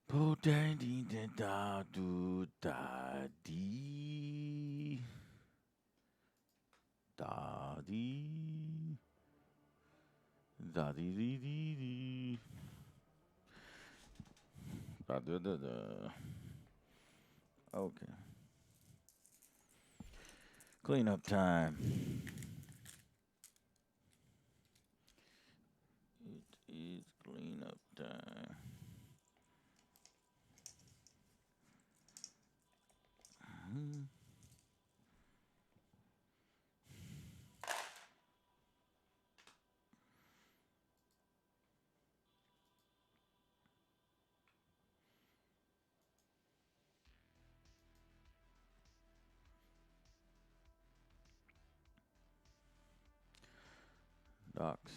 Po da dee da da do da dee da dee da dee dee dee dee da da da da. Okay, cleanup time. It is cleanup time. Mhm. Docs.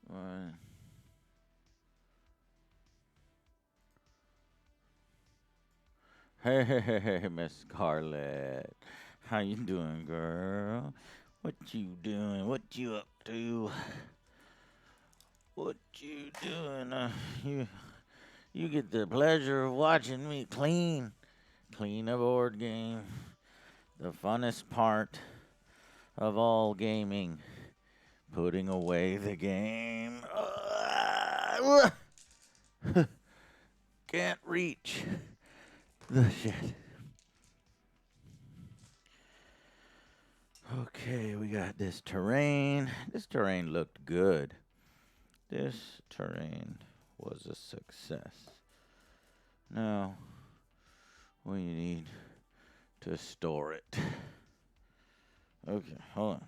Right. Hey, hey, hey, hey, Miss Scarlett. How you doing, girl? What you doing? What you up to? What you doing? You get the pleasure of watching me clean a board game. The funnest part of all gaming, putting away the game. Can't reach the shit. Okay, we got this terrain. This terrain looked good. This terrain was a success. Now we need to store it. Okay, hold on.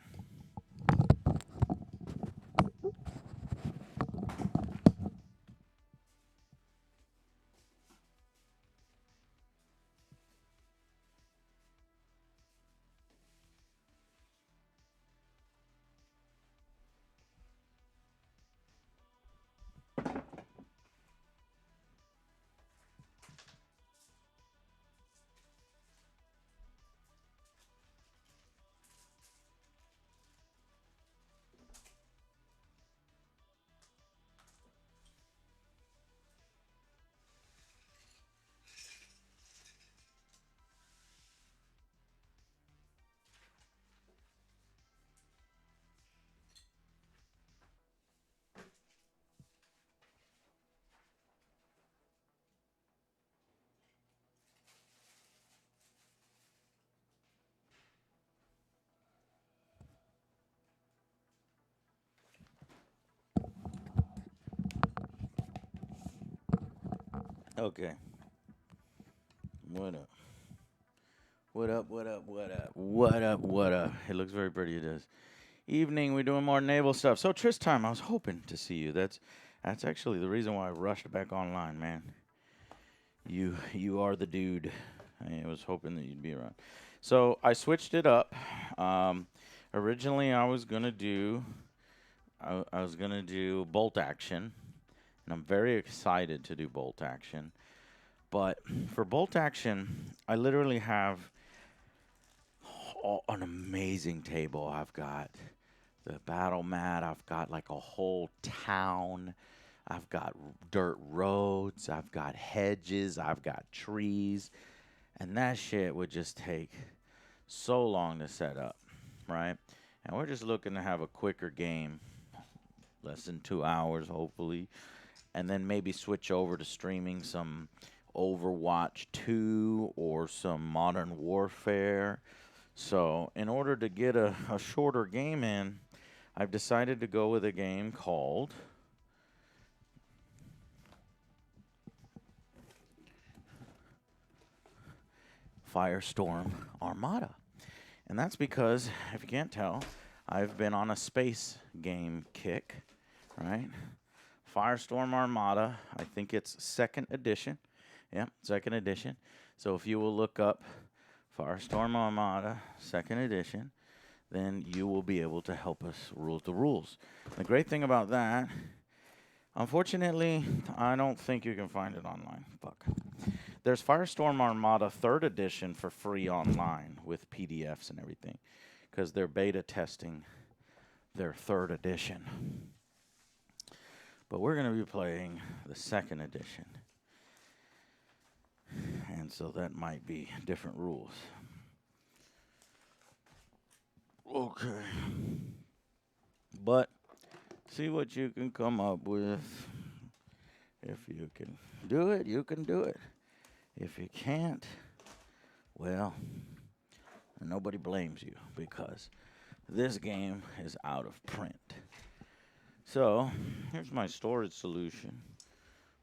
Okay. What up? What up? What up? What up? What up? What up? It looks very pretty. It does. Evening. We're doing more naval stuff. So Time. I was hoping to see you. That's actually the reason why I rushed back online, man. You are the dude. I was hoping that you'd be around. So I switched it up. Um, Originally, I was gonna do bolt action, and I'm very excited to do bolt action. But for bolt action, I literally have an amazing table. I've got the battle mat. I've got like a whole town. I've got dirt roads. I've got hedges. I've got trees. And that shit would just take so long to set up, right? And we're just looking to have a quicker game, less than 2 hours, hopefully. And then maybe switch over to streaming some Overwatch 2 or some Modern Warfare. So, in order to get a shorter game in, I've decided to go with a game called Firestorm Armada. And that's because, if you can't tell, I've been on a space game kick, right? Firestorm Armada, I think it's second edition. Yeah, second edition. So if you will look up Firestorm Armada, second edition, then you will be able to help us rule the rules. The great thing about that, unfortunately, I don't think you can find it online. Fuck. There's Firestorm Armada third edition for free online with PDFs and everything because they're beta testing their third edition. But we're going to be playing the second edition. And so that might be different rules. Okay. But see what you can come up with. If you can do it, you can do it. If you can't, well, nobody blames you because this game is out of print. So here's my storage solution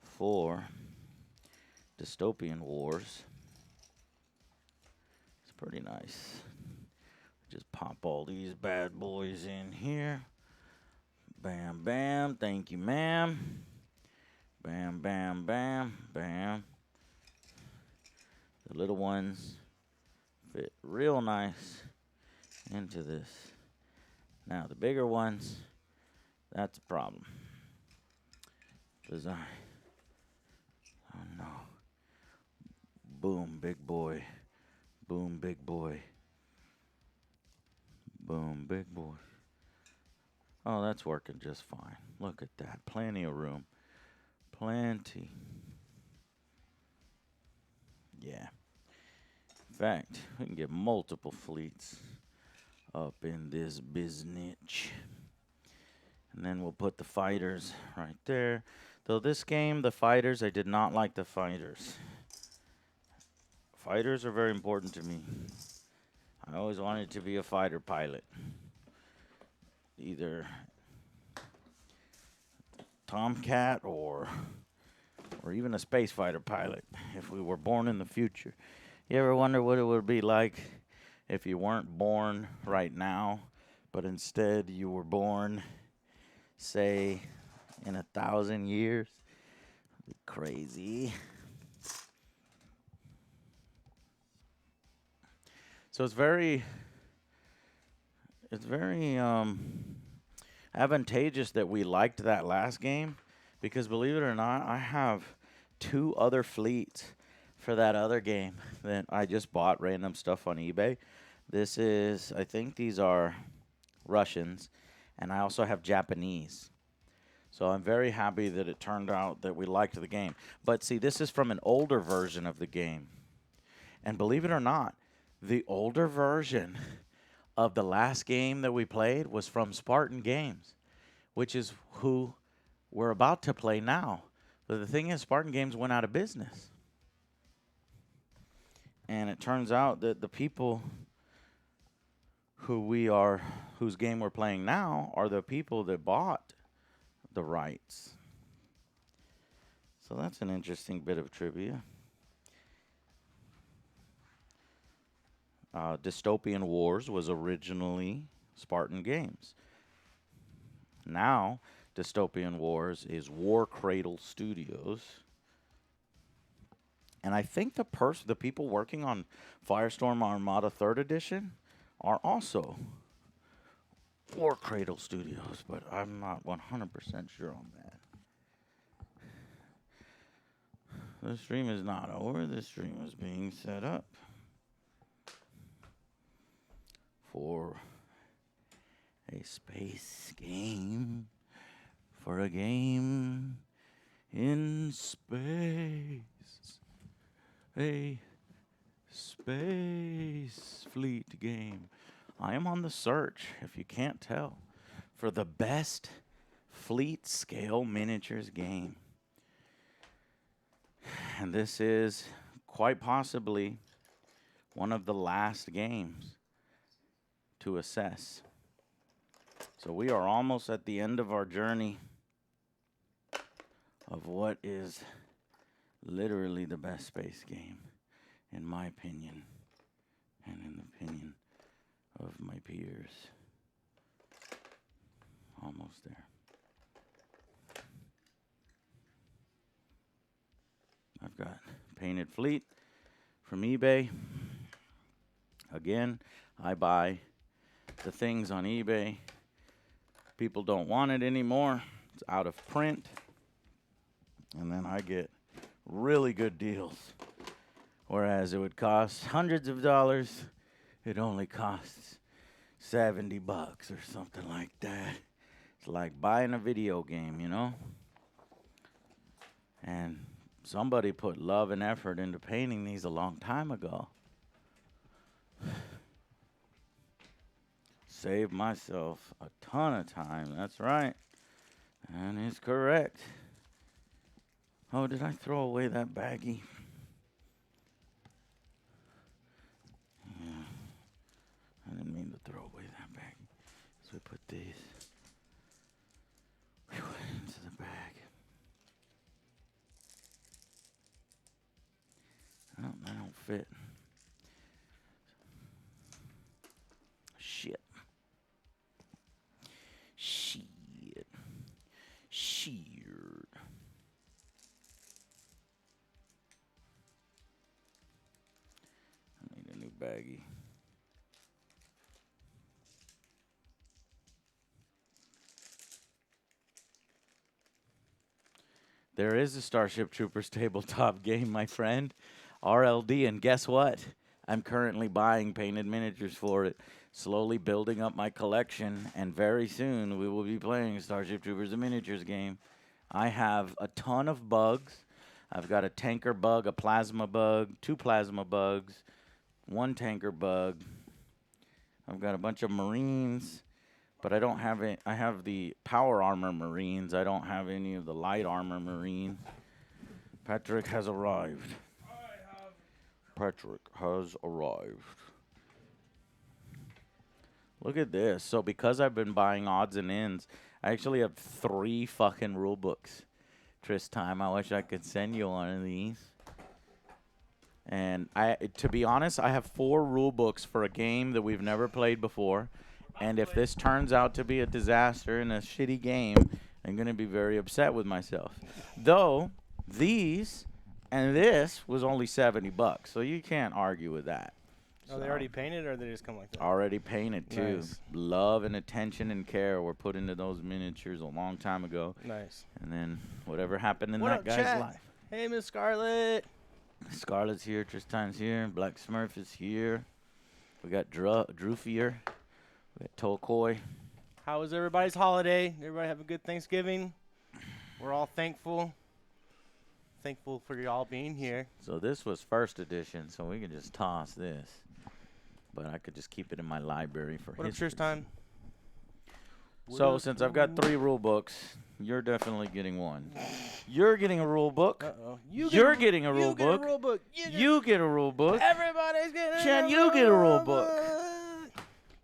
for Dystopian Wars. It's pretty nice. Just pop all these bad boys in here. Bam, bam. Thank you, ma'am. Bam, bam, bam, bam. The little ones fit real nice into this. Now, the bigger ones, that's a problem. Design. Oh, no. Boom, big boy. Boom, big boy. Boom, big boy. Oh, that's working just fine. Look at that. Plenty of room. Plenty. Yeah. In fact, we can get multiple fleets up in this biznitch. And then we'll put the fighters right there. Though this game, the fighters, I did not like the fighters. Fighters are very important to me. I always wanted to be a fighter pilot. Either Tomcat or even a space fighter pilot if we were born in the future. You ever wonder what it would be like if you weren't born right now, but instead you were born, say, in 1,000 years? It'd be crazy. So it's very advantageous that we liked that last game, because believe it or not, I have 2 other fleets for that other game that I just bought random stuff on eBay. This is, I think these are Russians, and I also have Japanese. So I'm very happy that it turned out that we liked the game. But see, this is from an older version of the game. And believe it or not, the older version of the last game that we played was from Spartan Games, which is who we're about to play now. But the thing is, Spartan Games went out of business. And it turns out that the people whose game we're playing now are the people that bought the rights. So that's an interesting bit of trivia. Dystopian Wars was originally Spartan Games. Now, Dystopian Wars is War Cradle Studios. And I think the people working on Firestorm Armada 3rd Edition are also War Cradle Studios, but I'm not 100% sure on that. The stream is not over. The stream is being set up for a space game, for a game in space. A space fleet game. I am on the search, if you can't tell, for the best fleet scale miniatures game. And this is quite possibly one of the last games to assess. So we are almost at the end of our journey of what is literally the best space game, in my opinion, and in the opinion of my peers. Almost there. I've got Painted Fleet from eBay. Again, I buy the things on eBay. People don't want it anymore. It's out of print. And then I get really good deals. Whereas it would cost hundreds of dollars, it only costs $70 or something like that. It's like buying a video game, you know? And somebody put love and effort into painting these a long time ago. Saved myself a ton of time. That's right. And it's correct. Oh, did I throw away that baggie? Yeah. I didn't mean to throw away that baggie. So we put these into the bag. Oh, they don't fit. Shit. Shit. I need a new baggie. There is a Starship Troopers tabletop game, my friend. RLD, and guess what? I'm currently buying painted miniatures for it, slowly building up my collection, and very soon we will be playing Starship Troopers, the miniatures game. I have a ton of bugs. I've got a tanker bug, a plasma bug, 2 plasma bugs, 1 tanker bug. I've got a bunch of Marines, but I don't have it. I have the power armor Marines. I don't have any of the light armor Marine. Patrick has arrived. Patrick has arrived. Look at this. So because I've been buying odds and ends, I actually have 3 fucking rule books. Time, I wish I could send you one of these. And to be honest, I have 4 rule books for a game that we've never played before. And if this turns out to be a disaster and a shitty game, I'm going to be very upset with myself. Though, these and this was only $70, so you can't argue with that. Are they already painted, or they just come like that? Already painted, too. Nice. Love and attention and care were put into those miniatures a long time ago. Nice. And then whatever happened in what that up, guy's chat? life. Hey, Miss Scarlett. Scarlett's here, Tristan's here, Black Smurf is here. We got Droofier. We got Tolkoi. How was everybody's holiday? Everybody have a good Thanksgiving? We're all thankful. Thankful for y'all being here. So this was first edition, so we can just toss this. But I could just keep it in my library for What up, history. Tristan? So since I've got 3 rule books, you're definitely getting 1. You're getting a rule book. Uh-oh. You're getting a rule book. You get a rule book. You get a rule book. Everybody's getting Chad, a you get a rule book.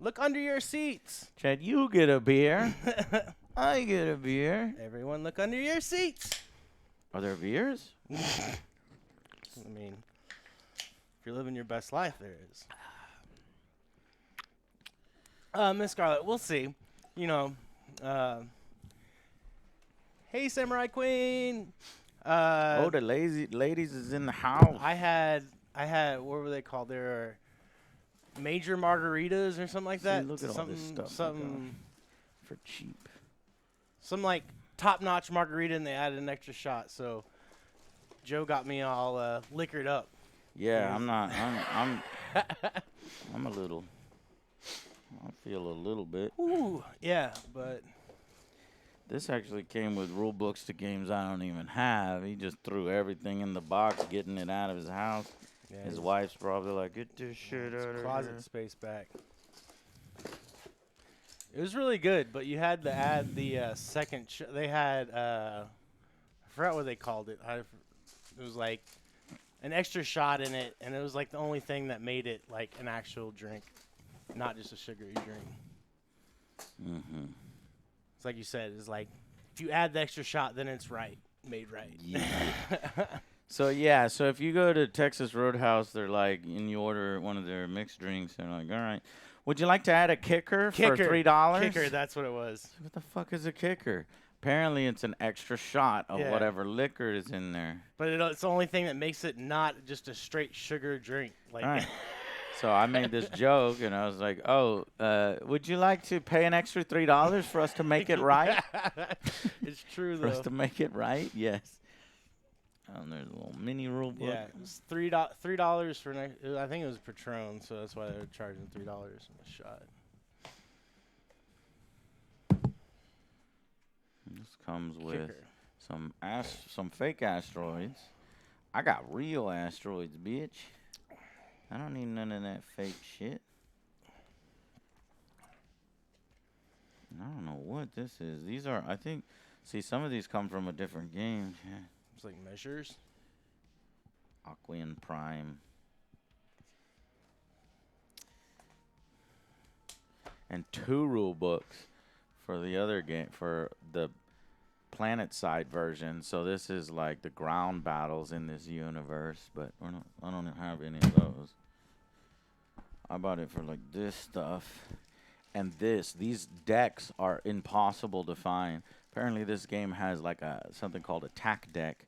Look under your seats. Chad, you get a beer. I get a beer. Everyone look under your seats. Are there beers? I mean, if you're living your best life, there is. Miss Scarlett, we'll see. You know, hey, Samurai Queen. Oh, the ladies is in the house. I had, what were they called? They were major margaritas or something like that. Look at all this stuff. Something for cheap. Some like top-notch margarita, and they added an extra shot. So Joe got me all liquored up. Yeah, I'm not. I'm a little. I feel a little bit. Ooh, yeah, but this actually came with rule books to games I don't even have. He just threw everything in the box, getting it out of his house. yeah, His wife's probably like, "Get this shit out of closet here." space back. It was really good, but you had to add the second. They had I forgot what they called it. It was like an extra shot in it, and it was like the only thing that made it like an actual drink, not just a sugary drink. Mm-hmm. It's like you said. It's like if you add the extra shot, then it's right, made right. Yeah. So if you go to Texas Roadhouse, they're like, and you order one of their mixed drinks, they're like, all right, would you like to add a kicker for $3? Kicker, that's what it was. What the fuck is a kicker? Apparently, it's an extra shot of whatever liquor is in there. But it's the only thing that makes it not just a straight sugar drink. Like. All right. So I made this joke, and I was like, oh, would you like to pay an extra $3 for us to make it right? It's true, though. For us to make it right? Yes. There's a little mini rule book. Yeah, it was $3 for I think it was Patron, so that's why they were charging $3 a shot. This comes with Kicker. some fake asteroids. I got real asteroids, bitch. I don't need none of that fake shit. I don't know what this is. These are, I think, see, some of these come from a different game. Yeah. It's like measures. Aquian Prime. And 2 rule books for the other game, for the planet side version. So this is like the ground battles in this universe, but I don't have any of those. I bought it for like this stuff. And these decks are impossible to find. Apparently this game has like something called a tack deck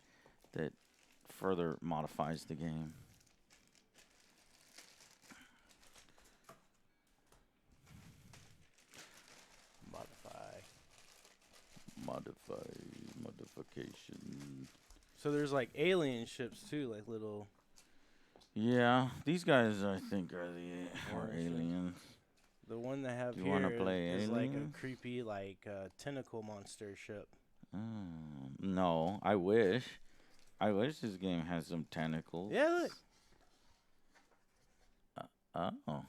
that further modifies the game. Modification. So there's like alien ships too, like little. Yeah, these guys I think are aliens. The one they have You here wanna play is like aliens? a creepy, like tentacle monster ship. No, I wish. I wish this game has some tentacles. Yeah, look. Oh.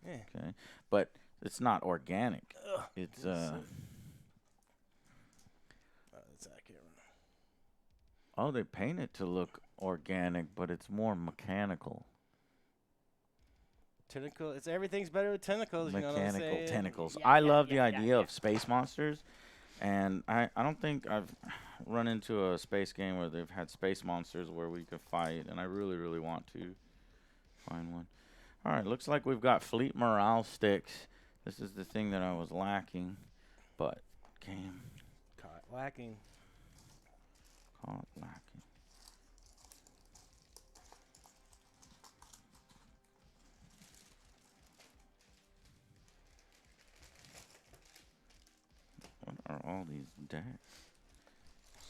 Yeah. Okay. But it's not organic. Ugh. It's That's accurate. Oh, they paint it to look organic, but it's more mechanical. Tentacle. It's everything's better with tentacles. You know what I'm Mechanical saying? tentacles. Yeah, I yeah, love yeah, the idea yeah. of space monsters, and I don't think I've run into a space game where they've had space monsters where we could fight, and I really, really want to find one. All right, looks like we've got fleet morale sticks. This is the thing that I was lacking, but game Caught lacking. caught lacking. What are all these decks?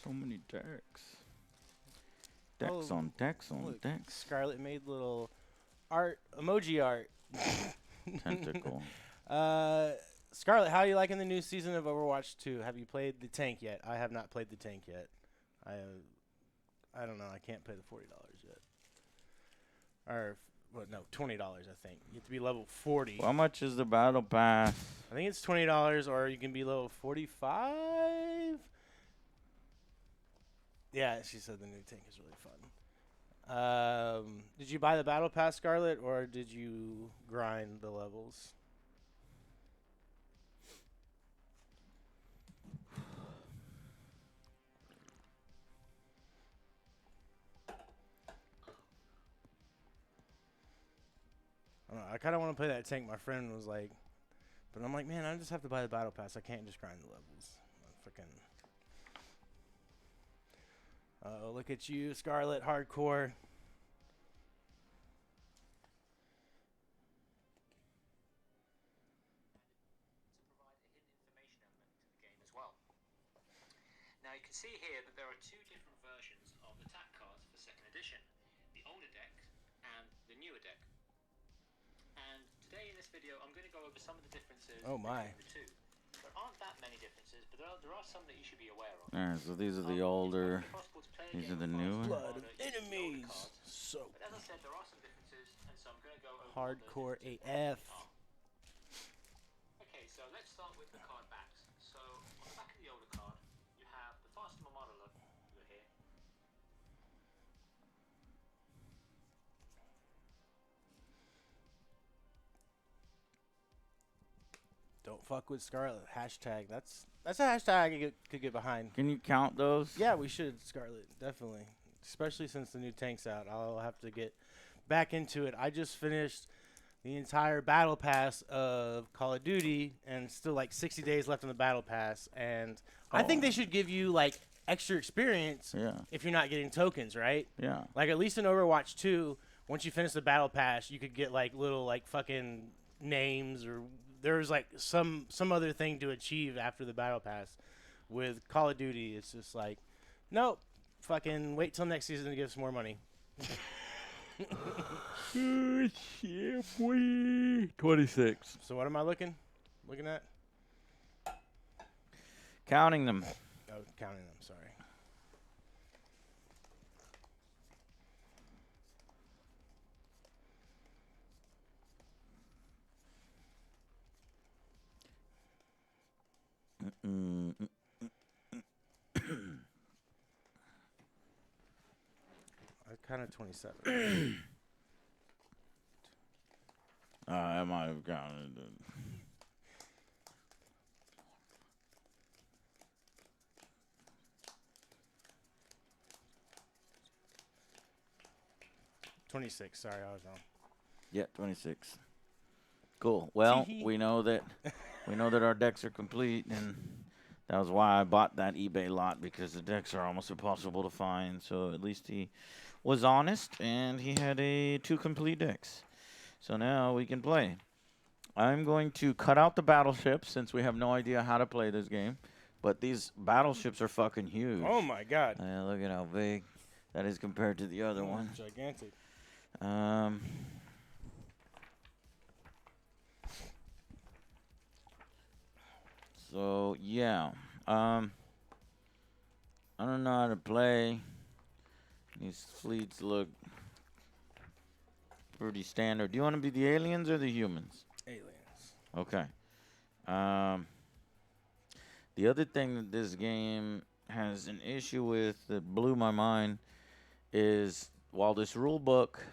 So many decks. Decks on decks on Look, decks. Scarlett made little art, emoji art. Tentacle. Scarlett, how are you liking the new season of Overwatch 2? Have you played the tank yet? I have not played the tank yet. I don't know. I can't pay the $40 yet. Or, well, no, $20, I think. You have to be level 40. How much is the battle pass? I think it's $20, or you can be level 45. Yeah, she said the new tank is really fun. Did you buy the battle pass, Scarlett, or did you grind the levels? I don't know, I kind of want to play that tank. My friend was like, but I'm like, man, I just have to buy the battle pass. I can't just grind the levels. Freaking. Oh, look at you, Scarlet Hardcore. Now you can see here that there are 2 different versions of the tack cards for 2nd edition. The older deck and the newer deck. And today in this video I'm going to go over some of the differences between the two. There aren't that many differences, but there are some that you should be aware of. Alright, so these are the older, these are the new ones. Blood of enemies. So But as I said, there are some differences, and so I'm going to go over hardcore what those differences AF. are. Okay, so let's start with the card backs. So on the back of the older card, you have the Firestorm Armada logo here. Don't fuck with Scarlet. Hashtag. That's a hashtag I could get behind. Can you count those? Yeah, we should, Scarlet. Definitely. Especially since the new tank's out. I'll have to get back into it. I just finished the entire battle pass of Call of Duty, and still like 60 days left on the battle pass. And I think they should give you like extra experience if you're not getting tokens, right? Yeah. Like at least in Overwatch 2, once you finish the battle pass, you could get like little like fucking names, or there's like some other thing to achieve after the battle pass. With Call of Duty, it's just like, nope, fucking wait till next season to give us more money. Good shit, boy. 26. So what am I looking at? Counting them. Oh, counting them. Sorry. Mm, I counted 27. I might have counted it. $26. Sorry, I was wrong. Yeah, 26. Cool. Well, Tee-hee. we know that our decks are complete, and that was why I bought that eBay lot, because the decks are almost impossible to find. So at least he was honest, and he had 2 complete decks. So now we can play. I'm going to cut out the battleships since we have no idea how to play this game. But these battleships are fucking huge. Oh my God. Look at how big that is compared to the other one. Gigantic. So yeah, I don't know how to play. These fleets look pretty standard. Do you want to be the aliens or the humans? Aliens. Okay. The other thing that this game has an issue with that blew my mind is while this rule book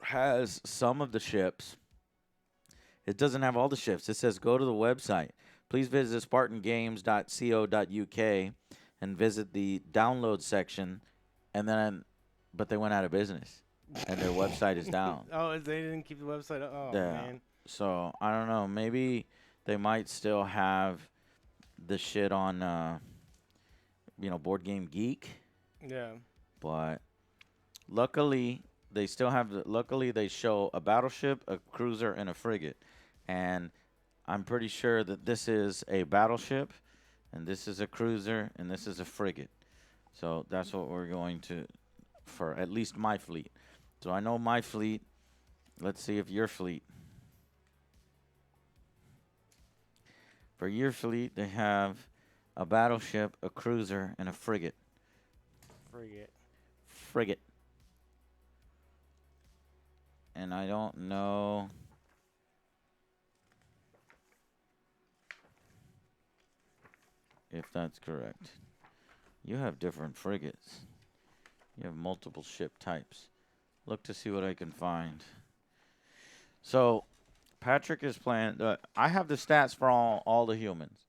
has some of the ships, it doesn't have all the ships. It says go to the website. Please visit spartangames.co.uk and visit the download section, but they went out of business and their website is down. Oh, they didn't keep the website up? Oh, Yeah. man. So I don't know. Maybe they might still have the shit on, Board Game Geek. Yeah. But luckily, they still have. Luckily, they show a battleship, a cruiser, and a frigate, and I'm pretty sure that this is a battleship, and this is a cruiser, and this is a frigate. So that's what we're going to, for at least my fleet. So I know my fleet. Let's see if your fleet. For your fleet, they have a battleship, a cruiser, and a frigate. Frigate. And I don't know if that's correct. You have different frigates. You have multiple ship types. Look to see what I can find. So, Patrick is playing. I have the stats for all the humans.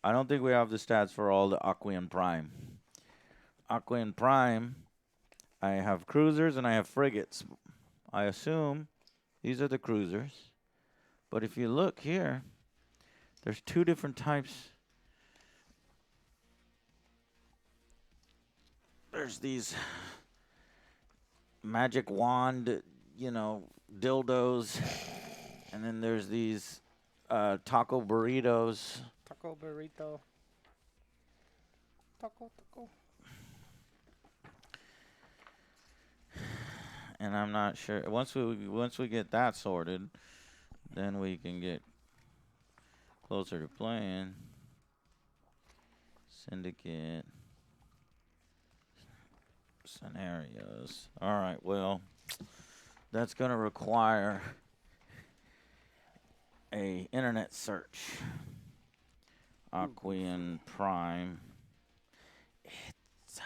I don't think we have the stats for all the Aquian Prime. Aquian Prime, I have cruisers and I have frigates. I assume these are the cruisers. But if you look here, there's 2 different types. There's these magic wand, dildos. And then there's these taco burritos. Taco burrito. Taco. And I'm not sure. Once we get that sorted, then we can get closer to playing. Syndicate. Scenarios. All right, well, that's going to require a internet search. Aquian Prime. It's a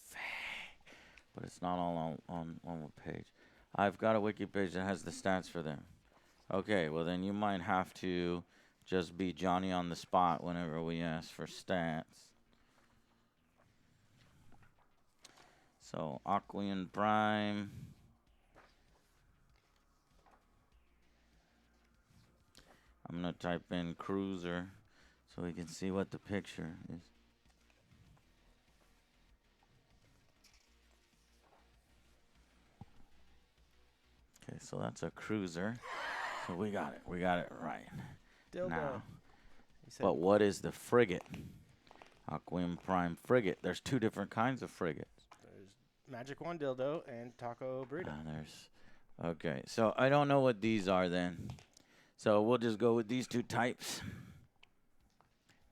fake, but it's not all on one page. I've got a wiki page that has the stats for them. Okay, well then you might have to just be Johnny on the spot whenever we ask for stats. So Aquian Prime. I'm going to type in cruiser so we can see what the picture is. Okay, so that's a cruiser. So we got it. We got it right. Dildo. Now, but what is the frigate? Aquian Prime frigate. There's 2 different kinds of frigates. There's Magic Wand Dildo and Taco Burrito. Okay, so I don't know what these are then. So we'll just go with these 2 types.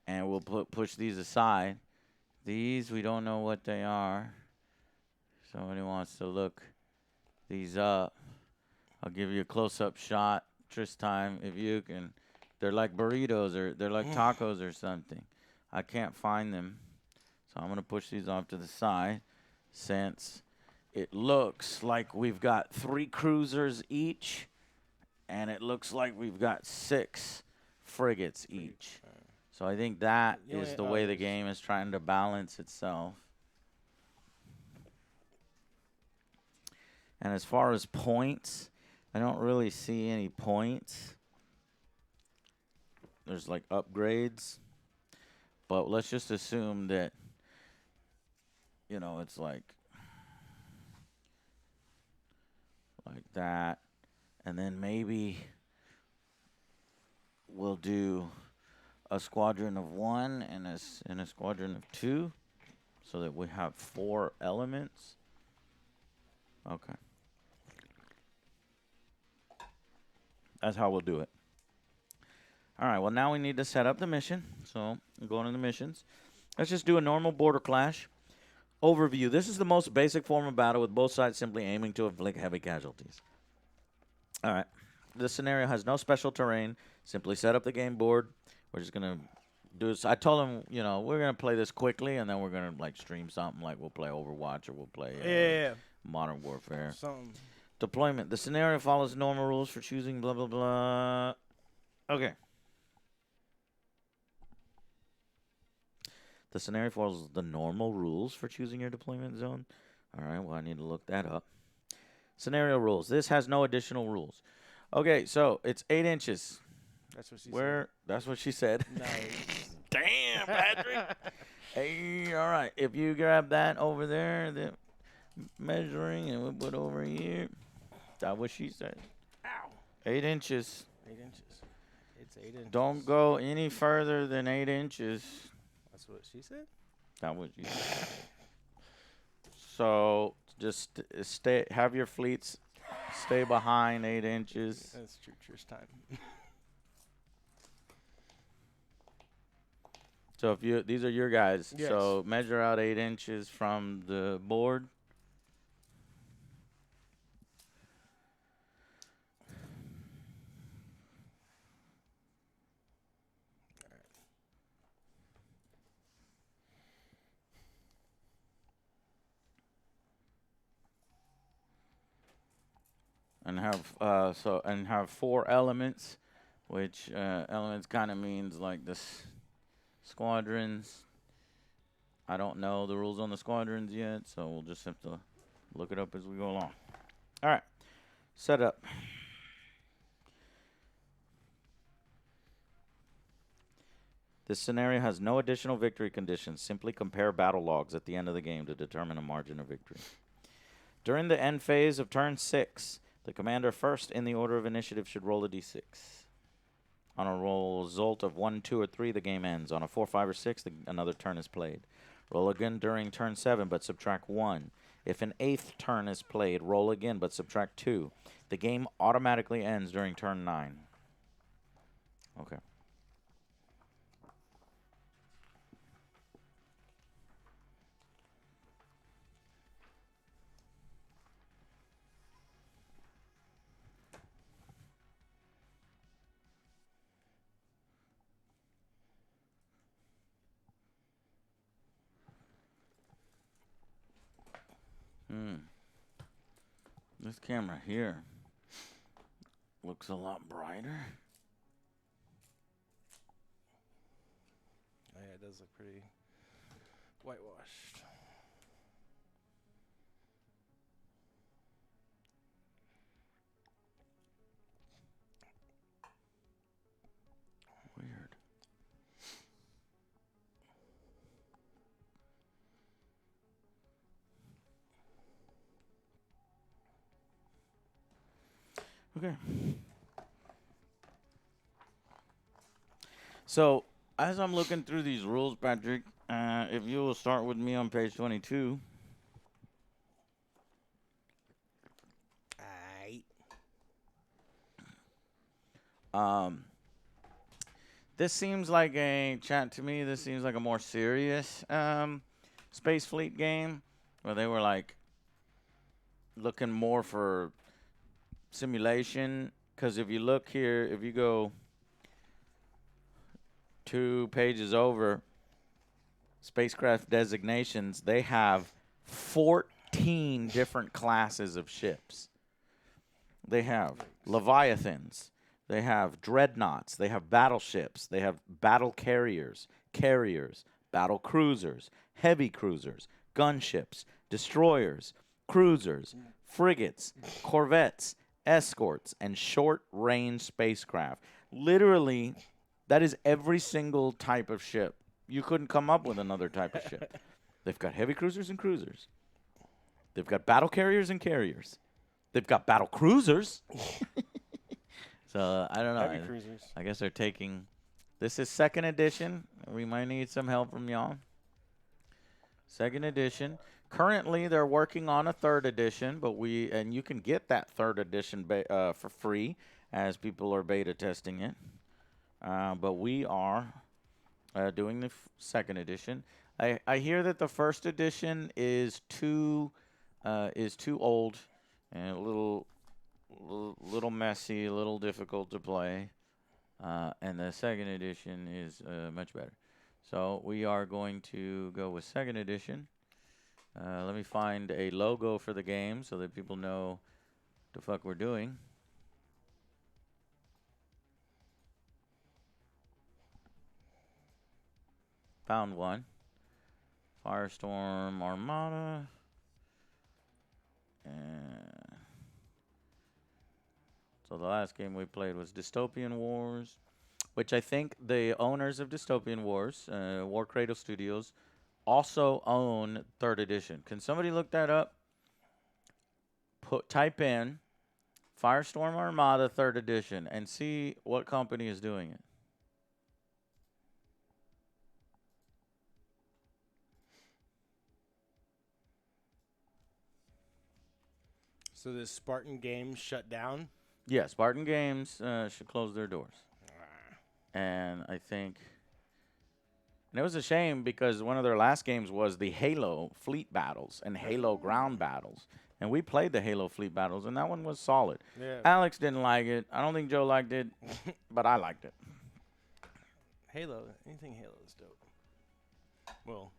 And we'll push these aside. These, we don't know what they are. Somebody wants to look these up. I'll give you a close-up shot Tetris time. If you can, they're like burritos or they're like tacos or something. I can't find them, so I'm gonna push these off to the side since it looks like we've got 3 cruisers each, and it looks like we've got 6 frigates each. So I think that is the way the game is trying to balance itself. And as far as points, I don't really see any points. There's like upgrades. But let's just assume that, you know, it's like that. And then maybe we'll do a squadron of 1 and a squadron of 2 so that we have 4 elements. Okay. That's how we'll do it. All right, well, now we need to set up the mission. So I'm going to the missions. Let's just do a normal border clash. Overview. This is the most basic form of battle with both sides simply aiming to inflict heavy casualties. All right. This scenario has no special terrain. Simply set up the game board. We're just going to do this. I told him, you know, we're going to play this quickly, and then we're going to, like, stream something. Like, we'll play Overwatch or we'll play Modern Warfare. Something. Deployment. The scenario follows normal rules for choosing blah, blah, blah. Okay. The scenario follows the normal rules for choosing your deployment zone. All right, well, I need to look that up. Scenario rules. This has no additional rules. Okay, so it's 8 inches. That's what she said. That's what she said. Nice. Damn, Patrick. Hey, all right. If you grab that over there, the measuring, and we put over here. That's what she said. Ow. 8 inches. 8 inches. It's 8 inches. Don't go any further than 8 inches. That's what she said? That was you. So just have your fleets stay behind 8 inches. That's Church's time. So if these are your guys. Yes. So measure out 8 inches from the board. And have 4 elements, which elements kind of means like this squadrons. I don't know the rules on the squadrons yet, so we'll just have to look it up as we go along. All right, set up. This scenario has no additional victory conditions. Simply compare battle logs at the end of the game to determine a margin of victory. During the end phase of turn 6, the commander first in the order of initiative should roll a d6. On a result of 1, 2, or 3, the game ends. On a 4, 5, or 6, another turn is played. Roll again during turn 7, but subtract 1. If an 8th turn is played, roll again, but subtract 2. The game automatically ends during turn 9. Okay. This camera here looks a lot brighter. Oh, yeah, it does look pretty whitewashed. Weird. Okay. So, as I'm looking through these rules, Patrick, if you will start with me on page 22. This seems like to me, this seems like a more serious Space Fleet game where they were like looking more for simulation Because if you look here, if you go 2 pages over, spacecraft designations, they have 14 different classes of ships. They have Leviathans. They have dreadnoughts. They have battleships. They have battle carriers, battle cruisers, heavy cruisers, gunships, destroyers, cruisers, frigates, corvettes, escorts, and short-range spacecraft. Literally, that is every single type of ship. You couldn't come up with another type of ship. They've got heavy cruisers and cruisers. They've got battle carriers and carriers. They've got battle cruisers. So, I don't know. Heavy cruisers. I guess they're taking... This is 2nd edition. We might need some help from y'all. 2nd edition. Currently, they're working on a 3rd edition, but and you can get that 3rd edition for free as people are beta testing it. But we are doing the 2nd edition. I hear that the 1st edition is too old and a little messy, a little difficult to play, and the 2nd edition is much better. So we are going to go with 2nd edition. Let me find a logo for the game so that people know the fuck we're doing. Found one. Firestorm Armada. So the last game we played was Dystopian Wars, which I think the owners of Dystopian Wars, War Cradle Studios, also own 3rd edition. Can somebody look that up? Type in Firestorm Armada 3rd edition and see what company is doing it. So this Spartan Games shut down? Yeah, Spartan Games should close their doors. And I think... And it was a shame because one of their last games was the Halo Fleet Battles and Halo Ground Battles. And we played the Halo Fleet Battles, and that one was solid. Yeah. Alex didn't like it. I don't think Joe liked it, but I liked it. Halo. Anything Halo is dope. Well...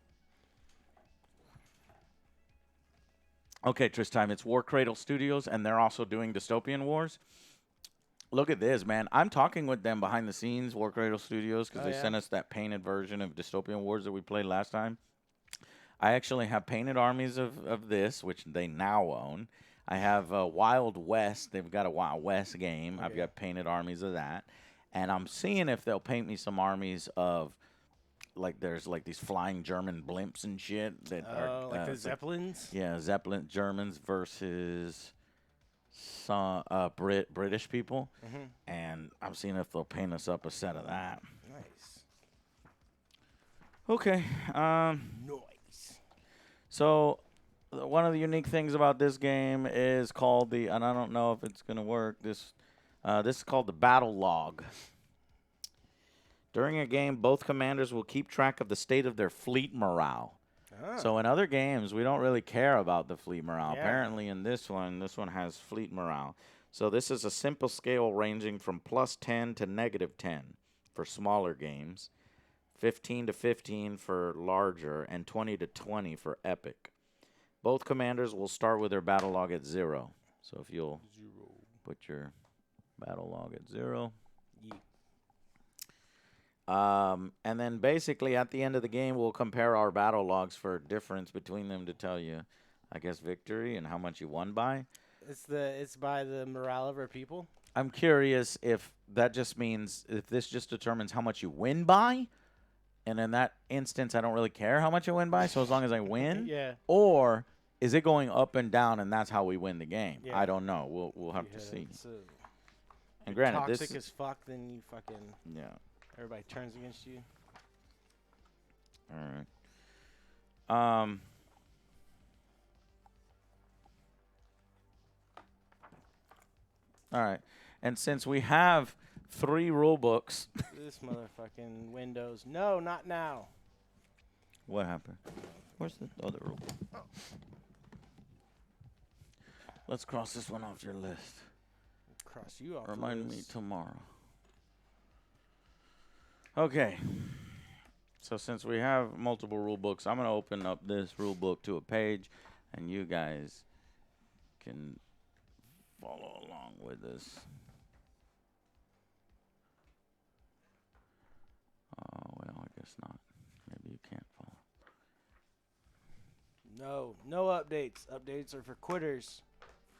Okay, Tristan, it's War Cradle Studios, and they're also doing Dystopian Wars. Look at this, man. I'm talking with them behind the scenes, War Cradle Studios, because they sent us that painted version of Dystopian Wars that we played last time. I actually have painted armies of this, which they now own. I have Wild West. They've got a Wild West game. I've got painted armies of that. And I'm seeing if they'll paint me some armies of... Like there's like these flying German blimps and shit that are like the Zeppelins? Yeah, Zeppelin Germans versus some British people. And I'm seeing if they'll paint us up a set of that. Nice. Okay. Nice. So one of the unique things about this game is called and I don't know if it's gonna work. This is called the battle log. During a game, both commanders will keep track of the state of their fleet morale. So in other games, we don't really care about the fleet morale. Yeah. Apparently in this one has fleet morale. So this is a simple scale ranging from +10 to -10 for smaller games, 15 to 15 for larger, and 20 to 20 for epic. Both commanders will start with their battle log at 0. So if you'll put your battle log at 0. And then basically at the end of the game, we'll compare our battle logs for a difference between them to tell you, I guess, victory and how much you won by. It's by the morale of our people. I'm curious if that just means if this just determines how much you win by, and in that instance, I don't really care how much I win by, so as long as I win. Yeah. Or is it going up and down, and that's how we win the game? Yeah. I don't know. We'll have to see. So And granted, toxic this as fuck, then you fucking everybody turns against you. All right. All right. And since we have 3 rule books. This motherfucking Windows. No, not now. What happened? Where's the other rule book? Let's cross this one off your list. Cross you off. Remind me tomorrow. Okay. So since we have multiple rule books, I'm going to open up this rule book to a page, and you guys can follow along with this. Oh, well, I guess not. Maybe you can't follow. No updates. Updates are for quitters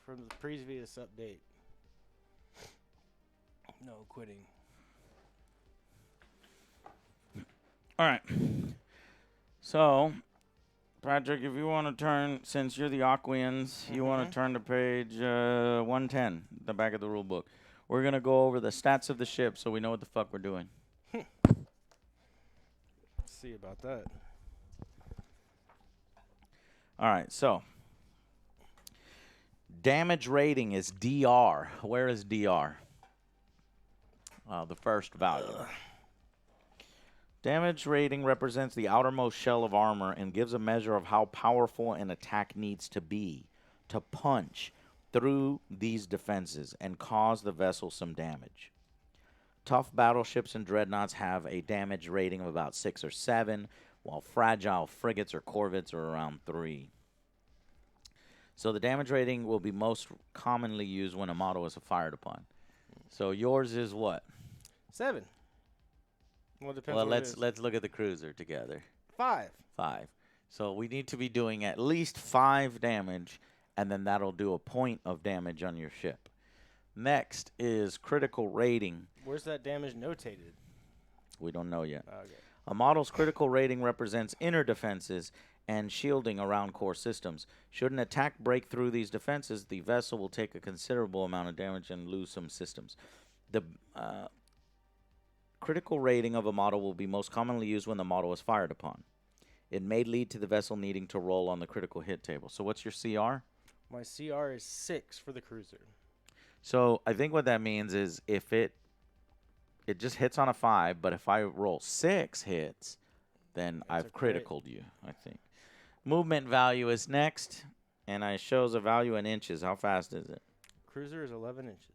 from the previous update. No quitting. All right. So, Patrick, if you want to turn, since you're the Aquians, you want to turn to page 110, the back of the rule book. We're going to go over the stats of the ship so we know what the fuck we're doing. Let's see about that. All right, so damage rating is DR. Where is DR? The first value. Damage rating represents the outermost shell of armor and gives a measure of how powerful an attack needs to be to punch through these defenses and cause the vessel some damage. Tough battleships and dreadnoughts have a damage rating of about 6 or 7, while fragile frigates or corvettes are around 3. So the damage rating will be most commonly used when a model is fired upon. So yours is what? 7. Well, depends Well, what let's look at the cruiser together. 5. 5. So we need to be doing at least 5 damage, and then that'll do a point of damage on your ship. Next is critical rating. Where's that damage notated? We don't know yet. Okay. A model's critical rating represents inner defenses and shielding around core systems. Should an attack break through these defenses, the vessel will take a considerable amount of damage and lose some systems. The critical rating of a model will be most commonly used when the model is fired upon. It may lead to the vessel needing to roll on the critical hit table. So what's your CR? My CR is 6 for the cruiser. So I think what that means is if it just hits on a 5, but if I roll 6 hits, then I've criticaled you, I think. Movement value is next, and it shows a value in inches. How fast is it? Cruiser is 11 inches.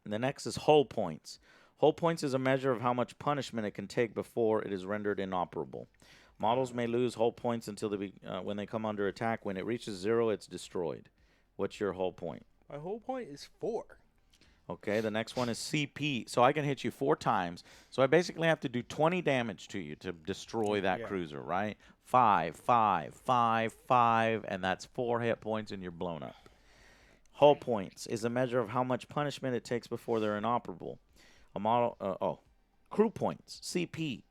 And the next is hull points. Hull points is a measure of how much punishment it can take before it is rendered inoperable. Models may lose hull points until when they come under attack. When it reaches 0, it's destroyed. What's your hull point? My hull point is 4. Okay, the next one is CP. So I can hit you 4 times. So I basically have to do 20 damage to you to destroy that cruiser, right? 5, 5, 5, 5, and that's 4 hit points and you're blown up. Hull points is a measure of how much punishment it takes before they're inoperable. Crew points, CP,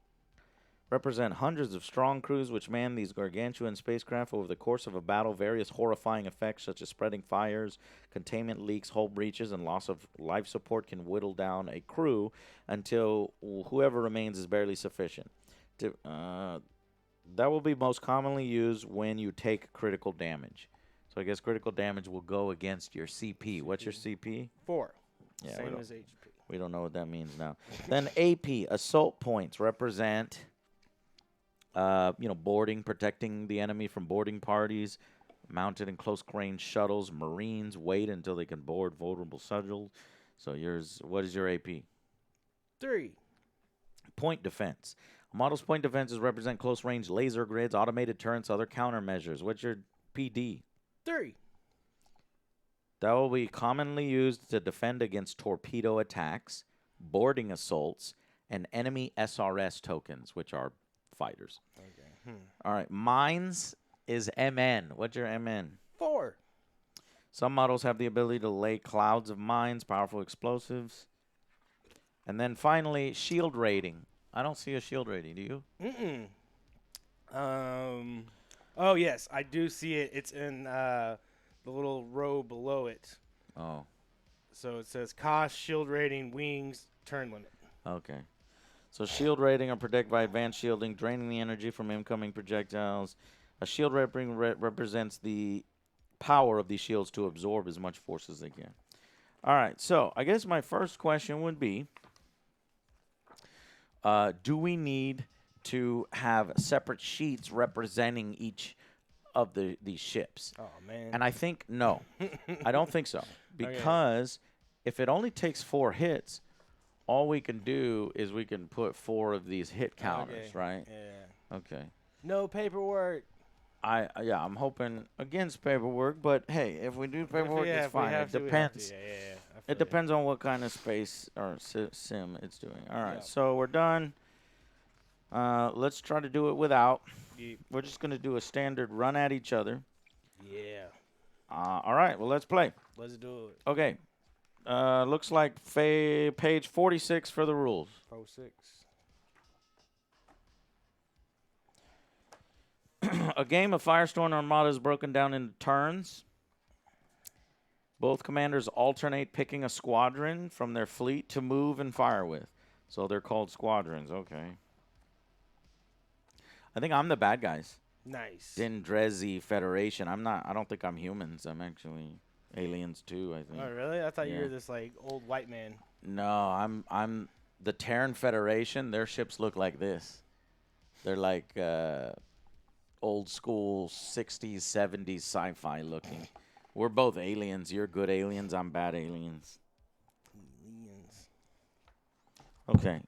represent hundreds of strong crews which man these gargantuan spacecraft over the course of a battle. Various horrifying effects such as spreading fires, containment leaks, hull breaches, and loss of life support can whittle down a crew until whoever remains is barely sufficient. That will be most commonly used when you take critical damage. So I guess critical damage will go against your CP. What's your CP? 4. Yeah, Same as HP. We don't know what that means now. Then AP, assault points, represent boarding, protecting the enemy from boarding parties, mounted in close-range shuttles. Marines wait until they can board vulnerable shuttles. So what is your AP? 3. Point defense. A model's point defenses represent close-range laser grids, automated turrets, other countermeasures. What's your PD? 3. That will be commonly used to defend against torpedo attacks, boarding assaults, and enemy SRS tokens, which are fighters. Okay. All right. Mines is MN. What's your MN? 4. Some models have the ability to lay clouds of mines, powerful explosives. And then finally, shield rating. I don't see a shield rating. Do you? Oh, yes. I do see it. It's in the little row below it. Oh. So it says cost, shield rating, wings, turn limit. Okay. So shield rating are protected by advanced shielding, draining the energy from incoming projectiles. A shield rating represents the power of these shields to absorb as much force as they can. All right. So I guess my first question would be, do we need to have separate sheets representing each of these ships? Oh, man. And I think no. I don't think so. Because if it only takes 4 hits, all we can do is we can put 4 of these hit counters, Okay. right? Yeah. Okay. No paperwork. Yeah, I'm hoping against paperwork, but hey, if we do paperwork, it's If we fine. have It to, we have to. depends. Yeah. I feel It ya. depends on what kind of space or sim it's doing. All right, Yep. so we're done. Let's try to do it without. Yeep. We're just gonna do a standard run at each other. Yeah. All right, well let's play. Let's do it. Okay. Looks like page 46 for the rules. Pro 6. A game of Firestorm Armada is broken down into turns. Both commanders alternate picking a squadron from their fleet to move and fire with. So they're called squadrons. Okay. I think I'm the bad guys. Nice. Dendrezi Federation. I don't think I'm humans. I'm actually aliens too, I think. Oh, really? I thought you Yeah. were this like old white man. No, I'm the Terran Federation. Their ships look like this. They're like old school 60s, 70s sci-fi looking. We're both aliens. You're good aliens. I'm bad aliens. Aliens. Okay.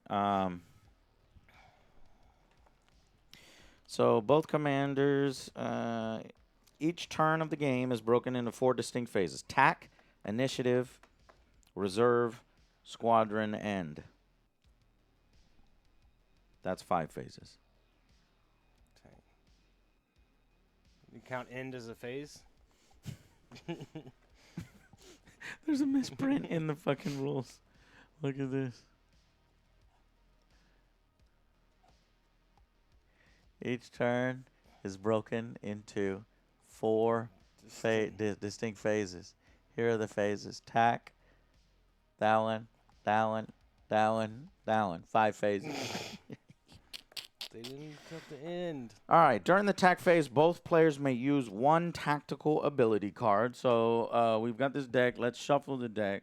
So both commanders, each turn of the game is broken into 4 distinct phases: tack, initiative, reserve, squadron, end. That's 5 phases. You count end as a phase? There's a misprint in the fucking rules. Look at this. Each turn is broken into 4 distinct phases. Here are the phases: tack, that one, that one, that one, that one. 5 phases. They didn't cut the end. All right. During the tack phase, both players may use 1 tactical ability card. So we've got this deck. Let's shuffle the deck.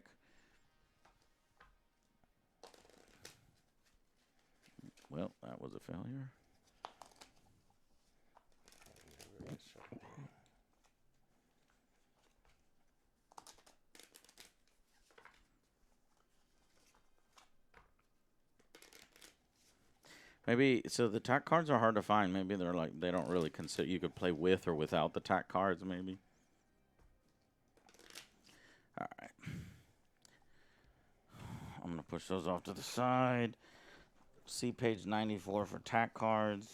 Well, that was a failure. Maybe, so the tack cards are hard to find. Maybe they're like, they don't really consider, you could play with or without the tack cards, maybe. All right. I'm going to push those off to the side. See page 94 for tack cards.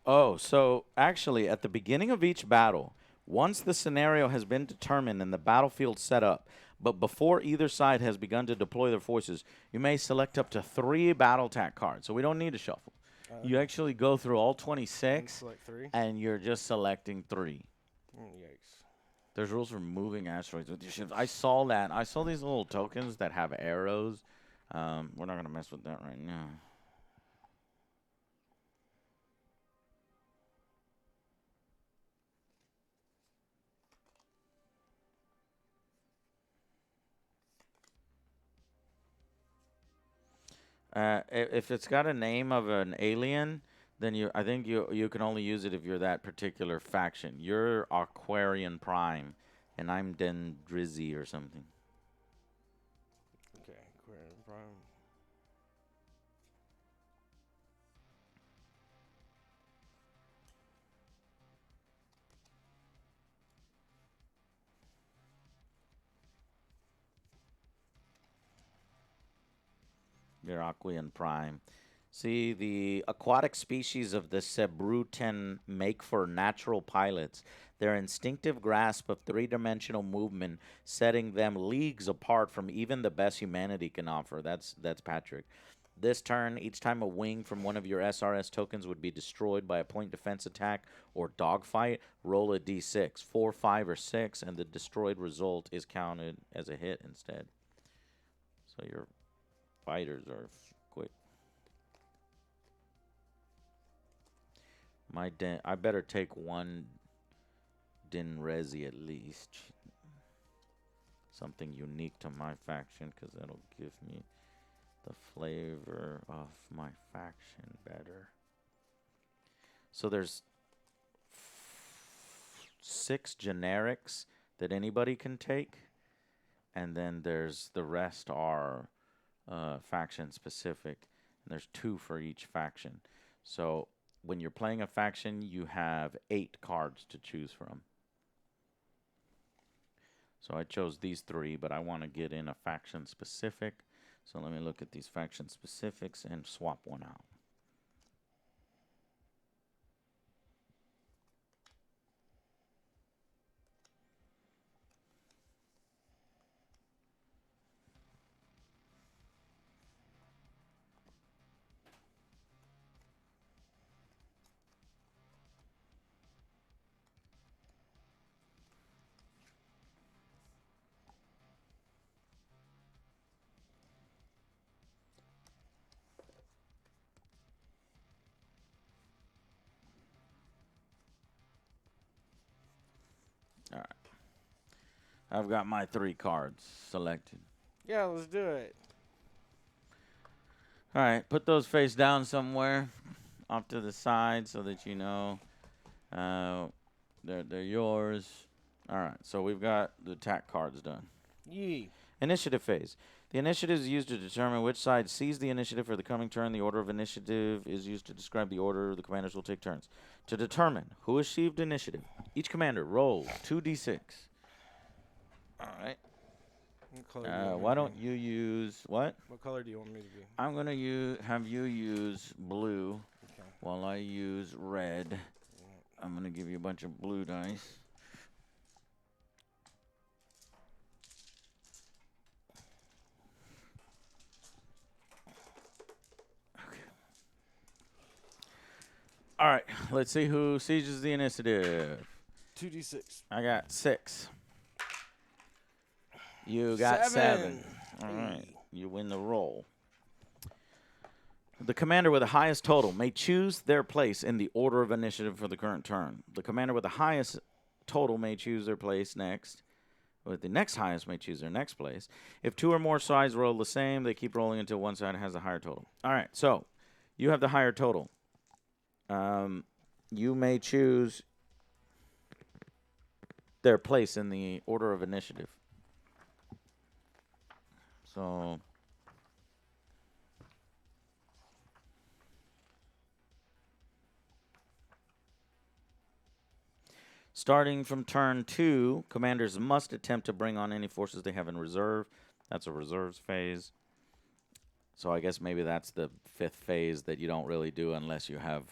Oh, so actually, at the beginning of each battle, once the scenario has been determined and the battlefield set up, but before either side has begun to deploy their forces, you may select up to 3 battle tack cards. So we don't need to shuffle. You actually go through all 26, Select 3. and you're just selecting 3. Yikes. There's rules for moving asteroids with your ships. I saw that. I saw these little tokens that have arrows. We're not going to mess with that right now. If it's got a name of an alien, then I think you can only use it if you're that particular faction. You're Aquarian Prime, and I'm Dendrizi or something. Okay. Prime. You're Aquarian Prime. See, the aquatic species of the Sebrutan make for natural pilots. Their instinctive grasp of 3-dimensional movement, setting them leagues apart from even the best humanity can offer. That's Patrick. This turn, each time a wing from one of your SRS tokens would be destroyed by a point defense attack or dogfight, roll a d6, 4, 5, or 6, and the destroyed result is counted as a hit instead. So your fighters are quick. I better take 1 Dinrezi at least. something unique to my faction because that'll give me the flavor of my faction better. So there's 6 generics that anybody can take, and then there's the rest are faction specific. And there's 2 for each faction. So when you're playing a faction, you have 8 cards to choose from. So I chose these 3, but I want to get in a faction specific. So let me look at these faction specifics and swap one out. All right. I've got my 3 cards selected. Yeah, let's do it. All right, put those face down somewhere off to the side so that you know they're yours. All right, so we've got the attack cards done. Yee. Initiative phase. The initiative is used to determine which side sees the initiative for the coming turn. The order of initiative is used to describe the order the commanders will take turns. To determine who achieved initiative, each commander rolls 2d6. All right. What color do you want me Why to don't be? you use what? What color do you want me to be? I'm going to have you use blue Okay. while I use red. I'm going to give you a bunch of blue dice. Okay. All right, let's see who sieges the initiative. 2d6. I got 6. You got 7. All right, you win the roll. The commander with the highest total may choose their place in the order of initiative for the current turn. The commander with the highest total may choose their place next. With the next highest may choose their next place. If 2 or more sides roll the same, they keep rolling until one side has a higher total. All right, so you have the higher total. You may choose their place in the order of initiative. So starting from turn 2, commanders must attempt to bring on any forces they have in reserve. That's a reserves phase. So I guess maybe that's the 5th phase that you don't really do unless you have,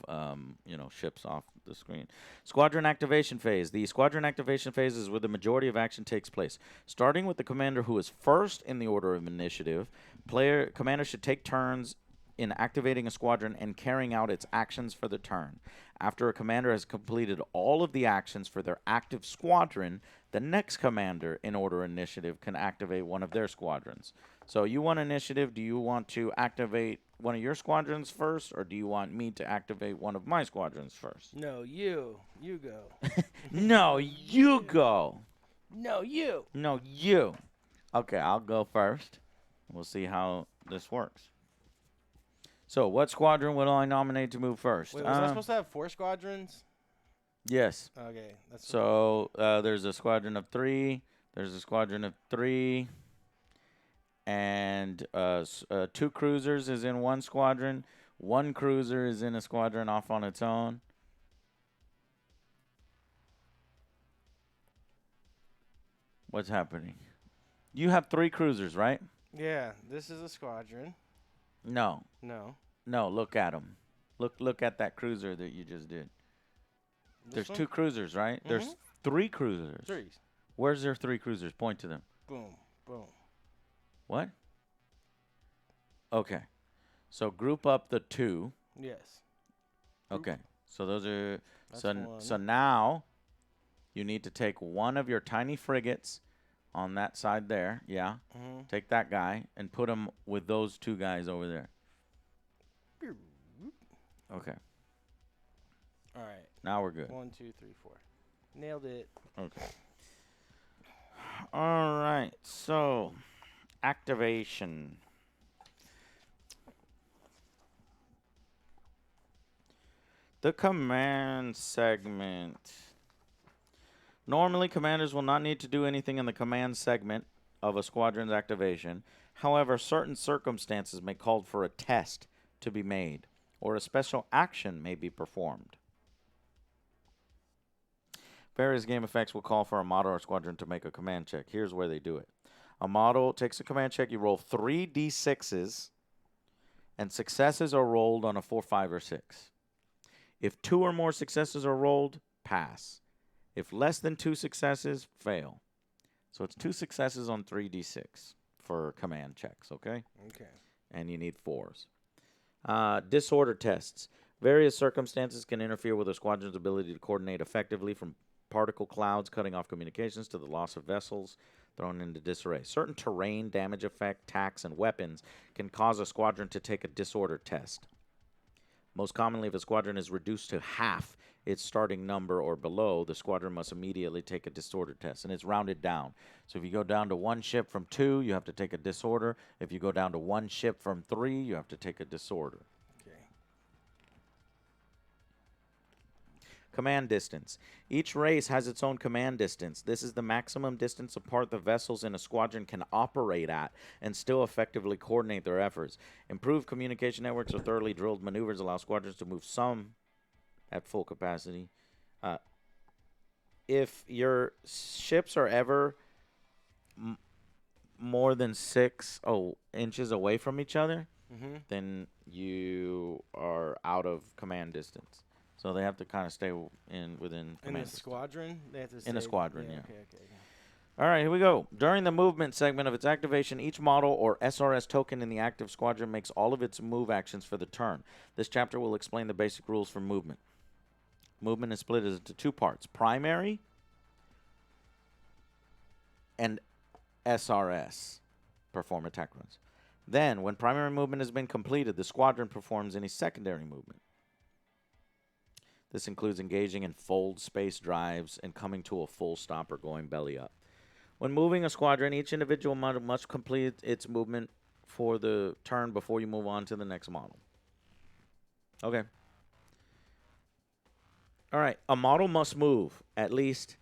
ships off the screen. Squadron activation phase. The squadron activation phase is where the majority of action takes place. Starting with the commander who is first in the order of initiative, commander should take turns in activating a squadron and carrying out its actions for the turn. After a commander has completed all of the actions for their active squadron, the next commander in order initiative can activate one of their squadrons. So you want initiative. Do you want to activate one of your squadrons first, or do you want me to activate one of my squadrons first? No, you. You go. No, you go. No, you. No, you. Okay, I'll go first. We'll see how this works. So, what squadron will I nominate to move first? Wait, was I supposed to have 4 squadrons? Yes. Okay. That's So, there's a squadron of 3. There's a squadron of 3. And 2 cruisers is in one squadron. 1 cruiser is in a squadron off on its own. What's happening? You have 3 cruisers, right? Yeah, this is a squadron. No. No. No, look at them. Look at that cruiser that you just did. There's 2 cruisers, right? Mm-hmm. There's 3 cruisers. 3. Where's their 3 cruisers? Point to them. Boom. Boom. What? Okay. So group up the 2. Yes. Okay. So those are That's so one. so now you need to take one of your tiny frigates on that side there. Yeah. Mm-hmm. Take that guy and put him with those 2 guys over there. Okay. All right. Now we're good. 1, 2, 3, 4. Nailed it. Okay. All right, so activation. The command segment. Normally, commanders will not need to do anything in the command segment of a squadron's activation. However, certain circumstances may call for a test to be made, or a special action may be performed. Various game effects will call for a model or squadron to make a command check. Here's where they do it. A model takes a command check. You roll 3 d6s, and successes are rolled on a 4, 5, or 6. If 2 or more successes are rolled, pass. If less than 2 successes, fail. So it's 2 successes on 3 d6 for command checks, okay? Okay. And you need 4s. Disorder tests. Various circumstances can interfere with a squadron's ability to coordinate effectively, from particle clouds cutting off communications to the loss of vessels thrown into disarray. Certain terrain, damage effect, attacks, and weapons can cause a squadron to take a disorder test. Most commonly, if a squadron is reduced to half its starting number or below, the squadron must immediately take a disorder test, and it's rounded down. So if you go down to 1 ship from 2, you have to take a disorder. If you go down to 1 ship from 3, you have to take a disorder. Okay. Command distance. Each race has its own command distance. This is the maximum distance apart the vessels in a squadron can operate at and still effectively coordinate their efforts. Improved communication networks or thoroughly drilled maneuvers allow squadrons to move some at full capacity. If your ships are ever more than 6 inches away from each other, then you are out of command distance. So they have to kind of stay within command In a distance. squadron? They have to stay, In a squadron, yeah. Okay. All right, here we go. During the movement segment of its activation, each model or SRS token in the active squadron makes all of its move actions for the turn. This chapter will explain the basic rules for movement. Movement is split into 2 parts: primary and SRS, perform attack runs. Then, when primary movement has been completed, the squadron performs any secondary movement. This includes engaging in fold space drives and coming to a full stop or going belly up. When moving a squadron, each individual model must complete its movement for the turn before you move on to the next model. Okay. All right. A model must move at least.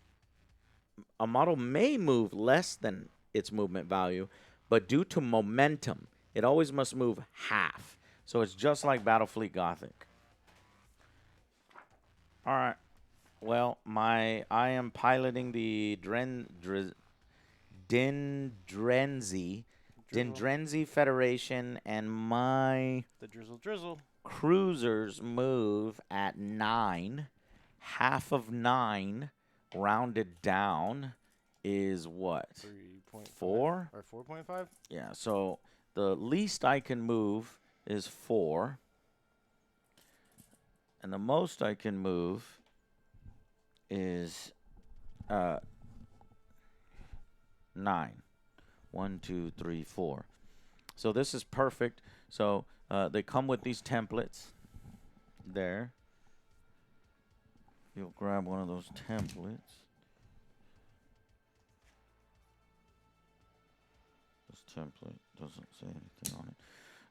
A model may move less than its movement value, but due to momentum, it always must move half. So it's just like Battlefleet Gothic. All right. Well, I am piloting the Dendrenzi Federation, and my The drizzle. cruisers move at 9. Half of 9, rounded down, is what? 3.5 4? or 4.5? Yeah, so the least I can move is 4. And the most I can move is 9. 1, 2, 3, 4. So this is perfect. So they come with these templates there. You'll grab one of those templates. This template doesn't say anything on it.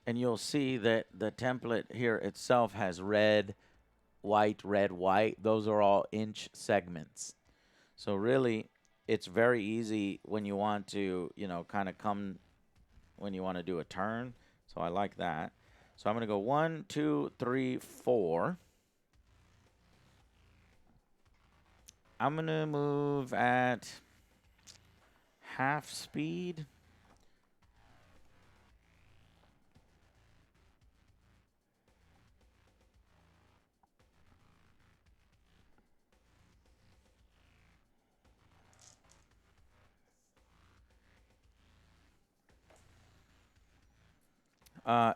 And you'll see that the template here itself has red, white, red, white. Those are all inch segments. So really, it's very easy when you want to, kind of come when you want to do a turn. So I like that. So I'm going to go 1, 2, 3, 4. I'm going to move at half speed.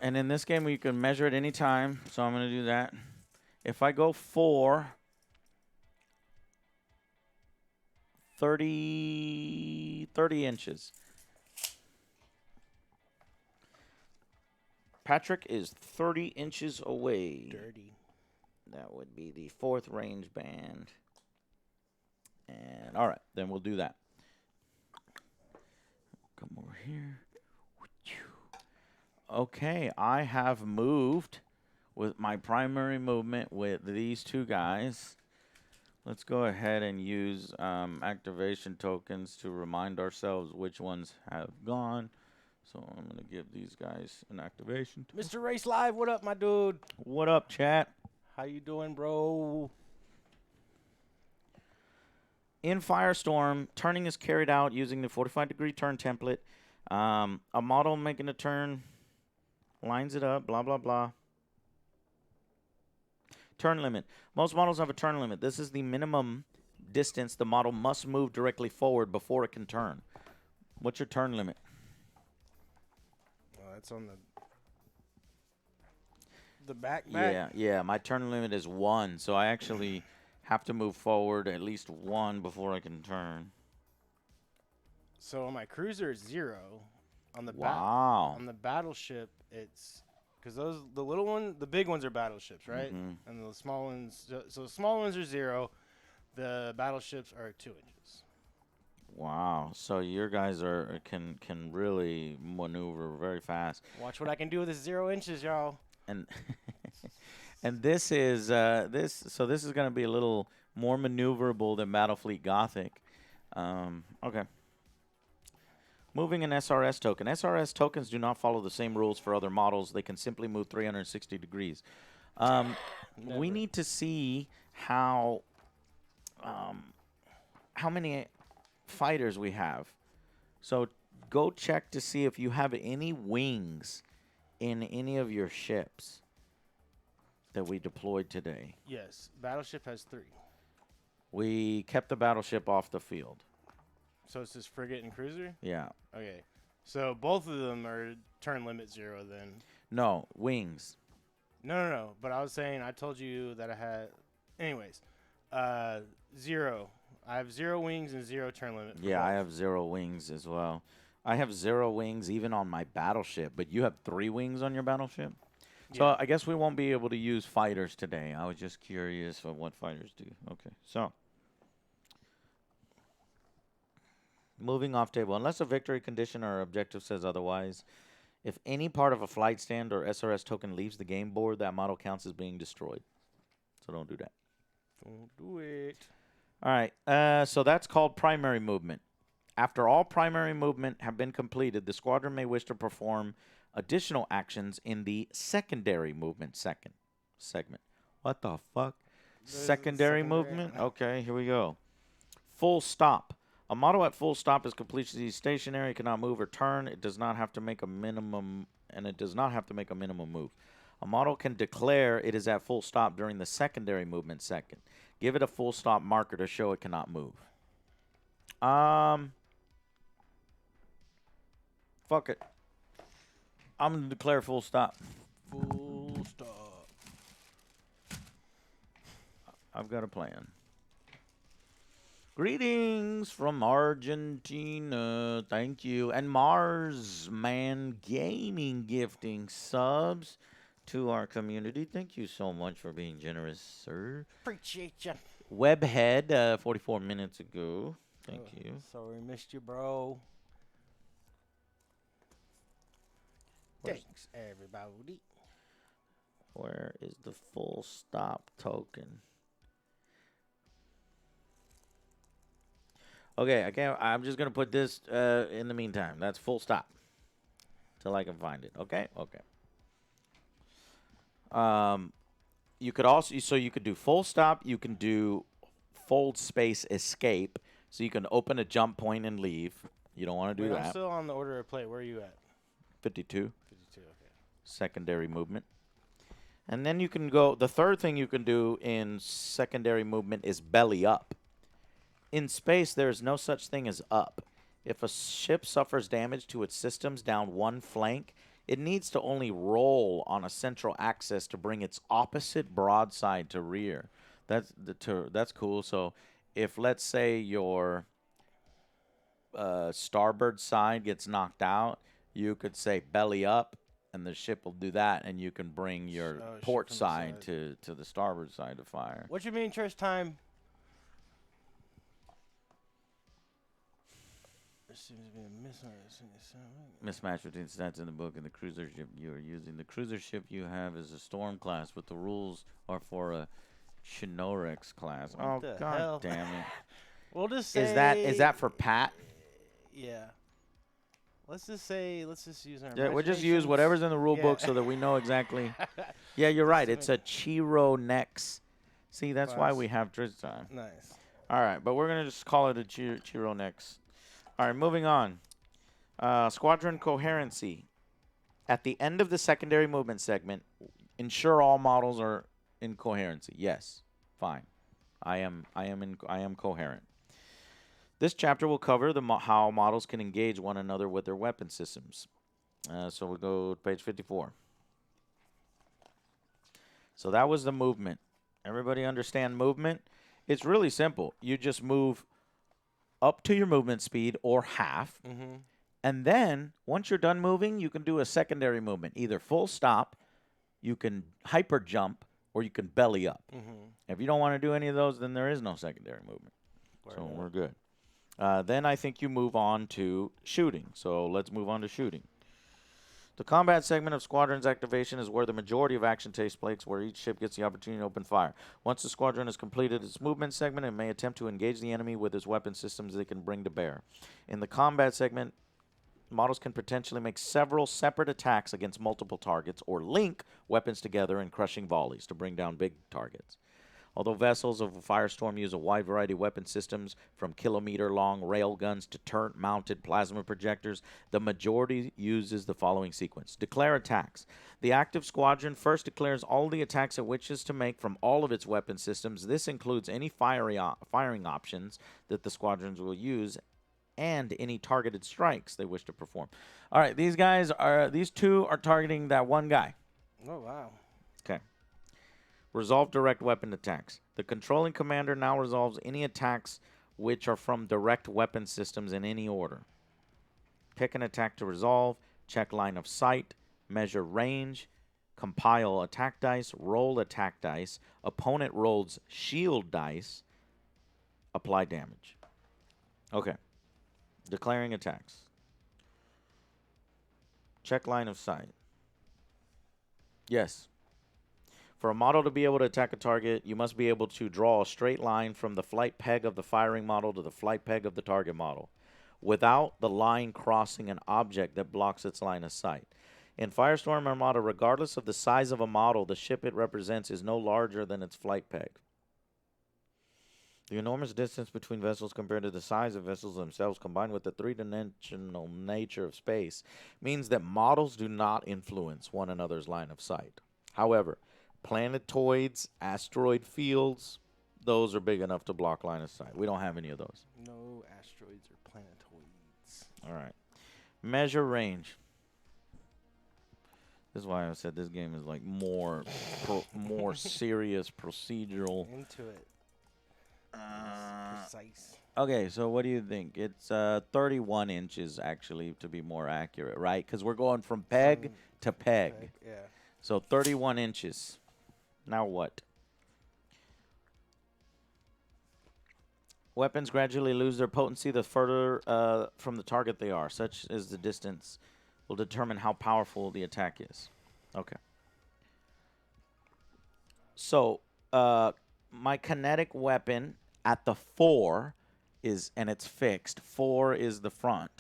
And in this game, you can measure at any time. So I'm going to do that. If I go 4, 30 inches. Patrick is 30 inches away. Dirty. That would be the 4th range band. And all right, then we'll do that. come over here. Okay, I have moved with my primary movement with these two guys. Let's go ahead and use activation tokens to remind ourselves which ones have gone. So I'm going to give these guys an activation token. Mr. Race Live, what up, my dude? What up, chat? How you doing, bro? In Firestorm, turning is carried out using the 45-degree turn template. A model making a turn lines it up, blah, blah, blah. Turn limit. Most models have a turn limit. This is the minimum distance the model must move directly forward before it can turn. What's your turn limit? That's on the back. Yeah. My turn limit is 1, so I actually have to move forward at least 1 before I can turn. So on my cruiser, it's 0. On the Wow. on the battleship, it's because the little one, the big ones are battleships, right? Mm-hmm. And the small ones, so the small ones are 0. The battleships are 2 inches. Wow. So your guys can really maneuver very fast. Watch what I can do with this 0 inches, y'all. And and this is this is going to be a little more maneuverable than Battlefleet Gothic. Okay. Moving an SRS token. SRS tokens do not follow the same rules for other models. They can simply move 360 degrees. We need to see how many fighters we have. So go check to see if you have any wings in any of your ships that we deployed today. Yes, battleship has 3. We kept the battleship off the field. So it's just frigate and cruiser? Yeah. Okay. So both of them are turn limit 0 then. No, wings. No. But I was saying, I told you that I had. Anyways, 0. I have 0 wings and 0 turn limit. Yeah, I have 0 wings as well. I have 0 wings even on my battleship, but you have 3 wings on your battleship? So Yeah. I guess we won't be able to use fighters today. I was just curious of what fighters do. Okay, so. Moving off table. Unless a victory condition or objective says otherwise, if any part of a flight stand or SRS token leaves the game board, that model counts as being destroyed. So don't do that. Don't do it. All right. So that's called primary movement. After all primary movement have been completed, the squadron may wish to perform additional actions in the secondary movement segment. What the fuck? Secondary movement? Okay, here we go. Full stop. A model at full stop is completely stationary, cannot move or turn. It does not have to make a minimum, and it does not have to make a minimum move. A model can declare it is at full stop during the secondary movement second. Give it a full stop marker to show it cannot move. Fuck it. I'm going to declare full stop. Full stop. I've got a plan. Greetings from Argentina. Thank you. And Marsman Gaming gifting subs to our community. Thank you so much for being generous, sir. Appreciate you. Webhead, 44 minutes ago. Thank you. Sorry, missed you, bro. Thanks, everybody. Where is the full stop token? Okay, I'm just going to put this in the meantime. That's full stop. Till I can find it. Okay? Okay. You could also, so you could do full stop. You can do fold space escape. So you can open a jump point and leave. You don't want to do that. I'm still on the order of play. Where are you at? 52. 52, okay. Secondary movement. And then you can go, the third thing you can do in secondary movement is belly up. In space, there is no such thing as up. If a ship suffers damage to its systems down one flank, it needs to only roll on a central axis to bring its opposite broadside to rear. That's cool. So if, let's say, your starboard side gets knocked out, you could say belly up, and the ship will do that, and you can bring your port side to the starboard side to fire. What you mean, church time? There seems to be a Mismatch between stats in the book and the cruiser ship you are using. The cruiser ship you have is a Storm class, but the rules are for a Chinorex class. What Oh, the god hell? damn it. We'll just say. Is that for Pat? Yeah. Let's just use our. Yeah, we'll just use whatever's in the rule book so that we know exactly. Yeah, you're right. It's a Chironex. See, that's why we have Driz time. Nice. All right, but we're going to just call it a Chironex. All right, moving on. Squadron coherency. At the end of the secondary movement segment, ensure all models are in coherency. Yes, fine. I am coherent. This chapter will cover how models can engage one another with their weapon systems. So we'll go to page 54. So that was the movement. Everybody understand movement? It's really simple. You just move up to your movement speed or half. Mm-hmm. And then once you're done moving, you can do a secondary movement. Either full stop, you can hyper jump, or you can belly up. Mm-hmm. If you don't want to do any of those, then there is no secondary movement. So we're good. Then I think you move on to shooting. So let's move on to shooting. The combat segment of Squadron's activation is where the majority of action takes place, where each ship gets the opportunity to open fire. Once the squadron has completed its movement segment, it may attempt to engage the enemy with its weapon systems they can bring to bear. In the combat segment, models can potentially make several separate attacks against multiple targets or link weapons together in crushing volleys to bring down big targets. Although vessels of Firestorm use a wide variety of weapon systems, from kilometer-long rail guns to turret-mounted plasma projectors, the majority uses the following sequence. Declare attacks. The active squadron first declares all the attacks it wishes to make from all of its weapon systems. This includes any firing options that the squadrons will use and any targeted strikes they wish to perform. All right, these two are targeting that one guy. Oh, wow. Okay. Resolve direct weapon attacks. The controlling commander now resolves any attacks which are from direct weapon systems in any order. Pick an attack to resolve, check line of sight, measure range, compile attack dice, roll attack dice, opponent rolls shield dice, apply damage. Okay. Declaring attacks. Check line of sight. Yes. For a model to be able to attack a target, you must be able to draw a straight line from the flight peg of the firing model to the flight peg of the target model, without the line crossing an object that blocks its line of sight. In Firestorm Armada, regardless of the size of a model, the ship it represents is no larger than its flight peg. The enormous distance between vessels compared to the size of vessels themselves, combined with the three-dimensional nature of space, means that models do not influence one another's line of sight. However, planetoids, asteroid fields, those are big enough to block line of sight. We don't have any of those. No asteroids or planetoids. All right. Measure range. This is why I said this game is like more serious procedural. Into it. Precise. Okay, so what do you think? It's 31 inches, actually, to be more accurate, right? Because we're going from peg to peg. Yeah. So 31 inches. Now what? Weapons gradually lose their potency the further from the target they are. Such as the distance will determine how powerful the attack is. Okay. So, my kinetic weapon at the 4 is, and it's fixed, 4 is the front,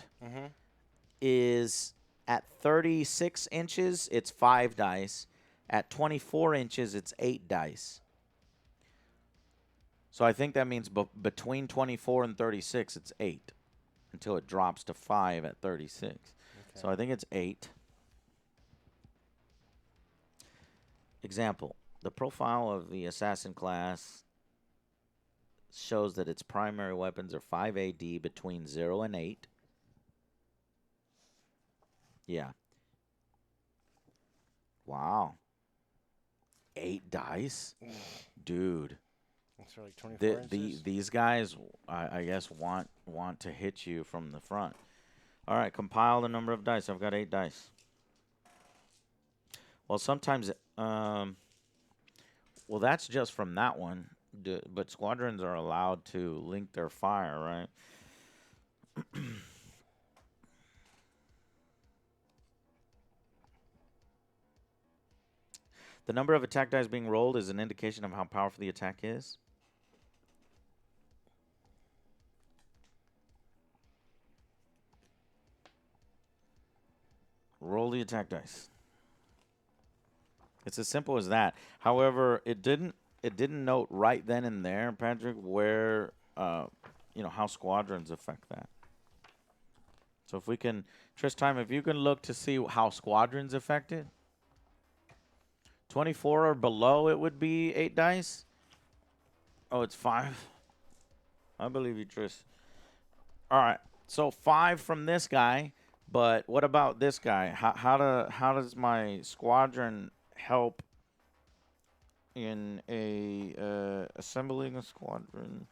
is at 36 inches, it's 5 dice. At 24 inches, it's 8 dice. So I think that means between 24 and 36, it's 8 until it drops to 5 at 36. Okay. So I think it's 8. Example. The profile of the assassin class shows that its primary weapons are 5 AD between 0 and 8. Yeah. Wow. 8 dice? Dude. That's for like 24 inches. These guys, I guess, want to hit you from the front. All right, compile the number of dice. I've got 8 dice. Well, sometimes, well, that's just from that one. But squadrons are allowed to link their fire, right? The number of attack dice being rolled is an indication of how powerful the attack is. Roll the attack dice. It's as simple as that. However, it didn't note right then and there, Patrick, where how squadrons affect that. So if we can, Time, if you can look to see how squadrons affect it. 24 or below, it would be 8 dice. Oh, it's 5. I believe you, Tris. All right, so 5 from this guy. But what about this guy? How does my squadron help in assembling a squadron?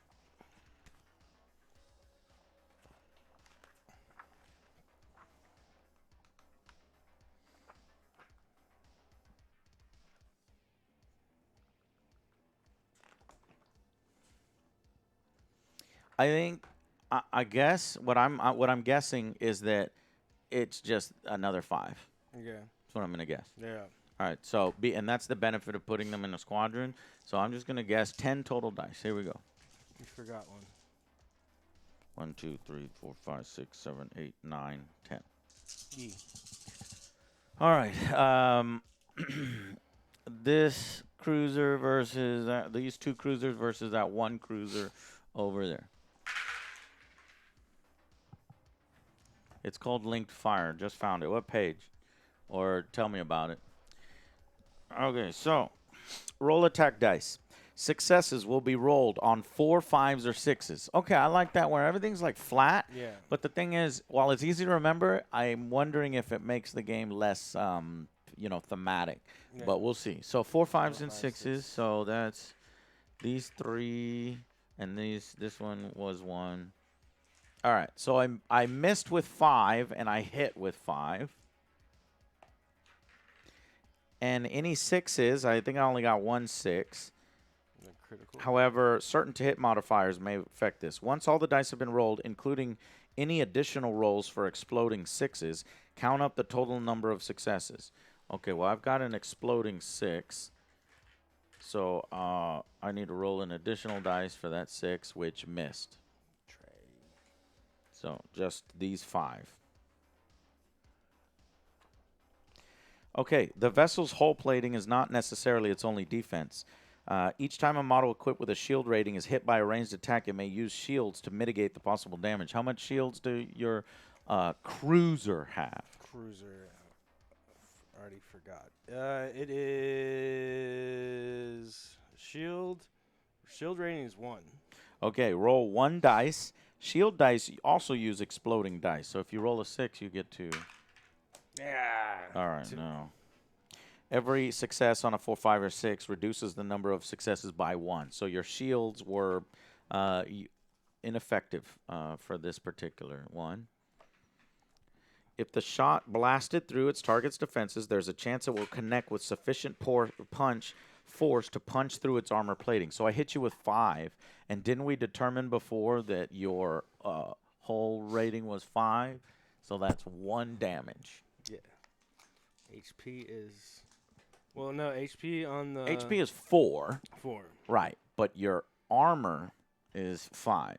I think, I guess what I'm guessing is that it's just another 5. Yeah. That's what I'm gonna guess. Yeah. All right. So and that's the benefit of putting them in a squadron. So I'm just gonna guess 10 total dice. Here we go. You forgot one. 1, 2, 3, 4, 5, 6, 7, 8, 9, 10. E. All right. This cruiser versus these 2 cruisers versus that 1 cruiser over there. It's called Linked Fire. Just found it. What page? Or tell me about it. Okay, so roll attack dice. Successes will be rolled on 4, 5s, or 6s. Okay, I like that where everything's like flat. Yeah. But the thing is, while it's easy to remember, I'm wondering if it makes the game less, thematic. Yeah. But we'll see. So 4, 5s, 4, and 5, 6s. 6. So that's these 3, and this one was 1. All right, so I missed with 5, and I hit with 5. And any 6s, I think I only got 1 6. Critical. However, certain to hit modifiers may affect this. Once all the dice have been rolled, including any additional rolls for exploding 6s, count up the total number of successes. Okay, well, I've got an exploding 6. So I need to roll an additional dice for that 6, which missed. So just these 5. Okay, the vessel's hull plating is not necessarily its only defense. Each time a model equipped with a shield rating is hit by a ranged attack, it may use shields to mitigate the possible damage. How much shields do your cruiser have? Cruiser. I already forgot. It is shield. Shield rating is 1. Okay, roll 1 dice. Shield dice also use exploding dice. So if you roll a 6, you get 2. Yeah. All right, 2. no. Every success on a 4, 5, or 6 reduces the number of successes by 1. So your shields were ineffective for this particular one. If the shot blasted through its target's defenses, there's a chance it will connect with sufficient force to punch through its armor plating. So I hit you with 5, and didn't we determine before that your hull rating was 5? So that's 1 damage. Yeah. HP is... Well, no, HP on the... HP is 4. 4. Right, but your armor is 5.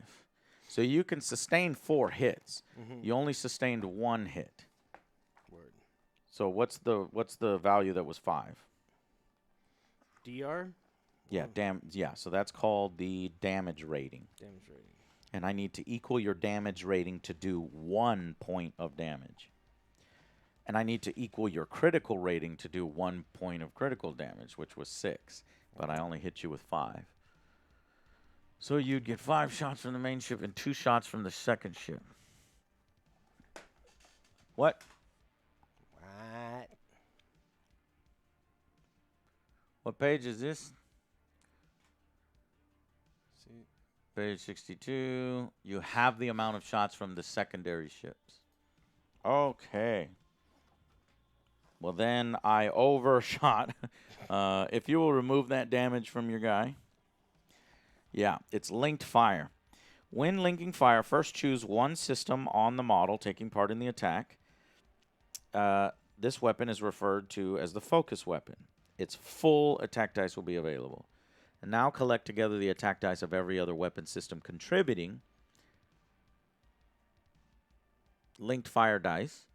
So you can sustain 4 hits. Mm-hmm. You only sustained 1 hit. Word. So what's the value that was 5? DR? Yeah, so that's called the damage rating. Damage rating. And I need to equal your damage rating to do 1 point of damage. And I need to equal your critical rating to do 1 point of critical damage, which was 6. But I only hit you with 5. So you'd get 5 shots from the main ship and 2 shots from the second ship. What? What? What page is this? See. Page 62. You have the amount of shots from the secondary ships. Okay. Well, then I overshot. If you will remove that damage from your guy. Yeah, it's linked fire. When linking fire, first choose one system on the model taking part in the attack. This weapon is referred to as the focus weapon. its full attack dice will be available. And now collect together the attack dice of every other weapon system contributing. Linked fire dice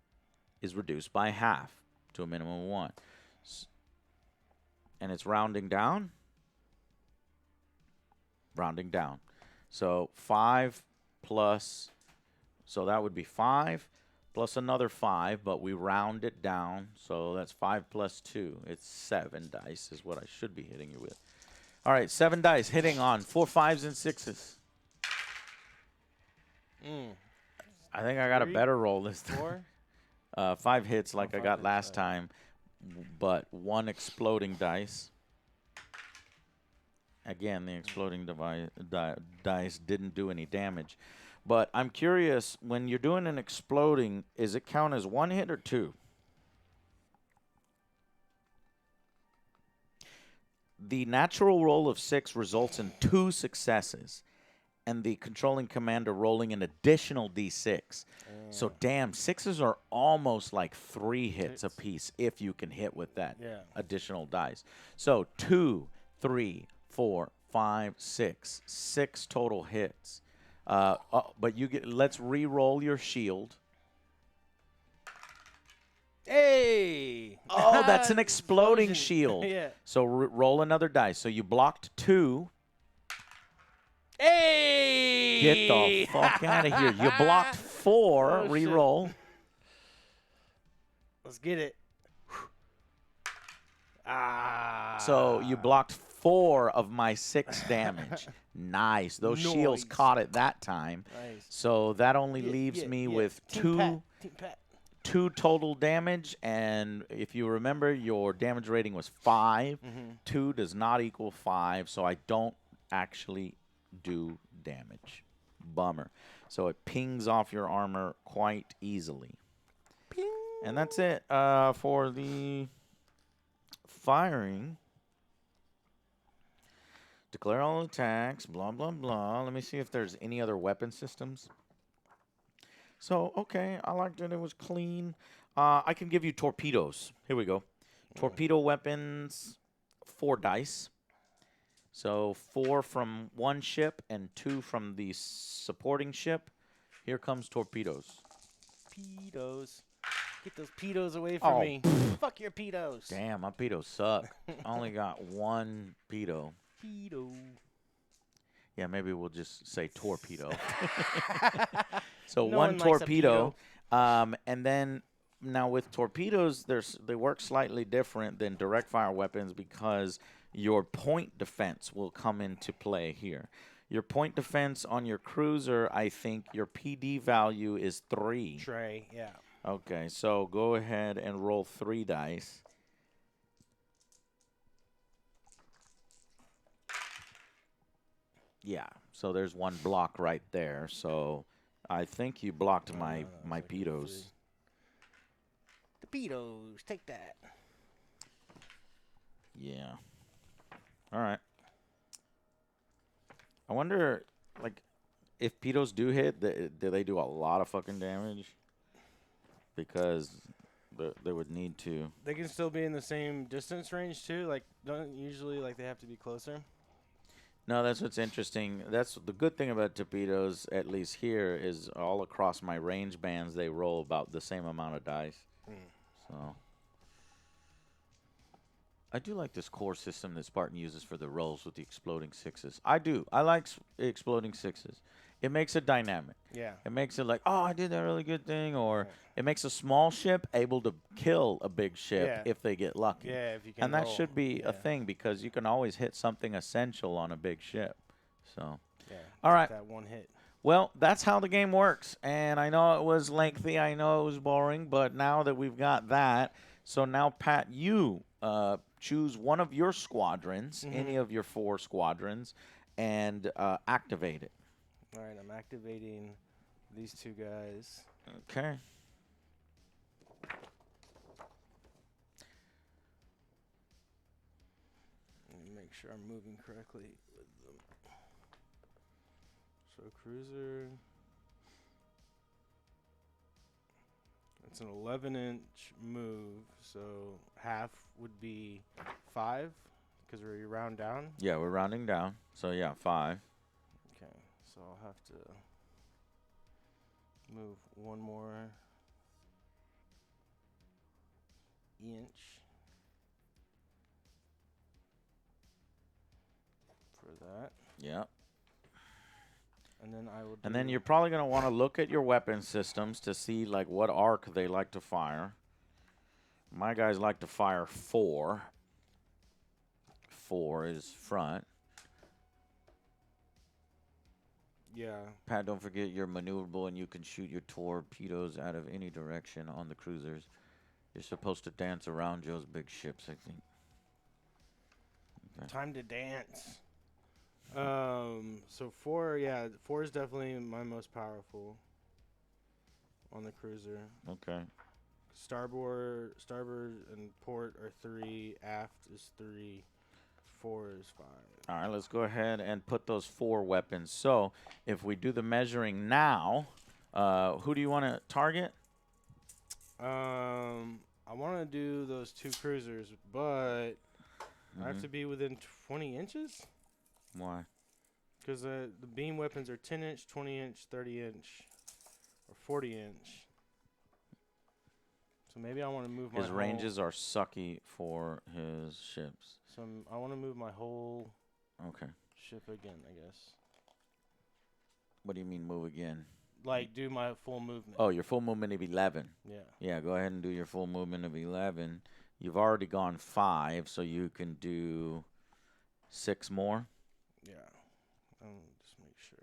is reduced by half to a minimum of 1. And it's rounding down. Rounding down. So 5 plus, so that would be 5 plus another 5, but we round it down. So that's 5 plus 2. It's 7 dice is what I should be hitting you with. All right, 7 dice hitting on 4 5s and 6s. I think I got a better roll this time. 5 hits like I got last time, but 1 exploding dice. Again, the exploding dice didn't do any damage. But I'm curious, when you're doing an exploding, is it count as 1 hit or 2? The natural roll of 6 results in 2 successes, and the controlling commander rolling an additional d6. So, damn, 6s are almost like 3 hits apiece if you can hit with that additional dice. So, 2, 3, 4, 5, 6. 6 total hits. But you get. Let's re-roll your shield. Hey! Oh, that's an exploding shield. Yeah. So roll another dice. So you blocked 2. Hey! Get the fuck out of here. You blocked 4. Oh, re-roll. Let's get it. So you blocked 4 of my 6 damage. Nice. Those shields caught it that time. Nice. So that only leaves me with 2 total damage. And if you remember, your damage rating was 5. 2 does not equal 5, so I don't actually do damage. Bummer. So it pings off your armor quite easily. Ping. And that's it for the firing. Declare all attacks, blah, blah, blah. Let me see if there's any other weapon systems. So, okay, I liked it. It was clean. I can give you torpedoes. Here we go. Torpedo weapons, 4 dice. So 4 from one ship and 2 from the supporting ship. Here comes torpedoes. Pedos. Get those pedos away from me. Fuck your pedos. Damn, my pedos suck. I only got 1 pedo. Pedo. Yeah, maybe we'll just say torpedo. So No 1 one likes a torpedo. And then now with torpedoes, they work slightly different than direct fire weapons because your point defense will come into play here. Your point defense on your cruiser, I think your PD value is 3. Trey, yeah. Okay, so go ahead and roll 3 dice. Yeah, so there's 1 block right there. So I think you blocked my pedos. The pedos, take that. Yeah. All right. I wonder, like, if pedos do hit, do they do a lot of fucking damage? Because they would need to. They can still be in the same distance range too. Like, don't usually like they have to be closer. No, that's what's interesting. That's the good thing about torpedoes, at least here, is all across my range bands, they roll about the same amount of dice. So I do like this core system that Spartan uses for the rolls with the exploding 6s. I do. I like exploding 6s. It makes it dynamic. Yeah. It makes it like, oh, I did that really good thing, or it makes a small ship able to kill a big ship if they get lucky. Yeah, if you can. And that should be a thing because you can always hit something essential on a big ship. So, all right. That 1 hit. Well, that's how the game works. And I know it was lengthy. I know it was boring. But now that we've got that, so now, Pat, you choose one of your squadrons, any of your 4 squadrons, and activate it. All right, I'm activating these 2 guys. Okay. Let me make sure I'm moving correctly with them. So cruiser. It's an 11-inch move, so half would be 5 because we round down. Yeah, we're rounding down. So, yeah, 5. Okay, so I'll have to move one more inch for that. Yeah. And then I will do And then you're probably going to want to look at your weapon systems to see, like, what arc they like to fire. My guys like to fire 4. 4 is front. Yeah. Pat, don't forget you're maneuverable and you can shoot your torpedoes out of any direction on the cruisers. You're supposed to dance around Joe's big ships, I think. Okay. Time to dance. So 4, yeah, 4 is definitely my most powerful on the cruiser. Okay. Starboard and port are 3, aft is 3, 4 is 5. All right, let's go ahead and put those 4 weapons. So if we do the measuring now, who do you want to target? I want to do those 2 cruisers, but I have to be within 20 inches? Why? Because the beam weapons are 10-inch, 20-inch, 30-inch, or 40-inch. So maybe I want to move my His ranges are sucky for his ships. So I want to move my whole Okay. ship again, I guess. What do you mean move again? Like, do my full movement. Oh, your full movement of 11. Yeah. Yeah, go ahead and do your full movement of 11. You've already gone 5, so you can do 6 more. Yeah. Just make sure.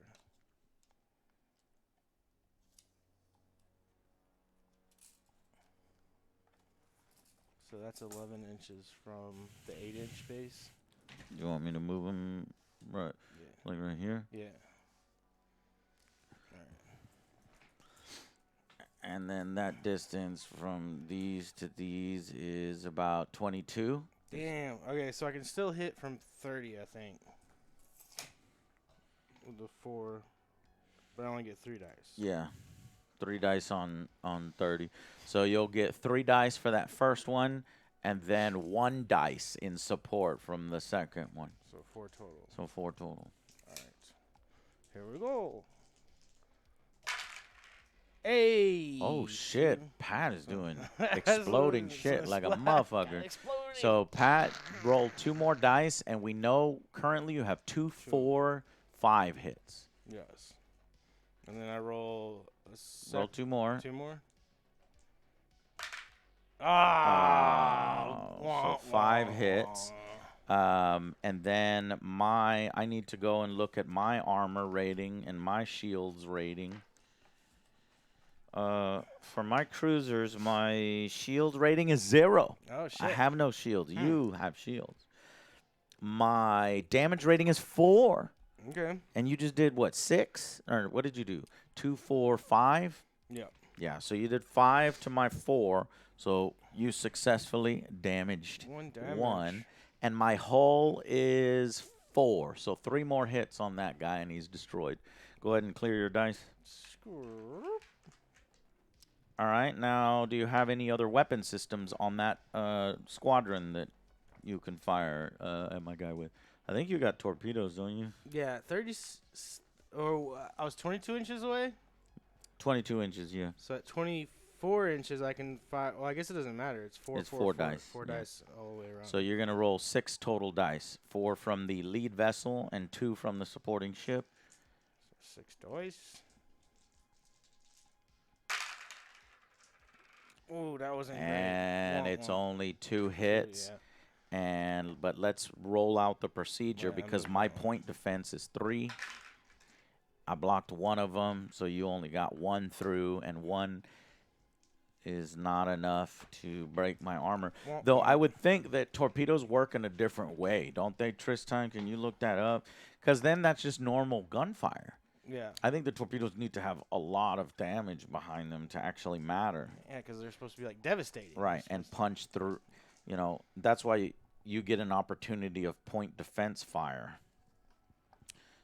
So that's 11 inches from the 8-inch base. You want me to move them right, Yeah. like right here? Yeah. And then that distance from these to these is about 22. Damn. Okay, so I can still hit from 30, I think. With the 4. But I only get 3 dice. Yeah. 3 dice on 30. So you'll get 3 dice for that first one, and then 1 dice in support from the second one. So 4 total. So 4 total. All right. Here we go. Hey. Oh, shit. Pat is doing That's exploding what- shit like a Got motherfucker. exploding. So, Pat, roll 2 more dice, and we know currently you have 2, 4, 5 hits. Yes. And then I roll Roll 2 more. 2 more. Ah. So 5 hits. And then I need to go and look at my armor rating and my shields rating. For my cruisers, my shield rating is 0. Oh shit. I have no shields. You have shields. My damage rating is 4. Okay. And you just did what, 6? Or what did you do? 2, 4, 5? Yeah. Yeah, so you did 5 to my 4. So you successfully damaged 1 damage. 1. And my hull is 4. So 3 more hits on that guy, and he's destroyed. Go ahead and clear your dice. All right. Now, do you have any other weapon systems on that squadron that you can fire at my guy with? I think you got torpedoes, don't you? Yeah, 30. I was 22 inches away. 22 inches, yeah. So at 24 inches, I can fire. Well, I guess it doesn't matter. It's 4 dice. 4 Yeah. dice all the way around. So you're going to roll 6 total dice. 4 from the lead vessel and 2 from the supporting ship. 6 dice. Ooh, that wasn't great. And it's only 2 hits. Yeah. But let's roll out the procedure Yeah, because I'm my looking at point defense is 3. I blocked 1 of them, so you only got 1 through, and 1 is not enough to break my armor. Though I would think that torpedoes work in a different way, don't they, Tristan? Can you look that up? Because then that's just normal gunfire. Yeah. I think the torpedoes need to have a lot of damage behind them to actually matter. Yeah, because they're supposed to be like devastating. Right, and punch through. You know, that's why you get an opportunity of point defense fire.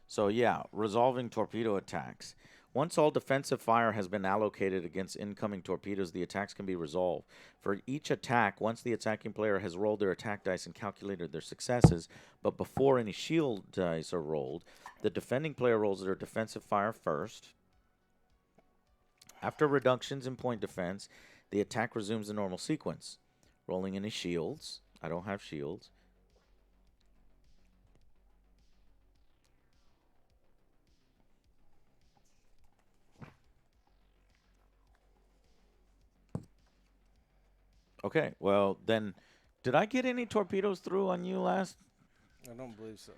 So, yeah, resolving torpedo attacks. Once all defensive fire has been allocated against incoming torpedoes, the attacks can be resolved. For each attack, once the attacking player has rolled their attack dice and calculated their successes, but before any shield dice are rolled, the defending player rolls their defensive fire first. After reductions in point defense, the attack resumes the normal sequence. Rolling any shields. I don't have shields. Okay, well, then, did I get any torpedoes through on you last? I don't believe so.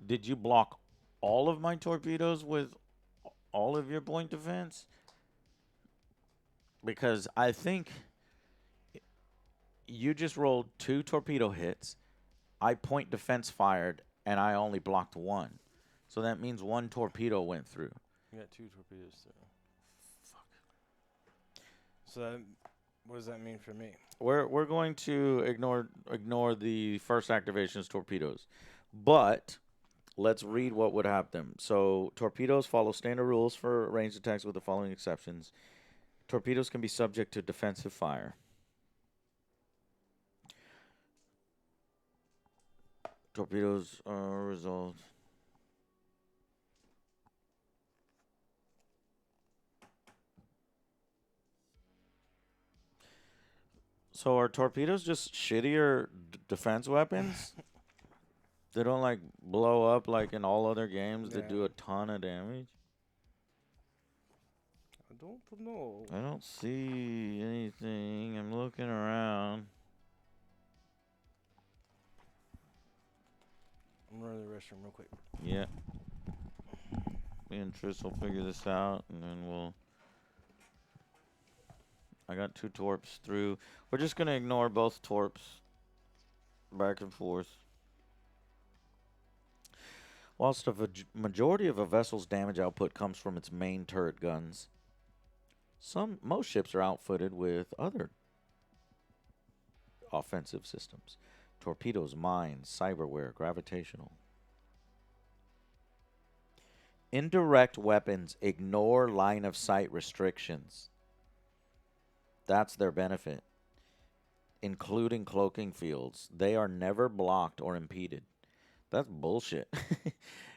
Did you block all of my torpedoes with all of your point defense? Because I think you just rolled 2 torpedo hits. I point defense fired, and I only blocked 1. So that means 1 torpedo went through. You got 2 torpedoes through. Fuck. So that, what does that mean for me? We're going to ignore the first activation's torpedoes. But let's read what would happen. So torpedoes follow standard rules for ranged attacks with the following exceptions. Torpedoes can be subject to defensive fire. Torpedoes are resolved. So are torpedoes just shittier defense weapons? They don't like blow up like in all other games that do a ton of damage? I don't know. I don't see anything. I'm looking around. I'm running to the restroom real quick. Yeah. Me and Tris will figure this out, and then we'll... I got 2 torps through. We're just going to ignore both torps back and forth. Whilst a majority of a vessel's damage output comes from its main turret guns, most ships are outfitted with other offensive systems. Torpedoes, mines, cyberware, gravitational. Indirect weapons ignore line of sight restrictions. That's their benefit. Including cloaking fields. They are never blocked or impeded. That's bullshit.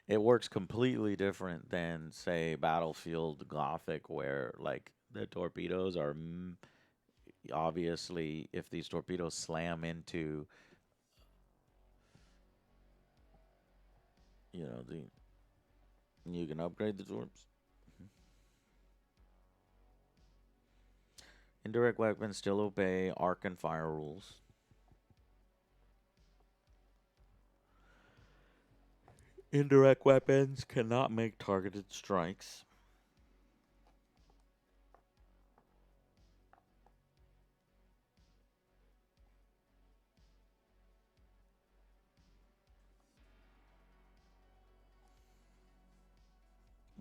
It works completely different than, say, Battlefield Gothic, where, like, the torpedoes are obviously, if these torpedoes slam into, you know, you can upgrade the torps. Indirect weapons still obey arc and fire rules. Indirect weapons cannot make targeted strikes.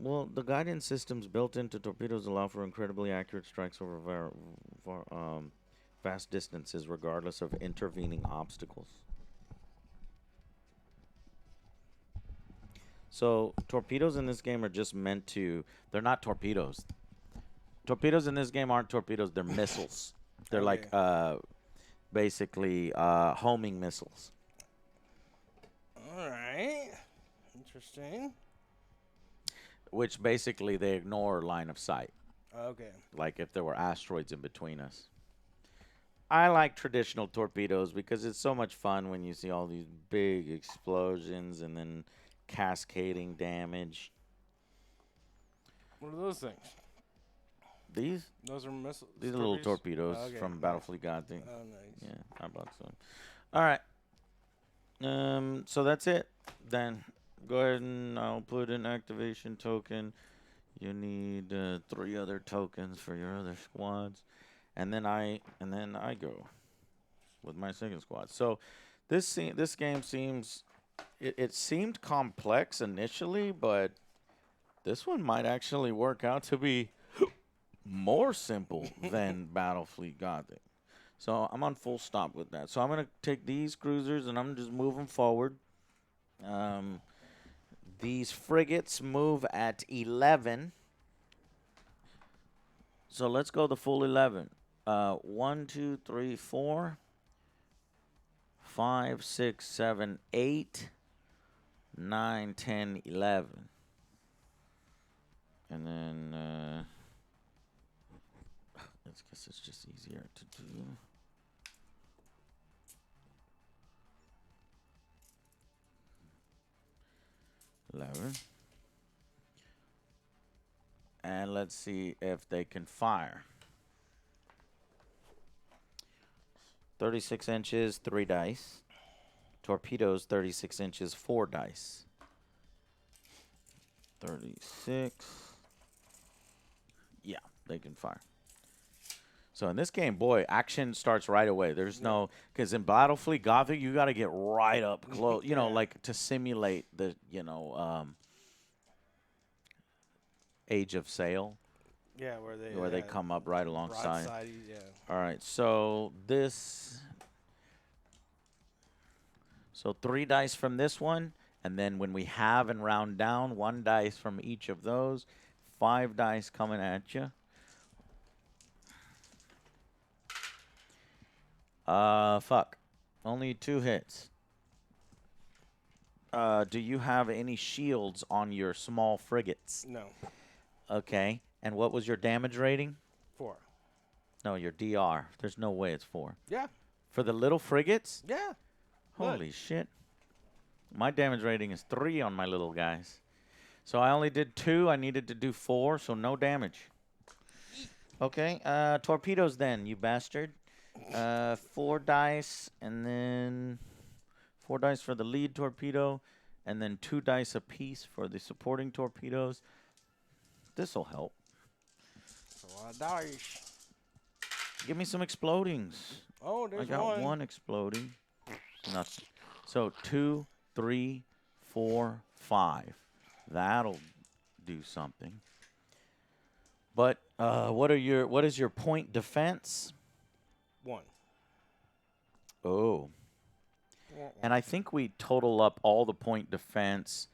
Well, the guidance systems built into torpedoes allow for incredibly accurate strikes over vast distances, regardless of intervening obstacles. So, torpedoes in this game are just meant to... They're not torpedoes. Torpedoes in this game aren't torpedoes. They're missiles. They're like, basically, homing missiles. All right. Interesting. Which basically they ignore line of sight. Okay. Like if there were asteroids in between us. I like traditional torpedoes because it's so much fun when you see all these big explosions and then cascading damage. What are those things? These? Those are missiles. These are little torpedoes from Battlefield Gothic. Oh, nice. Yeah, I bought some. All right. So that's it. Then go ahead and I'll put an activation token. You need 3 other tokens for your other squads, and then I go with my second squad. So this game seems it seemed complex initially, but this one might actually work out to be more simple than Battlefield Gothic. So I'm on full stop with that. So I'm going to take these cruisers and I'm just moving forward. These frigates move at 11. So let's go the full 11. 1, 2, 3, 4, 5, 6, 7, 8, 9, 10, 11. And then, I guess it's just easier to do. And let's see if they can fire. 36 inches, 3 dice. Torpedoes, 36 inches, 4 dice. 36. Yeah, they can fire. So in this game, boy, action starts right away. There's no, because in Battlefleet Gothic, you got to get right up close, you know, like to simulate the, Age of Sail. Yeah, where they come up right alongside. Broadside, yeah. All right, so 3 dice from this one, and then when we have and round down, 1 dice from each of those, 5 dice coming at you. Fuck. Only 2 hits. Do you have any shields on your small frigates? No. Okay. And what was your damage rating? 4. No, your DR. There's no way it's 4. Yeah. For the little frigates? Yeah. Holy shit. My damage rating is 3 on my little guys. So I only did 2. I needed to do 4, so no damage. Okay. Torpedoes then, you bastard. 4 dice, and then 4 dice for the lead torpedo, and then 2 dice apiece for the supporting torpedoes. This'll help. That's a lot of dice. Give me some explodings. Oh, there's I got one exploding. Nothing. So 2, 3, 4, 5. That'll do something. But what is your point defense? 1. Oh. And I think we total up all the point defense.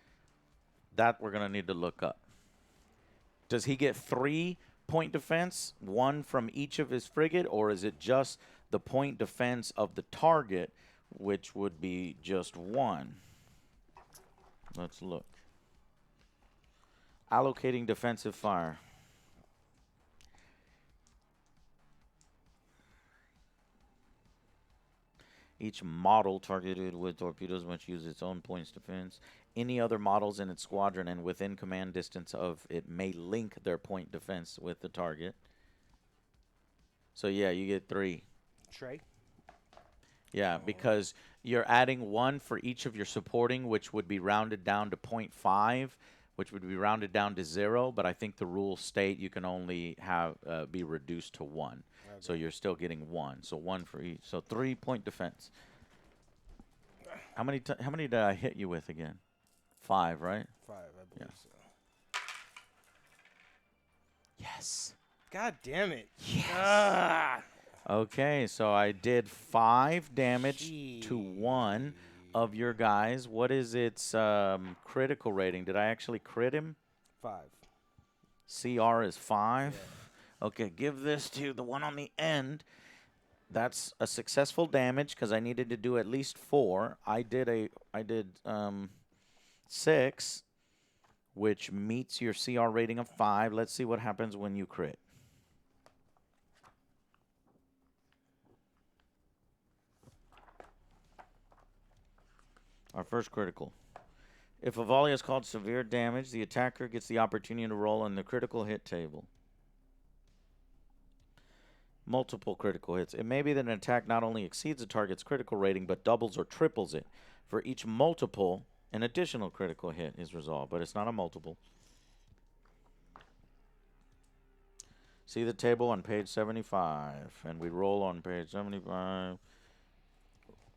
That we're going to need to look up. Does he get 3 point defense, 1 from each of his frigate, or is it just the point defense of the target, which would be just 1? Let's look. Allocating defensive fire. Each model targeted with torpedoes must use its own points defense. Any other models in its squadron and within command distance of it may link their point defense with the target. So yeah, you get 3. Trey? Yeah, because you're adding 1 for each of your supporting, which would be rounded down to 0.5, which would be rounded down to 0. But I think the rules state you can only have be reduced to 1. Okay. So you're still getting 1. So 1 for each. So 3 point defense. How many did I hit you with again? 5, right? 5, I believe so. Yes. God damn it. Yes. Ah. Okay, so I did 5 damage to 1 of your guys. What is its critical rating? Did I actually crit him? 5. CR is 5. Yeah. Okay, give this to the one on the end. That's a successful damage because I needed to do at least 4. I did 6, which meets your CR rating of 5. Let's see what happens when you crit. Our first critical. If a volley is called severe damage, the attacker gets the opportunity to roll on the critical hit table. Multiple critical hits. It may be that an attack not only exceeds a target's critical rating, but doubles or triples it. For each multiple, an additional critical hit is resolved, but it's not a multiple. See the table on page 75, and we roll on page 75.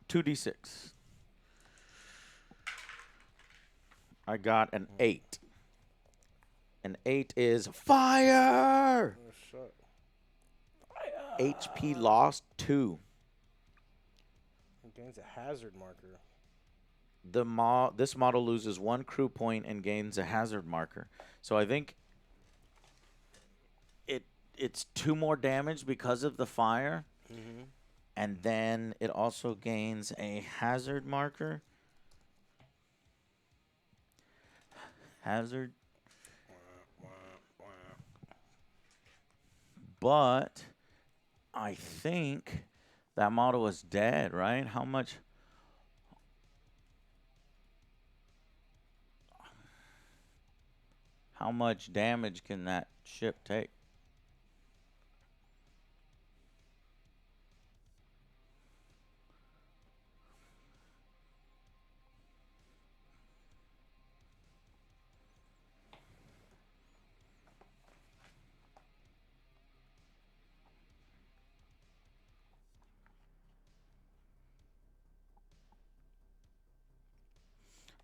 2d6. I got an 8. An 8 is fire! Oh, shit. HP lost 2. It gains a hazard marker. This model loses 1 crew point and gains a hazard marker. So I think it's 2 more damage because of the fire, Mm-hmm. and then it also gains a hazard marker. Hazard. But I think that model is dead, right? How much damage can that ship take?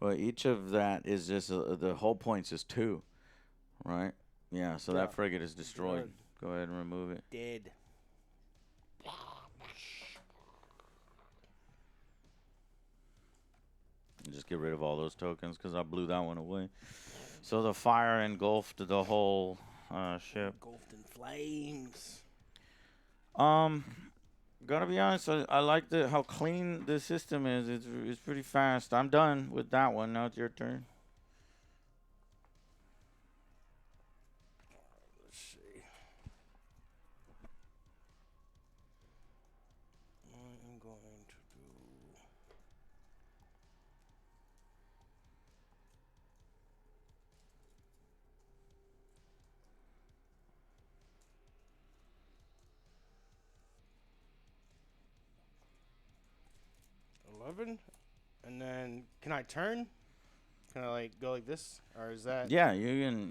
Well, each of that is just the whole points is 2, right? Yeah, so Yeah. that frigate is destroyed. Good. Go ahead and remove it. Dead. And just get rid of all those tokens because I blew that one away. So the fire engulfed the whole ship. Engulfed in flames. Gotta be honest, I like how clean the system is. It's pretty fast. I'm done with that one. Now it's your turn. Let's see. I'm going to do. And then can I turn? Can I like go like this, or is that? Yeah, you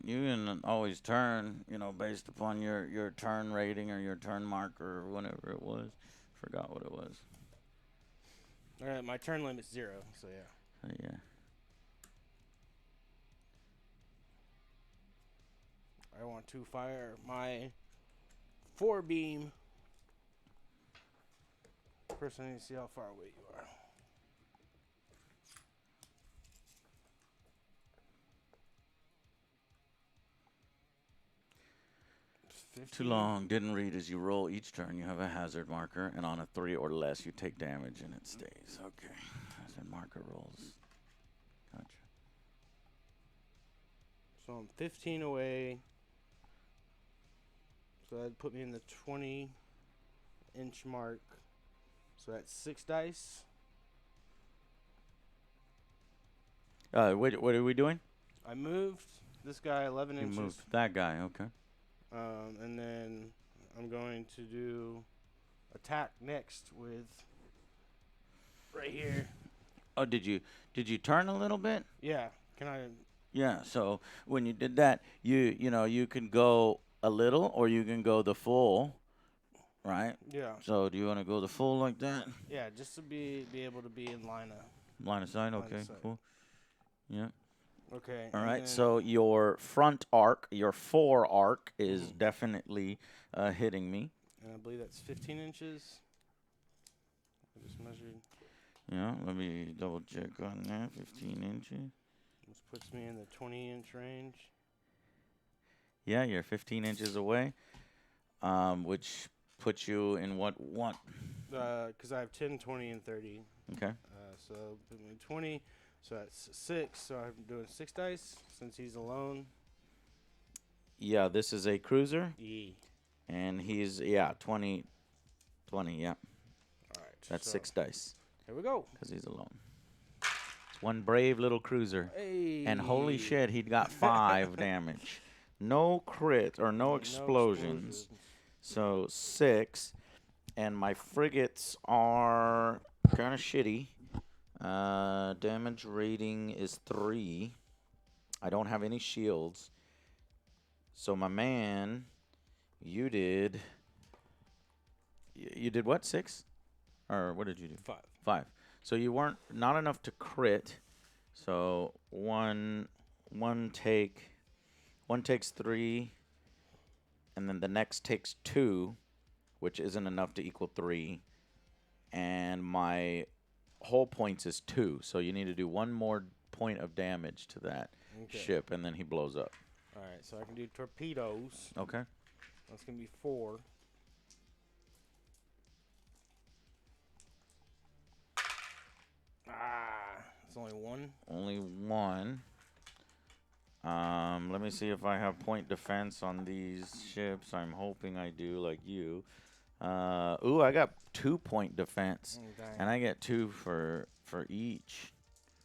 can always turn, based upon your turn rating or your turn marker or whatever it was. Forgot what it was. All right, my turn limit's 0, so yeah. Yeah. I want to fire my 4-beam. First, I need to see how far away you are. Too long. Didn't read. As you roll each turn, you have a hazard marker, and on a 3 or less, you take damage, and it stays. Okay. Hazard marker rolls. Gotcha. So I'm 15 away. So that'd put me in the 20-inch mark. So that's 6 dice. Wait, what are we doing? I moved this guy 11 You inches. moved that guy. Okay. And then I'm going to do attack next with right here. Oh, did you turn a little bit? Yeah. Can I? Yeah. So when you did that, you can go a little or you can go the full, right? Yeah. So do you want to go the full like that? Yeah, just to be able to be in line of. Line of sight. Line of Okay. sight. Cool. Yeah. Okay. All and right. then- So your front arc, your fore arc, is definitely hitting me. And I believe that's 15 inches. I just measured. Yeah. Let me double check on that. 15 inches. This puts me in the 20-inch range. Yeah, you're 15 inches away, which puts you in what? Because I have 10, 20, and 30. Okay. So put me in 20. So that's 6. So I'm doing 6 dice since he's alone. Yeah, this is a cruiser, E. and he's 20, yeah. All right. That's so 6 dice Here we go. because he's alone. It's one brave little cruiser, Hey. and holy shit, he got 5 damage. No crit or no explosions. So 6, and my frigates are kind of shitty. Damage rating is 3. I don't have any shields. So my man, you did what? 6? Or what did you do? 5. So you weren't not enough to crit. So one takes 3, and then the next takes 2, which isn't enough to equal 3. And my whole points is 2, so you need to do 1 more point of damage to that ship, and then he blows up. All right, so I can do torpedoes. Okay. That's going to be 4. It's only 1. Only 1. Let me see if I have point defense on these ships. I'm hoping I do, like you. Ooh, I got 2-point defense, Dang. and I get 2 for each.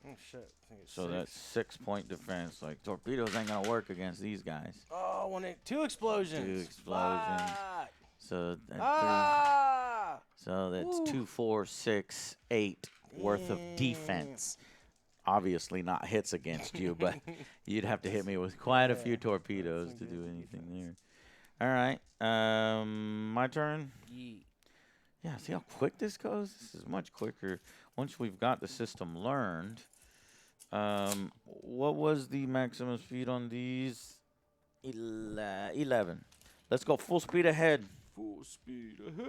Oh, shit. I think it's So 6. that's 6-point defense. Like, torpedoes ain't gonna work against these guys. Oh, 2 explosions. 2 explosions. Fuck. So that's Ah! 3. So that's Ooh. 2, 4, 6, 8 worth of defense. Obviously not hits against you, but you'd have to hit me with quite a few torpedoes to do anything there. All right. My turn. Yeah, see how quick this goes? This is much quicker once we've got the system learned. What was the maximum speed on these? 11. Let's go full speed ahead. Full speed ahead.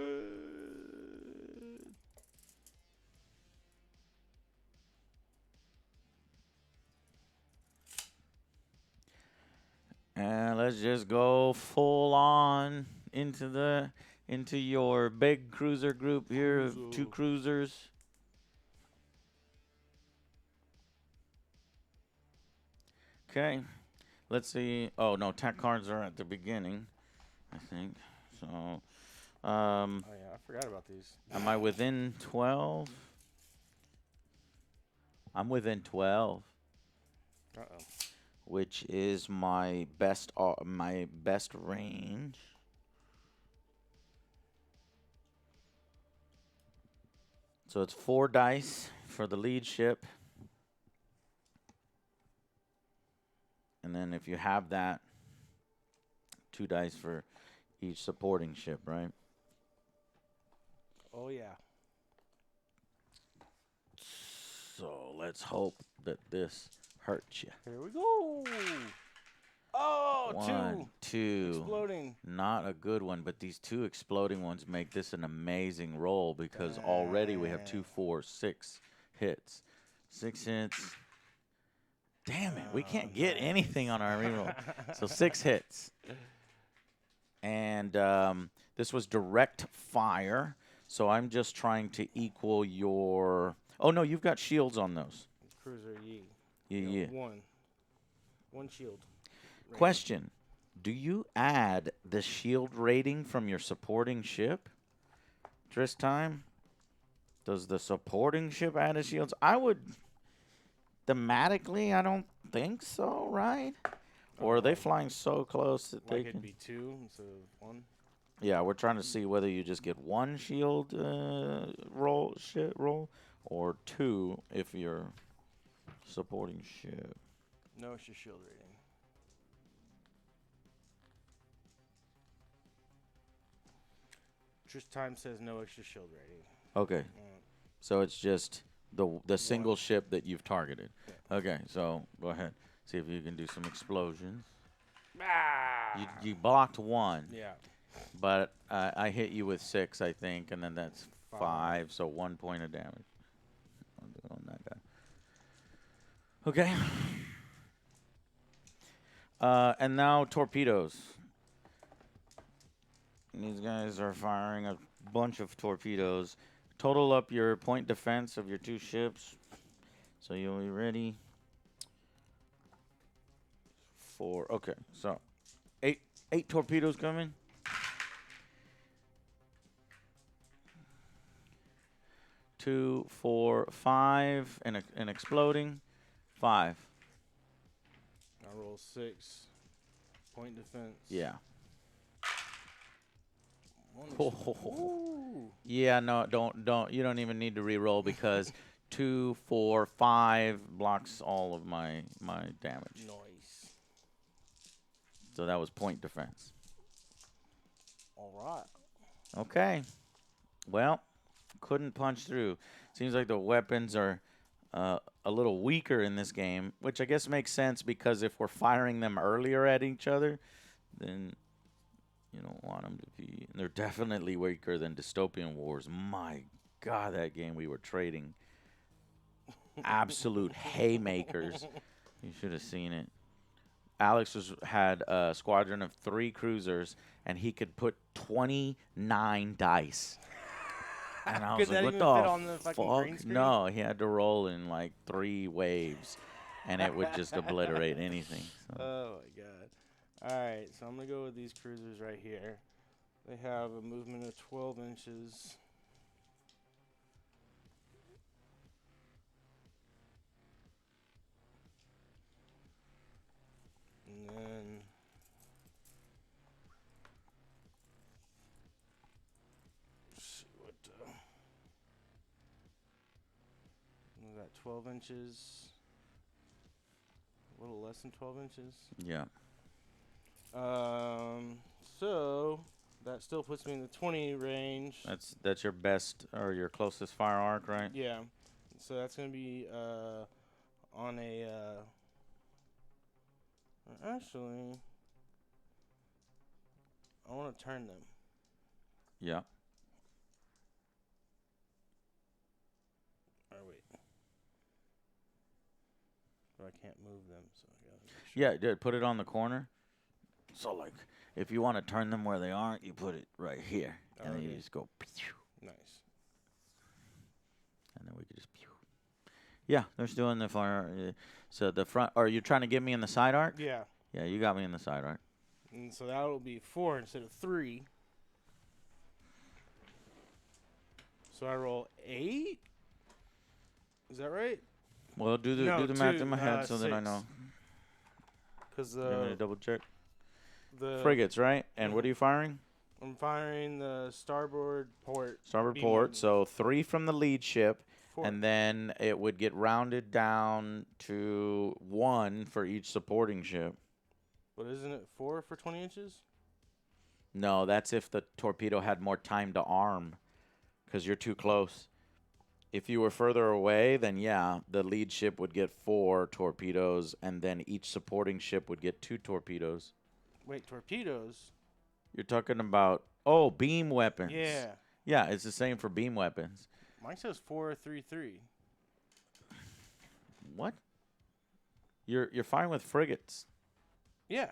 And let's just go full on into your big cruiser group here of 2 cruisers. Okay. Let's see. Oh no, attack cards are at the beginning, I think. So Oh yeah, I forgot about these. am I within 12? I'm within 12. Uh-oh. Which is my best range. So it's 4 dice for the lead ship. And then if you have that, 2 dice for each supporting ship, right? Oh yeah. So let's hope that this hurts you. Here we go. Oh, 1, 2. Exploding. Not a good one, but these 2 exploding ones make this an amazing roll because already we have 2, 4, 6 hits. 6 hits. Damn it, we can't get anything on our reroll. So 6 hits. And this was direct fire, so I'm just trying to equal your... Oh, no, you've got shields on those. Cruiser, Yeah. 1 shield. Question. Do you add the shield rating from your supporting ship? Time? Does the supporting ship add a shields? I would... Thematically, I don't think so, right? Or are they flying so close that they can... can... be 2 instead of 1? Yeah, we're trying to see whether you just get 1 shield roll, or 2 if you're supporting ship. No extra shield rating. Time says no extra shield rating. Okay. So it's just the single ship that you've targeted. Yeah. Okay, so go ahead. See if you can do some explosions. Ah! You blocked 1. Yeah. But I hit you with 6, I think, and then that's 5, so 1 point of damage on that guy. Okay. And now torpedoes. These guys are firing a bunch of torpedoes. Total up your point defense of your 2 ships. So you'll be ready for... Okay, so 8 torpedoes coming. 2, 4, 5, and exploding. 5. I roll 6. Point defense. Yeah. Ooh. Yeah, no, don't. You don't even need to re-roll because 2, 4, 5 blocks all of my damage. Nice. So that was point defense. All right. Okay. Well, couldn't punch through. Seems like the weapons are a little weaker in this game, which I guess makes sense because if we're firing them earlier at each other, then you don't want them to be. And they're definitely weaker than Dystopian Wars. My God, that game we were trading absolute haymakers. You should have seen it. Alex had a squadron of 3 cruisers, and he could put 29 dice. And I was Could like, that what even the fit on the fucking green fuck? screen? No, he had to roll in like 3 waves, and it would just obliterate anything. So. Oh my god. Alright, so I'm gonna go with these cruisers right here. They have a movement of 12 inches. And then let's see what we got 12 inches. A little less than 12 inches. Yeah. So that still puts me in the 20 range. That's your best or your closest fire arc, right? Yeah. So that's gonna be on a actually I want to turn them. Yeah. Oh wait. But I can't move them, so I gotta make sure. Yeah, dude, put it on the corner. So like, if you want to turn them where they aren't, you put it right here, and then you Okay. just go. Nice. And then we could just. Yeah, they're still in the fire. So the front. Are you trying to get me in the side arc? Yeah. Yeah, you got me in the side arc. And so that will be 4 instead of 3. So I roll 8. Is that right? Well, do the No, math 2, in my head so that I 6. know. Because You want me to double check. the Frigates, right? And what are you firing? I'm firing the starboard port. Starboard beam port. weapon. So 3 from the lead ship, 4. and then it would get rounded down to 1 for each supporting ship. But isn't it 4 for 20 inches? No, that's if the torpedo had more time to arm, because you're too close. If you were further away, then yeah, the lead ship would get 4 torpedoes, and then each supporting ship would get 2 torpedoes. Wait, torpedoes? You're talking about, beam weapons. Yeah. Yeah, it's the same for beam weapons. Mine says 4-3-3. What? You're fine with frigates. Yeah.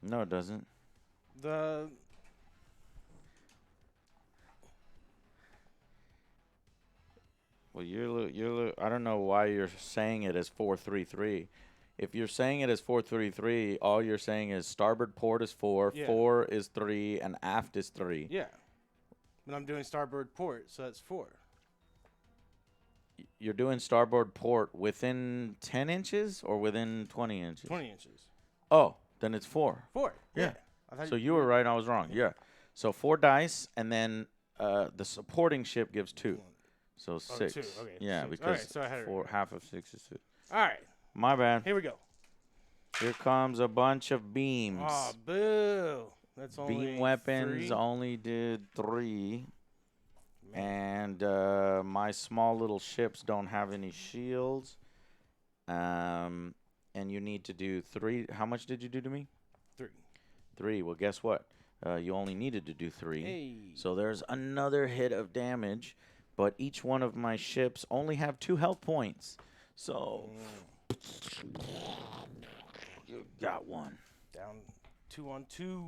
No, it doesn't. The Well, I don't know why you're saying it as 4-3-3. If you're saying it as 4-3-3, all you're saying is starboard port is 4, Yeah. 4 is 3, and aft is 3. yeah. But I'm doing starboard port, so that's 4. You're doing starboard port within 10 inches or within 20 inches? 20 inches. Oh, then it's 4. 4. Yeah. I thought So you were right, I was wrong. Yeah. So 4 dice, and then the supporting ship gives 2. So 6. 2. Okay. Yeah, 6. because All right, so I had it right. half of 6 is 6. All right. My bad. Here we go. Here comes a bunch of beams. Oh, boo. That's only Beam weapons 3. only did 3. Man. And my small little ships don't have any shields. And you need to do 3. How much did you do to me? 3. 3. Well, guess what? You only needed to do 3. Hey. So there's another hit of damage. But each one of my ships only have 2 health points. So you got 1. Down 2 on 2.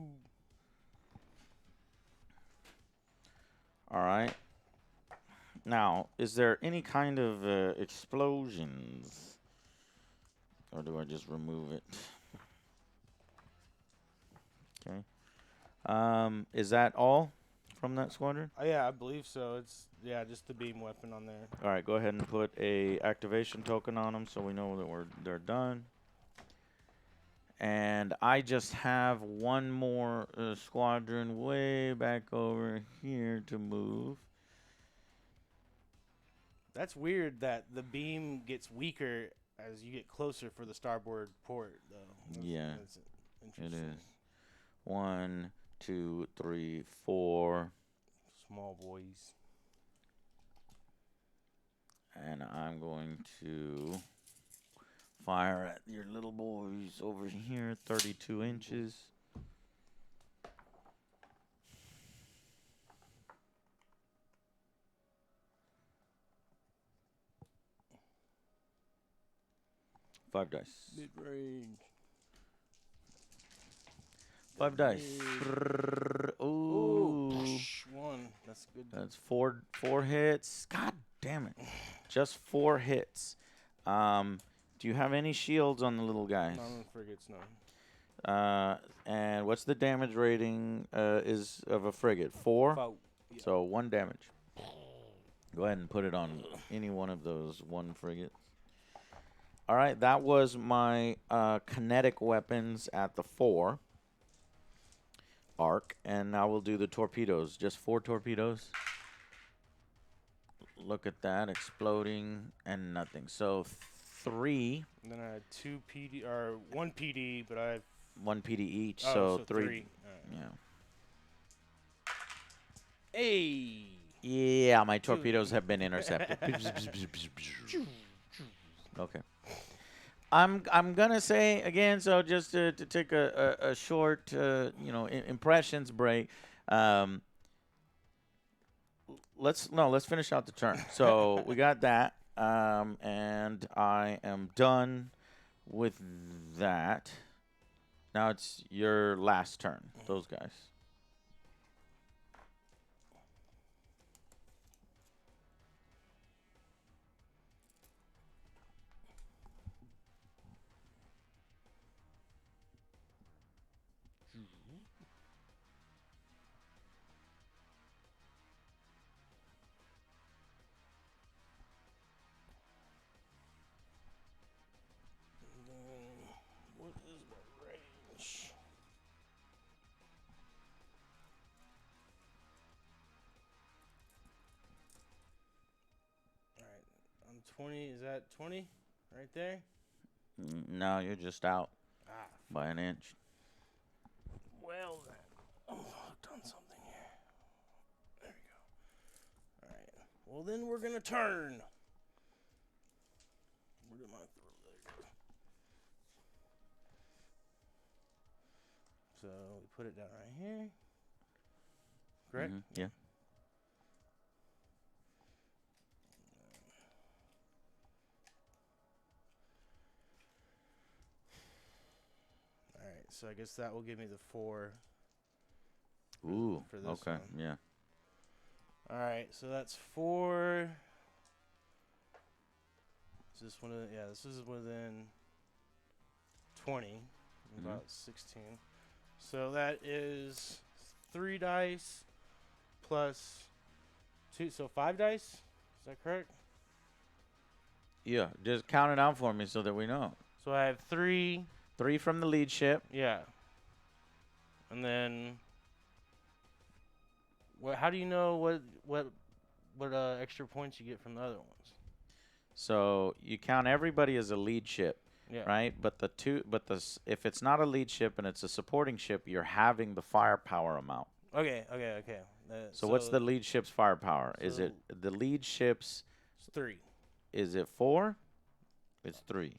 All right. Now, is there any kind of explosions? Or do I just remove it? Okay. Is that all from that squadron? Yeah, I believe so. It's just the beam weapon on there. All right, go ahead and put a activation token on them so we know that they're done. And I just have one more squadron way back over here to move. That's weird that the beam gets weaker as you get closer for the starboard port, though. Yeah, That's it interesting. is. 1, 2, 3, 4. Small boys. And I'm going to fire at your little boys over here, 32 inches. 5 dice. Mid range. 5 dice. Ooh. Ooh. 1. That's good. That's four hits. God damn it. Just 4 hits. Do you have any shields on the little guys? None of the frigates, no. And what's the damage rating is of a frigate? 4? Yeah. So 1 damage. Go ahead and put it on any one of those 1 frigates. All right, that was my kinetic weapons at the 4 arc, and now we'll do the torpedoes. Just 4 torpedoes. Look at that, exploding and nothing. So 3. And then I had 2 PD, or 1 PD, but I have 1 PD each, so so 3. Right. Yeah. Hey. Yeah, my torpedoes have been intercepted. Okay. I'm gonna say again, so just to take a short impressions break. Let's finish out the turn. So we got that, and I am done with that. Now it's your last turn. Those guys. What is my range? Alright, I'm 20. Is that 20? Right there? No, you're just out Ah, by an inch. well then. Oh, I've done something here. There we go. Alright. Well, then we're going to turn. Where did my throw? There you go. So we put it down right here. Correct? Yeah. Alright, so I guess that will give me the 4. Ooh. For this okay. one. Yeah. Alright, so that's 4. Is this one? Yeah, this is within 20. About 16. So that is 3 dice plus 2. So 5 dice? Is that correct? Yeah. Just count it out for me so that we know. So I have 3. 3 from the lead ship. Yeah. And then, how do you know what extra points you get from the other ones? So you count everybody as a lead ship, Yeah. right? But if it's not a lead ship and it's a supporting ship, you're having the firepower amount. Okay. So what's the lead ship's firepower? Is so it the lead ship's? It's 3. Is it 4? It's 3.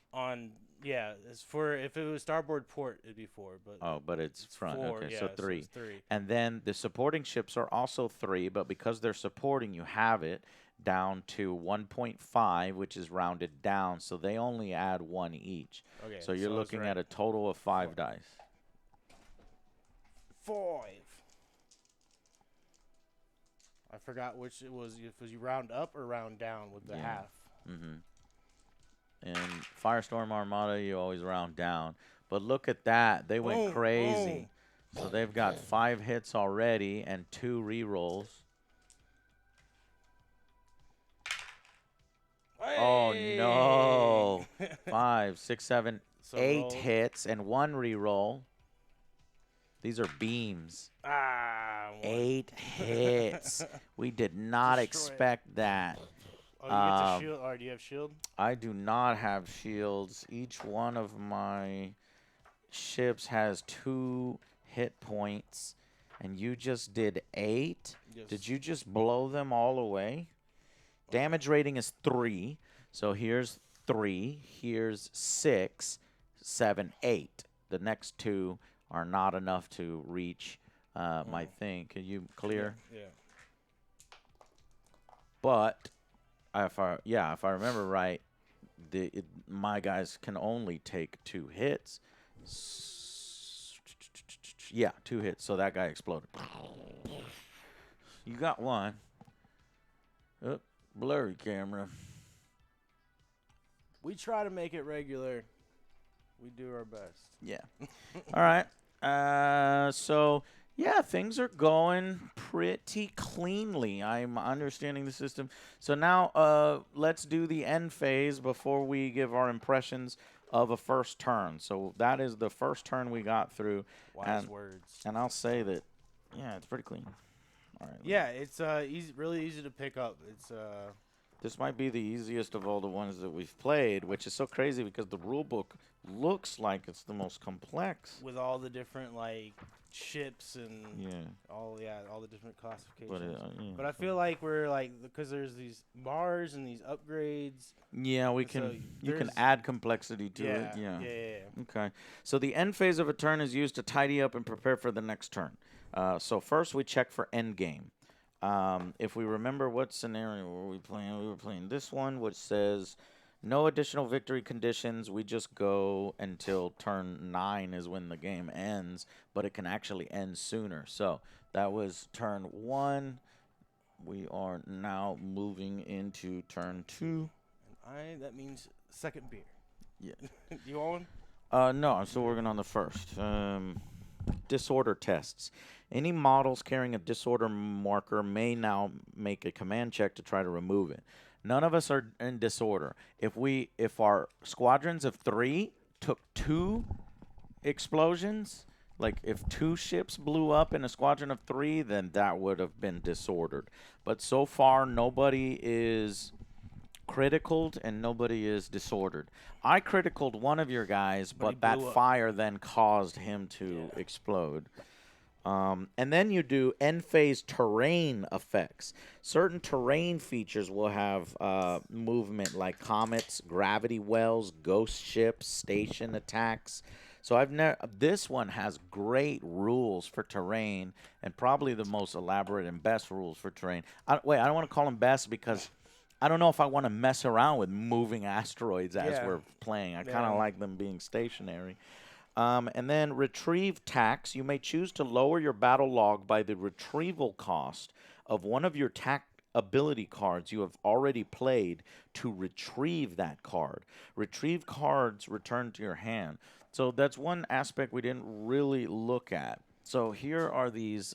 It's for, if it was starboard port, it'd be 4. But but it's front. 4, Okay, yeah, so 3. it's 3. And then the supporting ships are also 3, but because they're supporting, you have it down to 1.5, which is rounded down, so they only add 1 each. Okay. So you're I was looking right. at a total of 5 4. dice. 5. I forgot which it was. If it was you round up or round down with the half. Mm-hmm. And Firestorm Armada, you always round down. But look at that. They went crazy. So they've got 5 hits already and 2 rerolls. Hey! Oh, no. 5, 6, 7, So 8 roll. hits and 1 reroll. These are beams. 8 hits. We did not expect that. Oh, you get to shield. Or do you have shield? I do not have shields. Each one of my ships has 2 hit points, and you just did 8? Yes. Did you just blow them all away? Damage rating is 3, so here's 3, here's 6, 7, 8. The next 2 are not enough to reach my thing. Can you clear? Yeah. But if I remember right, my guys can only take 2 hits. Yeah, 2 hits. So that guy exploded. You got one. Oh, blurry camera. We try to make it regular. We do our best. Yeah. All right. So yeah, things are going pretty cleanly. I'm understanding the system. So now let's do the end phase before we give our impressions of a first turn. So that is the first turn we got through. Wise words. And I'll say that, yeah, it's pretty clean. All right. Yeah, it's really easy to pick up. It's This might be the easiest of all the ones that we've played, which is so crazy because the rule book looks like it's the most complex. with all the different like ships and Yeah. all the different classifications. Yeah, But I feel like we're like because there's these bars and these upgrades. yeah, we So can. You can there's- add complexity to Yeah, it. Yeah. yeah. Okay. So the end phase of a turn is used to tidy up and prepare for the next turn. So first we check for end game. If we remember what scenario were we playing, we were playing this one, which says no additional victory conditions. We just go until turn 9 is when the game ends, but it can actually end sooner. So that was turn 1. We are now moving into turn 2. That means second beer. Yeah. You want one? No, I'm still working on the first. Disorder tests. Any models carrying a disorder marker may now make a command check to try to remove it. None of us are in disorder. If our squadrons of 3 took 2 explosions, like if 2 ships blew up in a squadron of 3, then that would have been disordered. But so far, nobody is criticaled and nobody is disordered. I criticaled one of your guys, But he but that blew up. fire then caused him to explode. And then you do end phase terrain effects. Certain terrain features will have movement like comets, gravity wells, ghost ships, station attacks. So this one has great rules for terrain and probably the most elaborate and best rules for terrain. I don't want to call them best because I don't know if I want to mess around with moving asteroids as Yeah. we're playing. I kind Yeah. of like them being stationary. And then retrieve tax. You may choose to lower your battle log by the retrieval cost of one of your tac ability cards you have already played to retrieve that card. Retrieve cards returned to your hand. So that's one aspect we didn't really look at. So here are these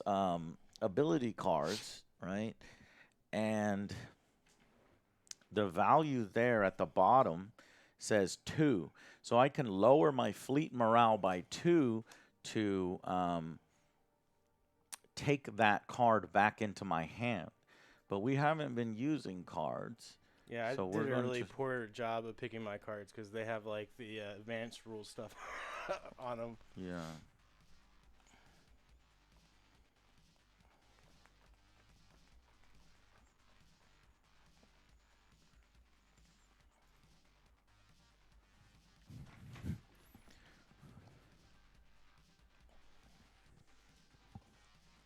ability cards, right? And the value there at the bottom says 2. So I can lower my fleet morale by 2 to take that card back into my hand. But we haven't been using cards. Yeah, So I we're did a going really to- poor job of picking my cards because they have like the advanced rule stuff on them. Yeah.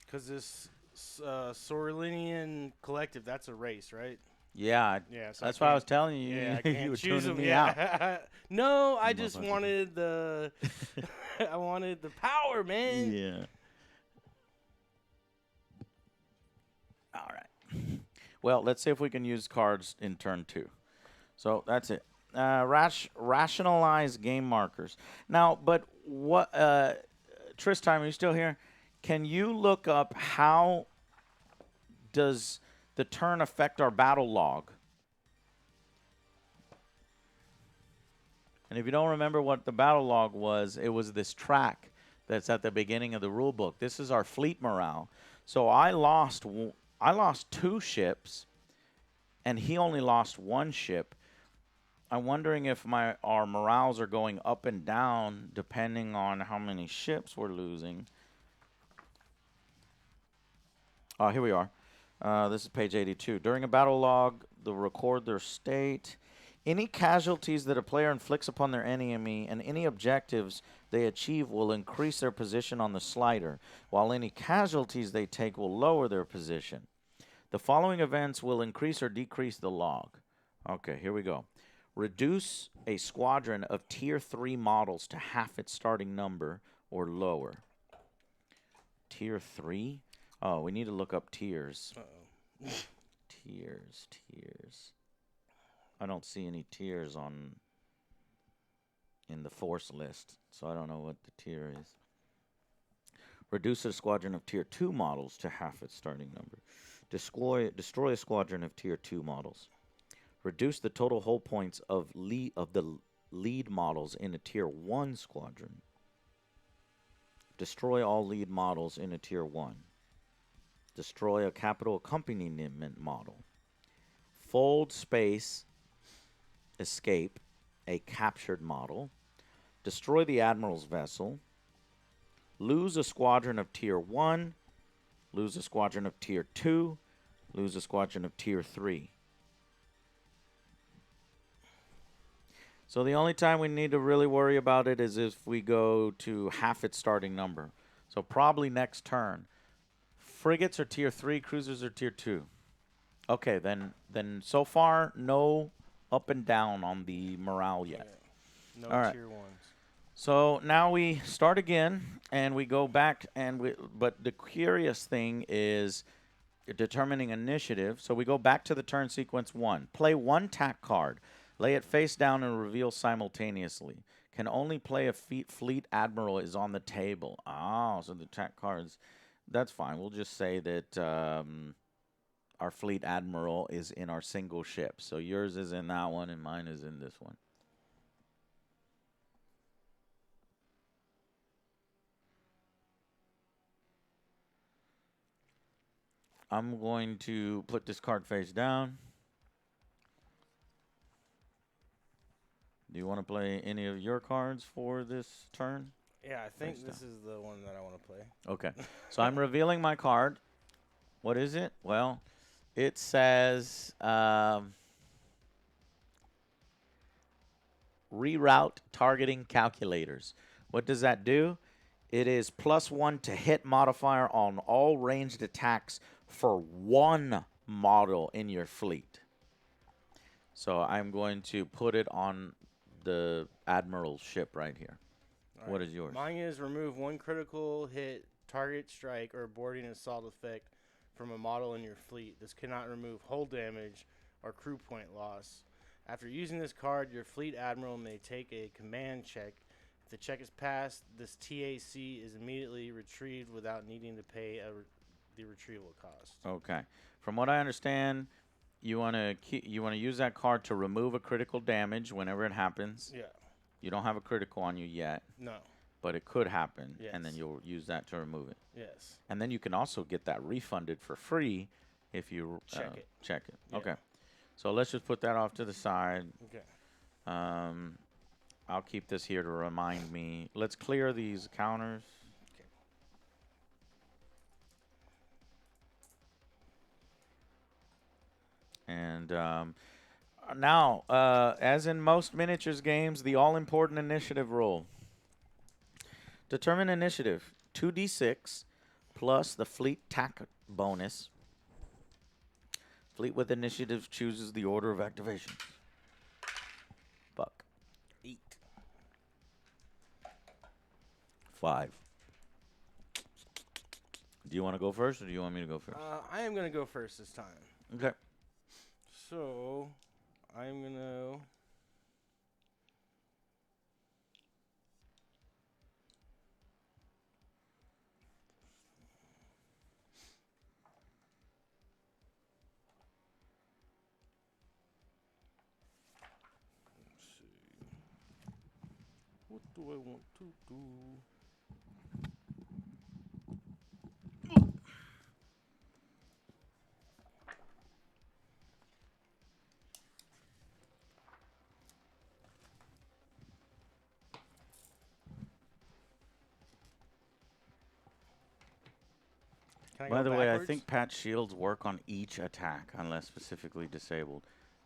Because this Sorlinian Collective, that's a race, right? Yeah. Yeah, so That's what I was telling you. Yeah, I You can't were choose tuning them. me out. Yeah. No, I You just motherfucker. wanted the, I wanted the power, man. Yeah. All right. Well, let's see if we can use cards in turn 2. So that's it. Rationalize game markers. Now, but what, Tristan, are you still here? Can you look up how does the turn affect our battle log? And if you don't remember what the battle log was, it was this track that's at the beginning of the rule book. This is our fleet morale. So I lost 2 ships, and he only lost 1 ship. I'm wondering if our morales are going up and down depending on how many ships we're losing. Here we are. This is page 82. During a battle log, they'll record their state. Any casualties that a player inflicts upon their enemy and any objectives they achieve will increase their position on the slider, while any casualties they take will lower their position. The following events will increase or decrease the log. Okay, here we go. Reduce a squadron of Tier 3 models to half its starting number or lower. Tier 3? Oh, we need to look up tiers. Uh-oh. Tiers. I don't see any tiers in the force list, so I don't know what the tier is. Reduce a squadron of Tier 2 models to half its starting number. Destroy a squadron of Tier 2 models. Reduce the total hull points of the lead models in a Tier 1 squadron. Destroy all lead models in a Tier 1. Destroy a capital accompaniment model. Fold space escape a captured model. Destroy the admiral's vessel. Lose a squadron of Tier 1. Lose a squadron of Tier 2. Lose a squadron of Tier 3. So the only time we need to really worry about it is if we go to half its starting number. So probably next turn. Frigates are Tier 3, cruisers are Tier 2. Okay, then so far, no up and down on the morale yet. No All right. tier 1s. So now we start again, and we go back, but the curious thing is determining initiative. So we go back to the turn sequence 1. Play 1 tack card. Lay it face down and reveal simultaneously. Can only play if fleet admiral is on the table. Oh, so the tack cards, that's fine. We'll just say that our fleet admiral is in our single ship. So yours is in that one and mine is in this one. I'm going to put this card face down. Do you want to play any of your cards for this turn? Yeah, I think this is the one that I want to play. Okay. So I'm revealing my card. What is it? Well, it says reroute targeting calculators. What does that do? It is +1 to hit modifier on all ranged attacks for 1 model in your fleet. So I'm going to put it on the admiral's ship right here. All What right. is yours? Mine is remove 1 critical hit, target strike, or boarding assault effect from a model in your fleet. This cannot remove hull damage or crew point loss. After using this card, your fleet admiral may take a command check. If the check is passed, this TAC is immediately retrieved without needing to pay the retrieval cost. Okay. From what I understand, you want to use that card to remove a critical damage whenever it happens. Yeah. You don't have a critical on you yet, No. but it could happen, Yes. and then you'll use that to remove it. Yes. And then you can also get that refunded for free if you Check it. Check it. Yeah. Okay. So let's just put that off to the side. Okay. I'll keep this here to remind me. Let's clear these counters. Okay. And now, as in most miniatures games, the all-important initiative roll. Determine initiative. 2d6 plus the fleet tack bonus. Fleet with initiative chooses the order of activation. Buck. 8. 5. Do you want to go first, or do you want me to go first? I am going to go first this time. Okay. So, I'm going to... What do I want to do? Can I By go the way, I backwards? think patch shields work on each attack unless specifically disabled.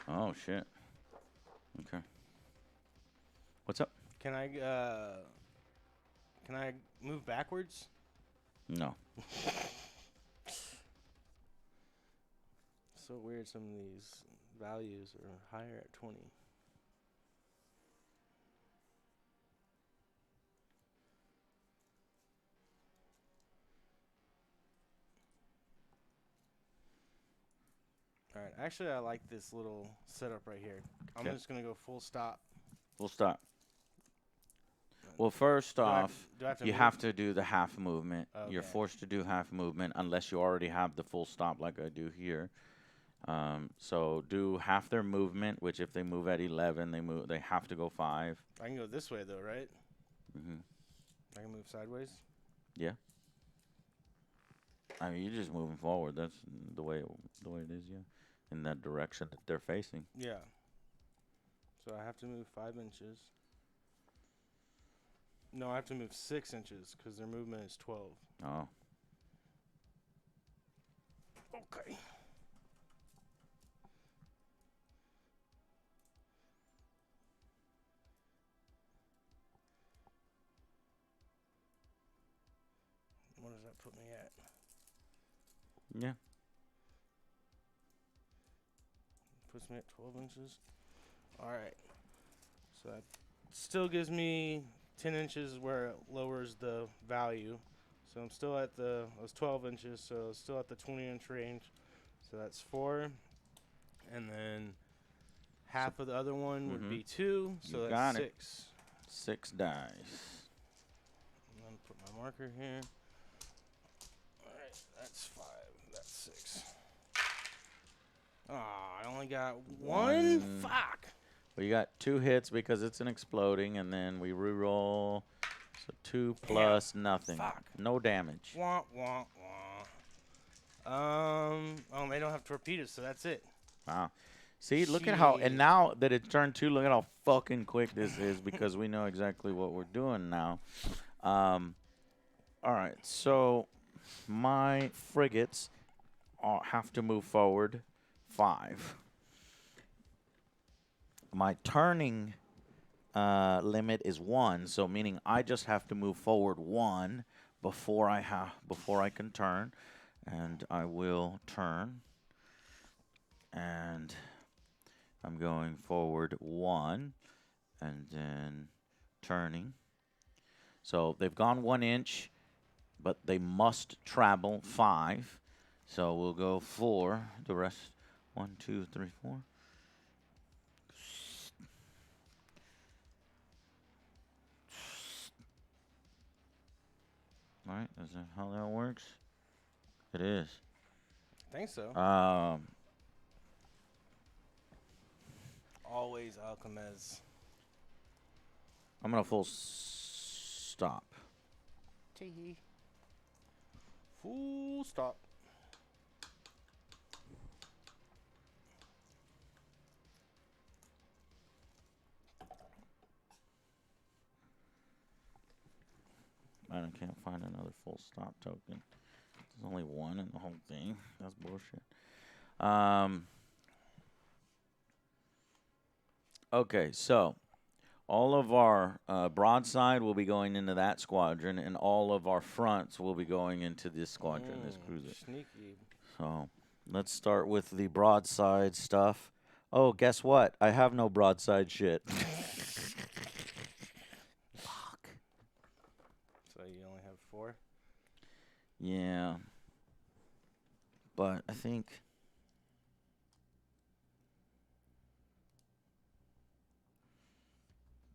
Oh, shit. Okay. What's up? Can I move backwards? No. So weird. Some of these values are higher at 20. All right. Actually, I like this little setup right here. I'm Okay. just gonna go full stop. We'll stop. Well, first Do I- off, do I have to you move? have to do the half movement. You're Okay. forced to do half movement unless you already have the full stop like I do here. So do half their movement, which if they move at 11, they have to go 5. I can go this way though, right? Hmm. I can move sideways. Yeah. I mean, you're just moving forward. That's the way it is, yeah. In that direction that they're facing. Yeah. So I have to move 5 inches. No, I have to move 6 inches because their movement is 12. Oh. Okay. What does that put me at? Yeah. Puts me at 12 inches. All right. So that still gives me 10 inches where it lowers the value. So I'm still at I was 12 inches, so still at the 20-inch range. So that's 4. And then half of the other one would be 2. So You that's got it. 6. 6 dice. I'm going to put my marker here. All right. That's 5. That's 6. Oh, I only got one? Fuck. Well, you got 2 hits because it's an exploding, and then we reroll. So 2 plus nothing. Fuck. No damage. Wah, wah, wah. Oh, they don't have torpedoes, so that's it. Wow. See, look at how, Shit. and now that it's turn 2, look at how fucking quick this is because we know exactly what we're doing now. All right, so my frigates have to move forward 5. My turning limit is 1, so meaning I just have to move forward 1 before I can turn, and I will turn, and I'm going forward 1, and then turning. So they've gone 1 inch, but they must travel 5. So we'll go 4. The rest, 1, 2, 3, 4. All right, is that how that works? It is. I think so. Always Alchemez. I'm gonna full stop. Tee. Full stop. I can't find another full stop token. There's only 1 in the whole thing. That's bullshit. Okay, so all of our broadside will be going into that squadron, and all of our fronts will be going into this squadron, this cruiser. Sneaky. So let's start with the broadside stuff. Oh, guess what? I have no broadside shit. Fuck. So you only have 4? Yeah. But I think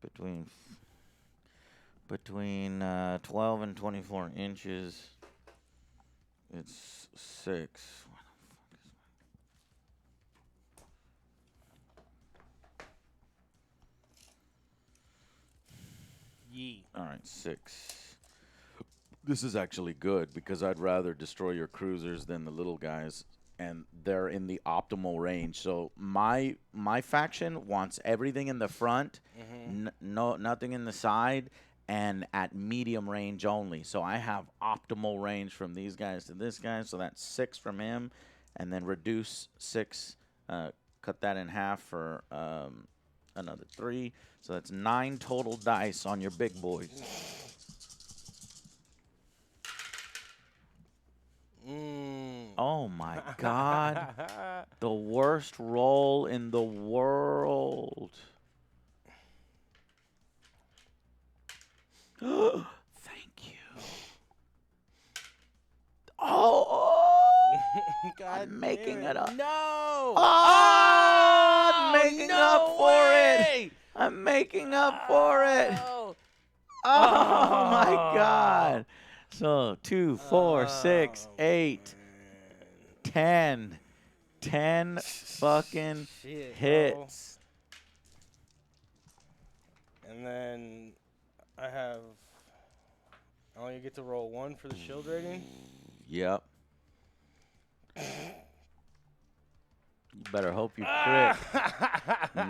between 12 and 24 inches, it's 6. Yee. All right, 6. This is actually good because I'd rather destroy your cruisers than the little guys, and they're in the optimal range. So my faction wants everything in the front, nothing in the side, and at medium range only. So I have optimal range from these guys to this guy. So that's 6 from him, and then reduce 6, cut that in half for another 3. So that's 9 total dice on your big boys. Oh my God. The worst roll in the world. Thank you. Oh, God I'm making damn it up. No! Oh, I'm making up no for way! it. I'm making up for it. Oh, Oh my God. So 2, 4, 6, 8, man. 10. 10 fucking Shit, bro. hits. And then I only get to roll 1 for the shield rating. Yep. You better hope you crit.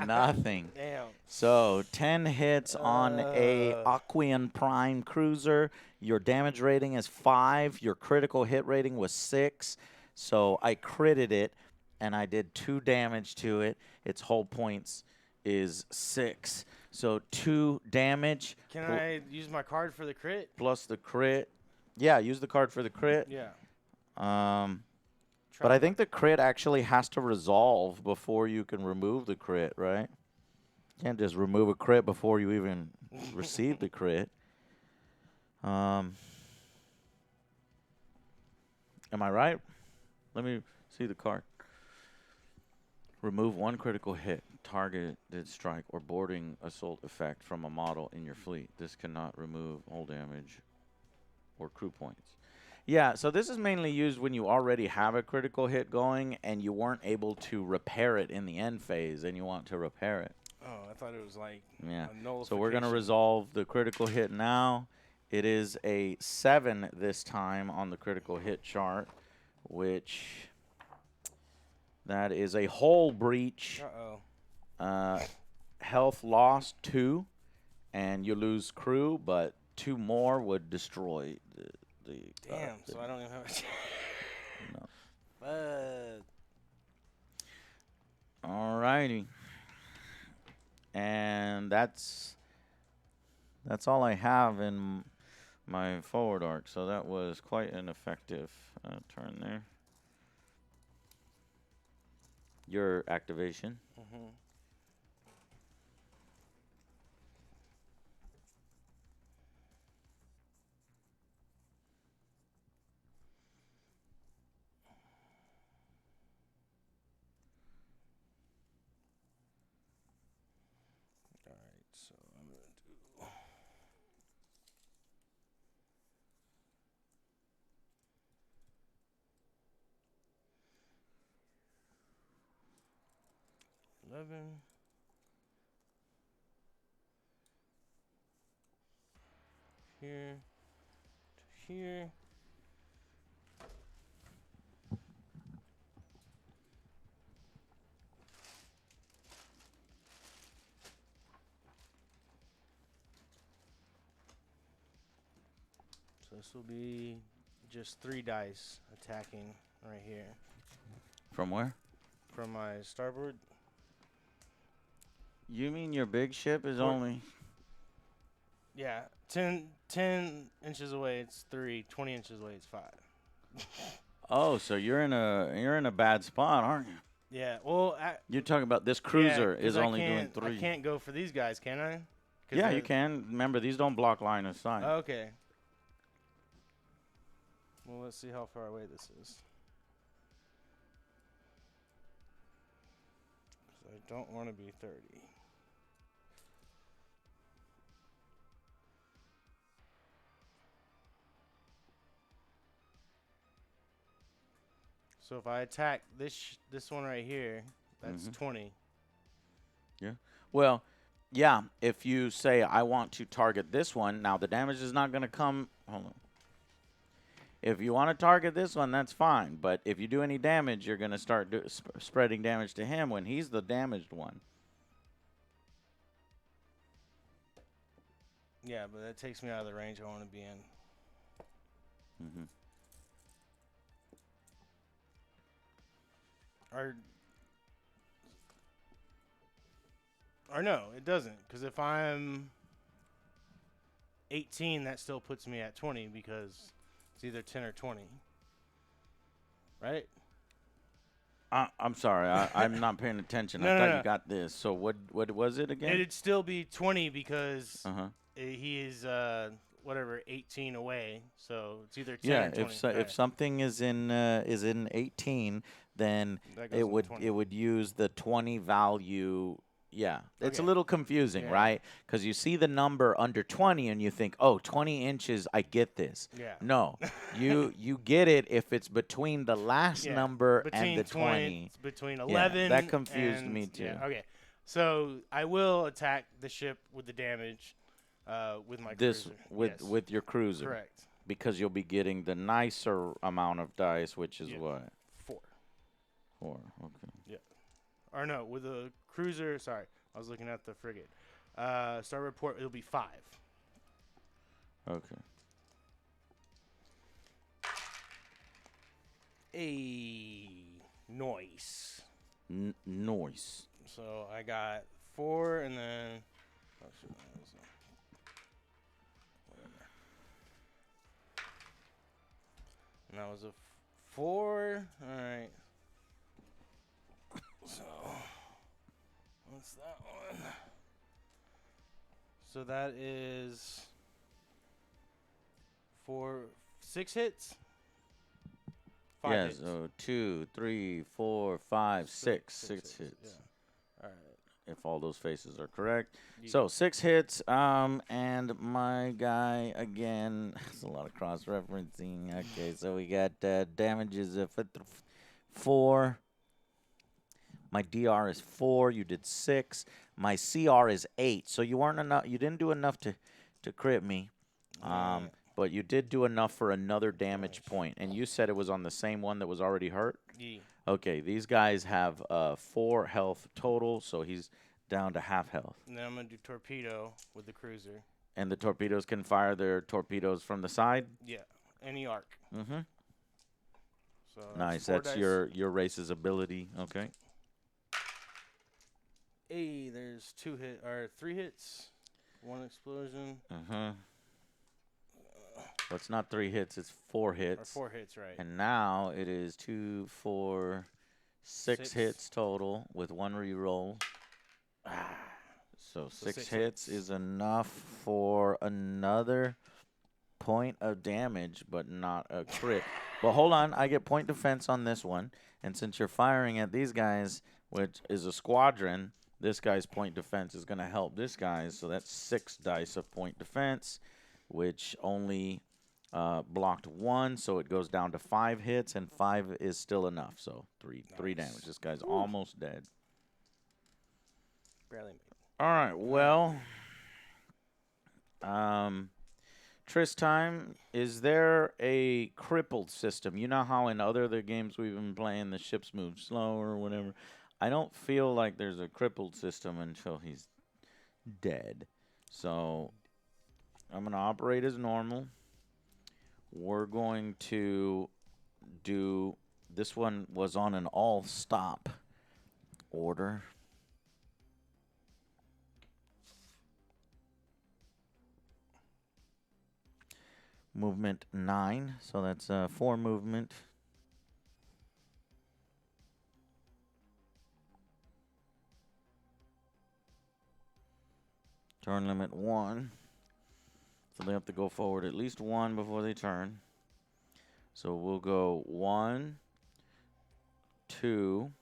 Nothing. Damn. So 10 hits on a Aquian Prime cruiser. Your damage rating is 5. Your critical hit rating was 6. So I critted it, and I did 2 damage to it. Its hull points is 6. So 2 damage. Can I use my card for the crit? Plus the crit. Yeah, use the card for the crit. Yeah. But I think the crit actually has to resolve before you can remove the crit, right? You can't just remove a crit before you even receive the crit. Am I right? Let me see the card. Remove 1 critical hit, targeted strike, or boarding assault effect from a model in your fleet. This cannot remove hull damage or crew points. Yeah, so this is mainly used when you already have a critical hit going and you weren't able to repair it in the end phase and you want to repair it. Oh, I thought it was like Yeah. a nullification. So we're going to resolve the critical hit now. It is a 7 this time on the critical hit chart, which that is a hull breach. Health lost 2, and you lose crew, but 2 more would destroy the Damn, so I don't even have a No. All righty. And that's all I have in my forward arc. So that was quite an effective turn there. Your activation. Mm-hmm. So I'm going to do 11. Here to here. So this will be just 3 dice attacking right here. From where? From my starboard. You mean your big ship is Or- only... Yeah, 10 inches away it's 3, 20 inches away it's 5. Oh, so you're in a bad spot, aren't you? Yeah, well, You're talking about this cruiser is only doing I 3. can't go for these guys, can I? Yeah, you can. Remember, these don't block line of sight. Okay. Well, let's see how far away this is. 'Cause I don't want to be 30. So if I attack this one right here, that's 20. Yeah. Well, yeah, if you say, I want to target this one, now the damage is not going to come. Hold on. If you want to target this one, that's fine. But if you do any damage, you're going to start spreading damage to him when he's the damaged one. Yeah, but that takes me out of the range I want to be in. Mm-hmm. Or no, it doesn't. Because if I'm 18, that still puts me at 20 because it's either 10 or 20. Right? I'm sorry. I'm not paying attention. No, I thought no. you got this. So what was it again? It'd still be 20 because Uh-huh. he is, 18 away. So it's either 10 Yeah, or 20. if something is in 18, then That goes it in would 20. it would use the 20 value. Yeah, it's a Okay. little confusing, Yeah. right? Because you see the number under 20 and you think, oh, 20 inches, I get this. Yeah. No, you get it if it's between the last Yeah. number Between and the 20. between Yeah, 11. that confused and, me too. Yeah. Okay. So I will attack the ship with the damage, with my This cruiser. with Yes. with your cruiser, Correct. because you'll be getting the nicer amount of dice, which is Yeah. what? 4. 4. Okay. Or no, with a cruiser. Sorry, I was looking at the frigate. Start report. It'll be 5. Okay. A noise. Noise. So I got 4, and then and that was a 4. All right. So what's that one? So that is 6 hits. 5 Yeah, hits. so 2, 3, 4, 5, 6. 6 hits. Yeah. All right. If all those faces are correct. Yeah. So 6 hits, and my guy, again, there's a lot of cross-referencing. Okay, so we got damages of 4. My DR is 4. You did 6. My CR is 8. So you weren't enough. You didn't do enough to crit me. Yeah. But you did do enough for another damage point. And you said it was on the same one that was already hurt? Yeah. Okay, these guys have 4 health total, so he's down to half health. And then I'm going to do torpedo with the cruiser. And the torpedoes can fire their torpedoes from the side? Yeah. Any arc. Mm-hmm. So Nice. 4 That's dice. your race's ability. Okay. Hey, there's 3 hits. 1 explosion. Uh-huh. Well, it's not 3 hits, it's 4 hits. Or 4 hits, right. And now it is 2, 4, 6 hits total with 1 reroll. So 6 hits is enough for another point of damage, but not a crit. But hold on, I get point defense on this one. And since you're firing at these guys, which is a squadron, this guy's point defense is going to help this guy's. So that's 6 dice of point defense, which only blocked 1, so it goes down to 5 hits, and 5 is still enough. So 3 damage. This guy's almost dead. Barely made it. All right, well, Tristime, is there a crippled system? You know how in other games we've been playing, the ships move slower or whatever. I don't feel like there's a crippled system until he's dead. So I'm going to operate as normal. We're going to do, this one was on an all-stop order. Movement 9, so that's 4 movement. Turn limit 1. So they have to go forward at least 1 before they turn. So we'll go 1, 2,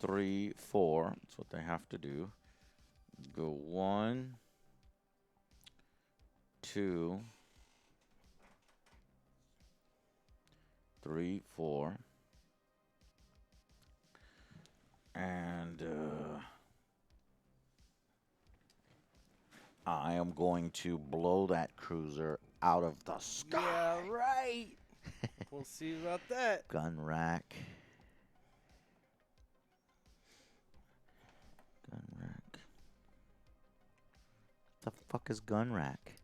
3, 4. That's what they have to do. Go 1, 2, 3, 4. And I am going to blow that cruiser out of the sky. Yeah, right. We'll see about that. Gun rack. Gun rack. The fuck is gun rack?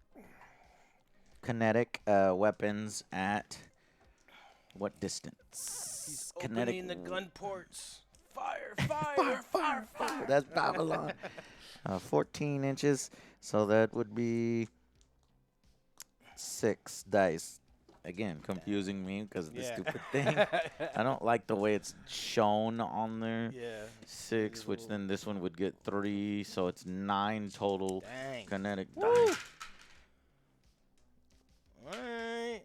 Kinetic weapons at what distance? He's Kinetic. opening the gun ports. Fire, Fire, fire, fire, fire. That's Babylon. 14 inches. So that would be 6 dice. Again, confusing me because of the stupid thing. I don't like the way it's shown on there. Yeah. 6, which then this one would get 3. So it's 9 total Dang. kinetic Woo. dice. All right.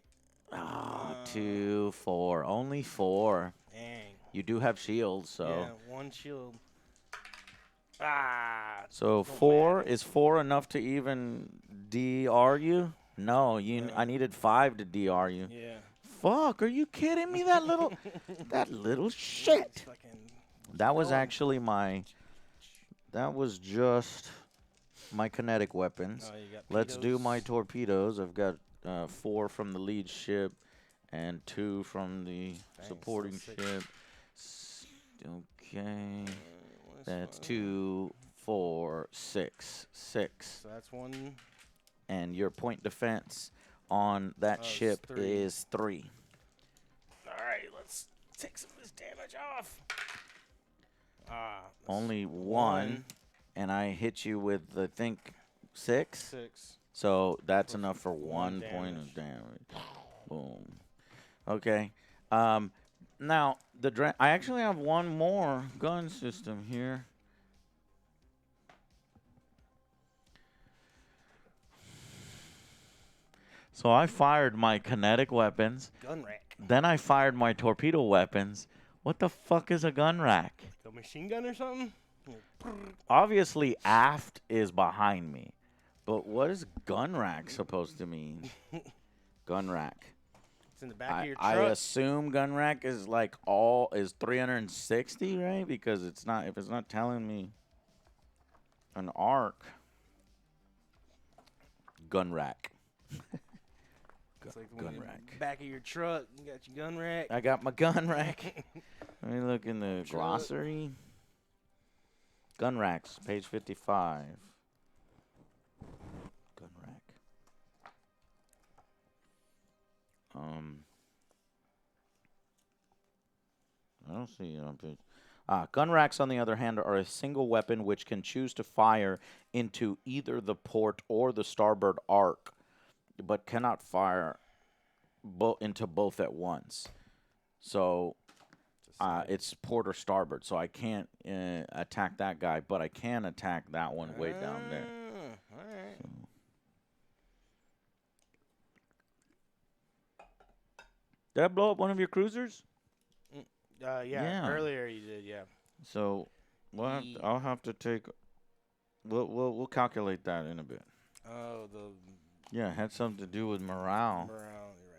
Oh, 2, 4. Only 4. Dang. You do have shields, so. Yeah, 1 shield. Ah. So 4 is 4 enough to even DR you? No, No. I needed 5 to DR you. Yeah. Fuck, are you kidding me? That little shit. That was actually that was just my kinetic weapons. Oh, you got Let's do pedos. my torpedoes. I've got 4 from the lead ship and 2 from the supporting so ship. Okay. That's 2, 4, 6. 6. So that's 1. And your point defense on that ship 3. is 3. All right, let's take some of this damage off. Only 1. And I hit you with, I think, 6. 6. So that's enough for 1 point of damage. Boom. Okay. Now, I actually have one more gun system here. So I fired my kinetic weapons. Gun rack. Then I fired my torpedo weapons. What the fuck is a gun rack? A machine gun or something? Obviously, aft is behind me. But what is gun rack supposed to mean? Gun rack. It's in the back of your truck. I assume gun rack is like is 360, right? Because if it's not telling me an arc. Gun rack. It's like gun when rack. Back of your truck, you got your gun rack. I got my gun rack. Let me look in the glossary. Gun racks, page 55. Gun rack. I don't see it on page. Gun racks, on the other hand, are a single weapon which can choose to fire into either the port or the starboard arc, but cannot fire into both at once. So it's port or starboard. So I can't attack that guy, but I can attack that one way down there. All right. So. Did I blow up one of your cruisers? Yeah. Earlier you did, yeah. So I'll have to take. We'll calculate that in a bit. Oh, Yeah, it had something to do with morale. Morale, you're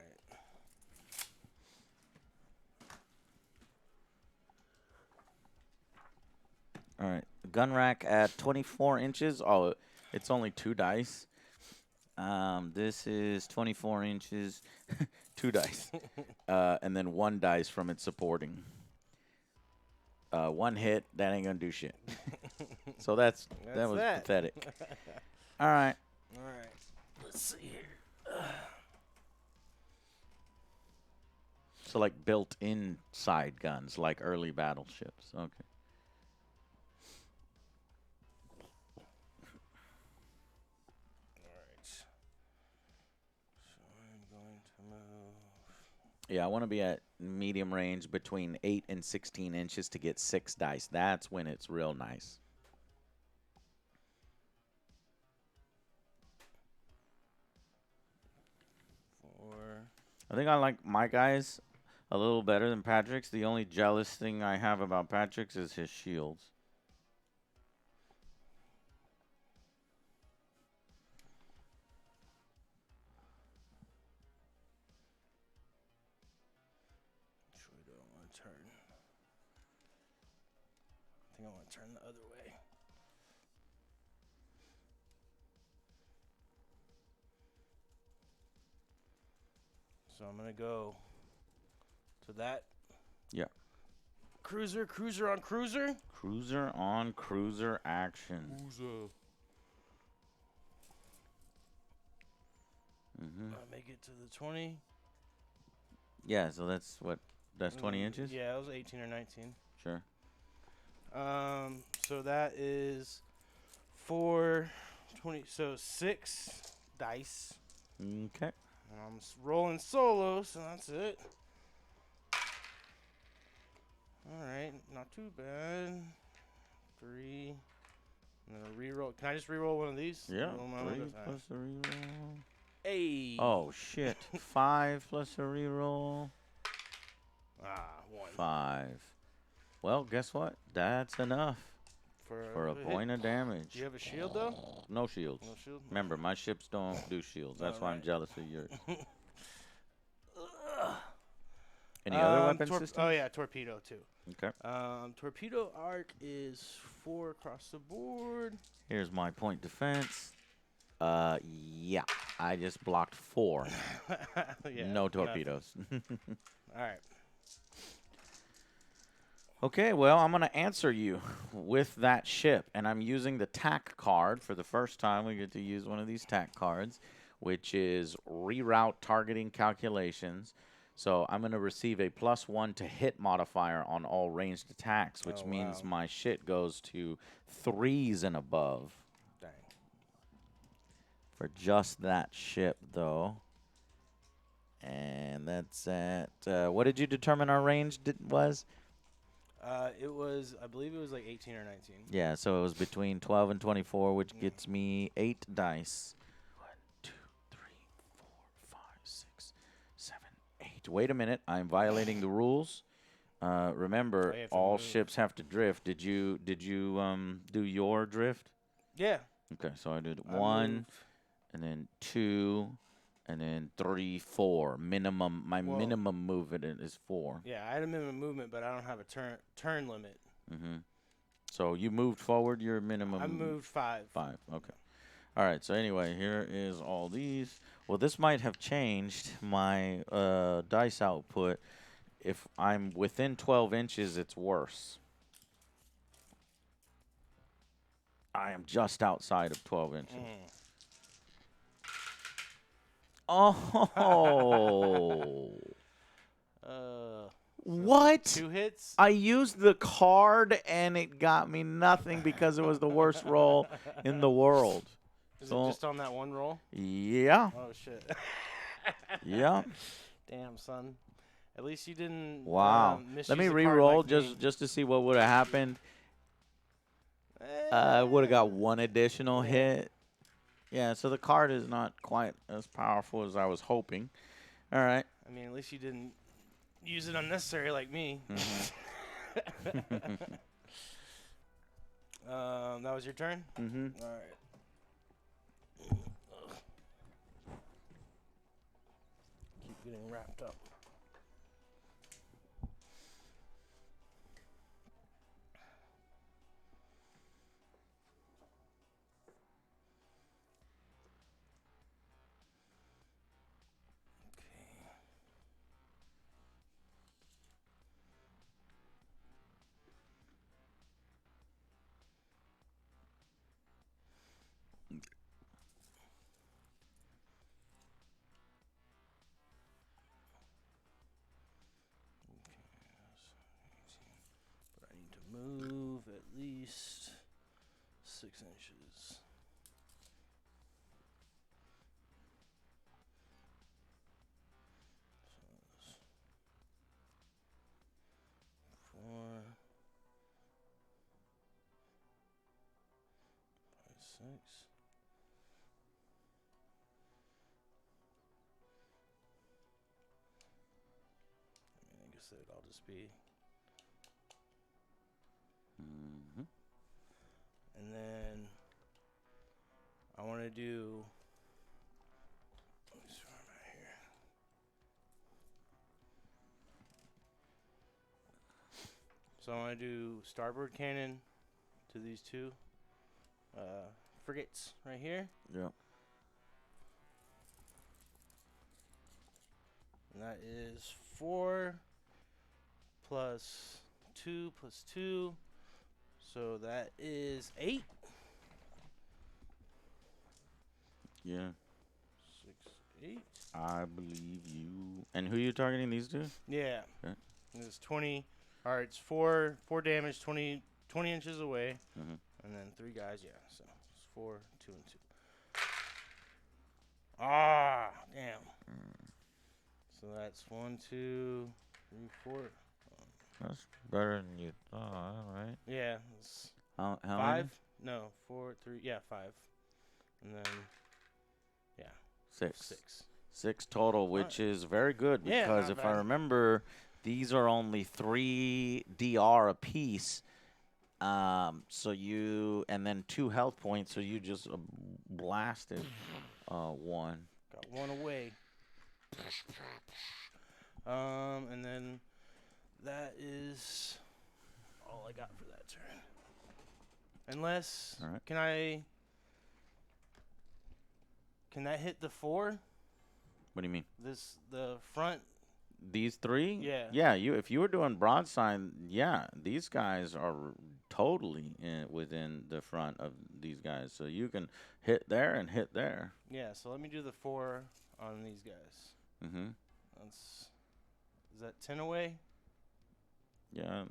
right. All right, gun rack at 24 inches. Oh, it's only 2 dice. This is 24 inches, 2 dice, and then 1 dice from its supporting. 1 hit, that ain't gonna do shit. So that was pathetic. All right. All right. Let's see here. So like built-in side guns, like early battleships. Okay. All right. So I'm going to move. Yeah, I want to be at medium range between 8 and 16 inches to get 6 dice. That's when it's real nice. I think I like my guys a little better than Patrick's. The only jealous thing I have about Patrick's is his shields. Which way do I want to turn? I think I want to turn the other way. So I'm going to go to that. Yeah. Cruiser on cruiser. Cruiser on cruiser action. Make it to the 20. Yeah, so that's 20 inches? Yeah, it was 18 or 19. Sure. So that is 4, 20, so 6 dice. Okay. I'm rolling solo, so that's it. All right, not too bad. 3. And then a reroll. Can I just reroll one of these? Yeah. Reroll my 3 one? plus the reroll. Hey. Oh, shit. 5 plus a reroll. 1. 5. Well, guess what? That's enough for a hit. point of damage. Do you have a shield, though? No shields. No shield? Remember, my ships don't do shields. That's why I'm Alright. jealous of yours. Any other weapon systems? Oh, yeah, torpedo, too. Okay. Torpedo arc is 4 across the board. Here's my point defense. Yeah. I just blocked 4. Yeah, no torpedoes. All right. Okay, well, I'm going to answer you with that ship. And I'm using the tack card. For the first time, we get to use one of these tack cards, which is reroute targeting calculations. So I'm going to receive a +1 to hit modifier on all ranged attacks, which means my shit goes to 3s and above. Dang. For just that ship, though. And that's at, what did you determine our range was? It was, I believe it was like 18 or 19. Yeah, so it was between 12 and 24, which gets me 8 dice. 1, 2, 3, 4, 5, 6, 7, 8. Wait a minute, I'm violating the rules. Remember, all ships have to drift. Did you do your drift? Yeah. Okay, so I did 1, and then 2, and then 3, 4. Minimum. My minimum movement is 4. Yeah, I had a minimum movement, but I don't have a turn limit. Mm-hmm. So you moved forward your minimum. I moved 5. 5. Okay. All right. So anyway, here is all these. Well, this might have changed my dice output. If I'm within 12 inches, it's worse. I am just outside of 12 inches. Oh. What? 2 hits? I used the card and it got me nothing because it was the worst roll in the world. Is it just on that one roll? Yeah. Oh, shit. Yeah. Damn, son. At least you didn't. Wow. Let me re-roll just to see what would have happened. I would have got 1 additional hit. Yeah, so the card is not quite as powerful as I was hoping. All right. I mean, at least you didn't use it unnecessary like me. That was your turn? Mm-hmm. All right. Keep getting wrapped up. Move at least 6 inches. So 4, 5, 6. I guess that'd all just be. And then I want to do. Let me see where I'm at here. So I want to do starboard cannon to these 2 frigates right here. Yep. And that is 4 plus 2 plus 2. So that is 8. Yeah. 6, 8. I believe you. And who are you targeting these 2? Yeah. Okay. It's 20. All right, it's 4 damage, 20 inches away. Mm-hmm. And then 3 guys, yeah. So it's 4, 2, and 2. Ah, damn. So that's 1, 2, 3, 4. That's better than you thought, right? Yeah. It's How 5? No, 4, 3. Yeah, 5. And then, yeah. 6. 6 total, which is very good Yeah, because not if I bad. remember, these are only 3 DR apiece. So you, and then 2 health points, so you just blasted 1. Got 1 away. And then that is all I got for that turn. Unless, All right. can that hit the 4? What do you mean? The front. These 3? Yeah. Yeah, if you were doing broadside, yeah, these guys are totally within the front of these guys. So you can hit there and hit there. Yeah, so let me do the 4 on these guys. Mm-hmm. Is that 10 away? Yeah,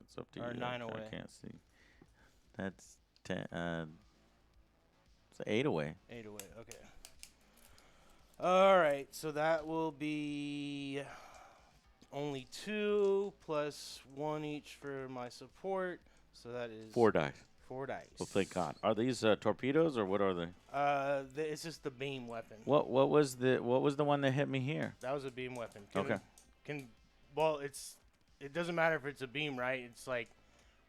it's up to Or you. 9 away. I can't see. That's 10. It's 8 away. 8 away, okay. All right, so that will be only 2 plus 1 each for my support. So that is 4 dice. 4 dice. Well, thank God. Are these torpedoes or what are they? It's just the beam weapon. What was the one that hit me here? That was a beam weapon. Okay. Well, it doesn't matter if it's a beam, right? It's like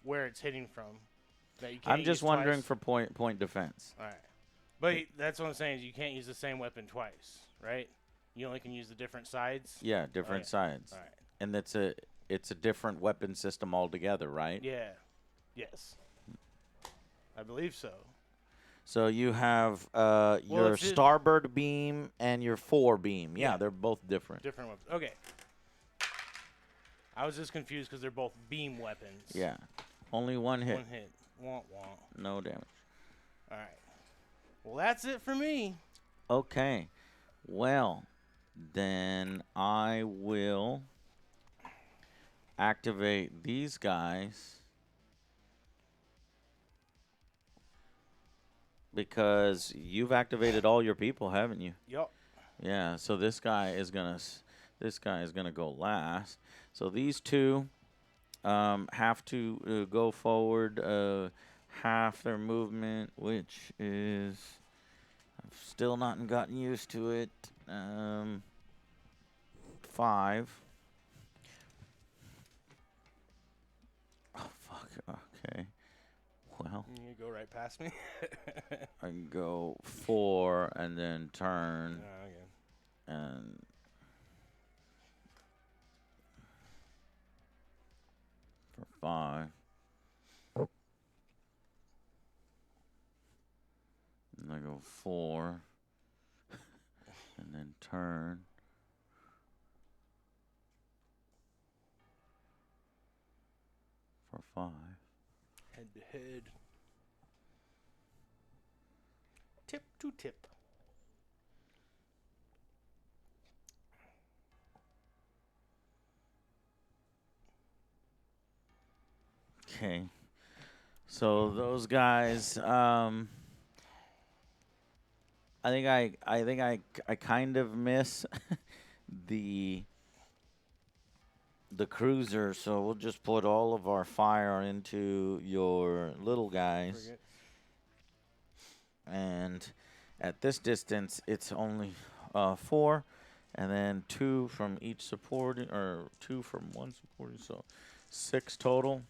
where it's hitting from. That you can't I'm just use wondering twice. for point defense. All right, but that's what I'm saying is you can't use the same weapon twice, right? You only can use the different sides. Yeah, different sides. All right. And it's a different weapon system altogether, right? Yeah. Yes. I believe so. So you have your it's just- starboard beam and your fore beam. Yeah, Yeah. they're both different. Different weapons. Okay. I was just confused because they're both beam weapons. Yeah. Only one hit. 1 hit. Womp womp. No damage. All right. Well, that's it for me. Okay. Well, then I will activate these guys because you've activated all your people, haven't you? Yup. Yeah, so this guy is gonna go last. So these 2 have to go forward half their movement, which is I've still not gotten used to it. 5. Oh fuck. Okay. Well, You go right past me. I can go 4 and then turn Okay. and for 5. And I go 4 and then turn for 5. Head to head. Tip to tip. Okay. So those guys, I kind of miss the cruiser, so we'll just put all of our fire into your little guys. Frigate. And at this distance, it's only 4, and then 2 from each supporting, or 2 from one supporting, so 6 total.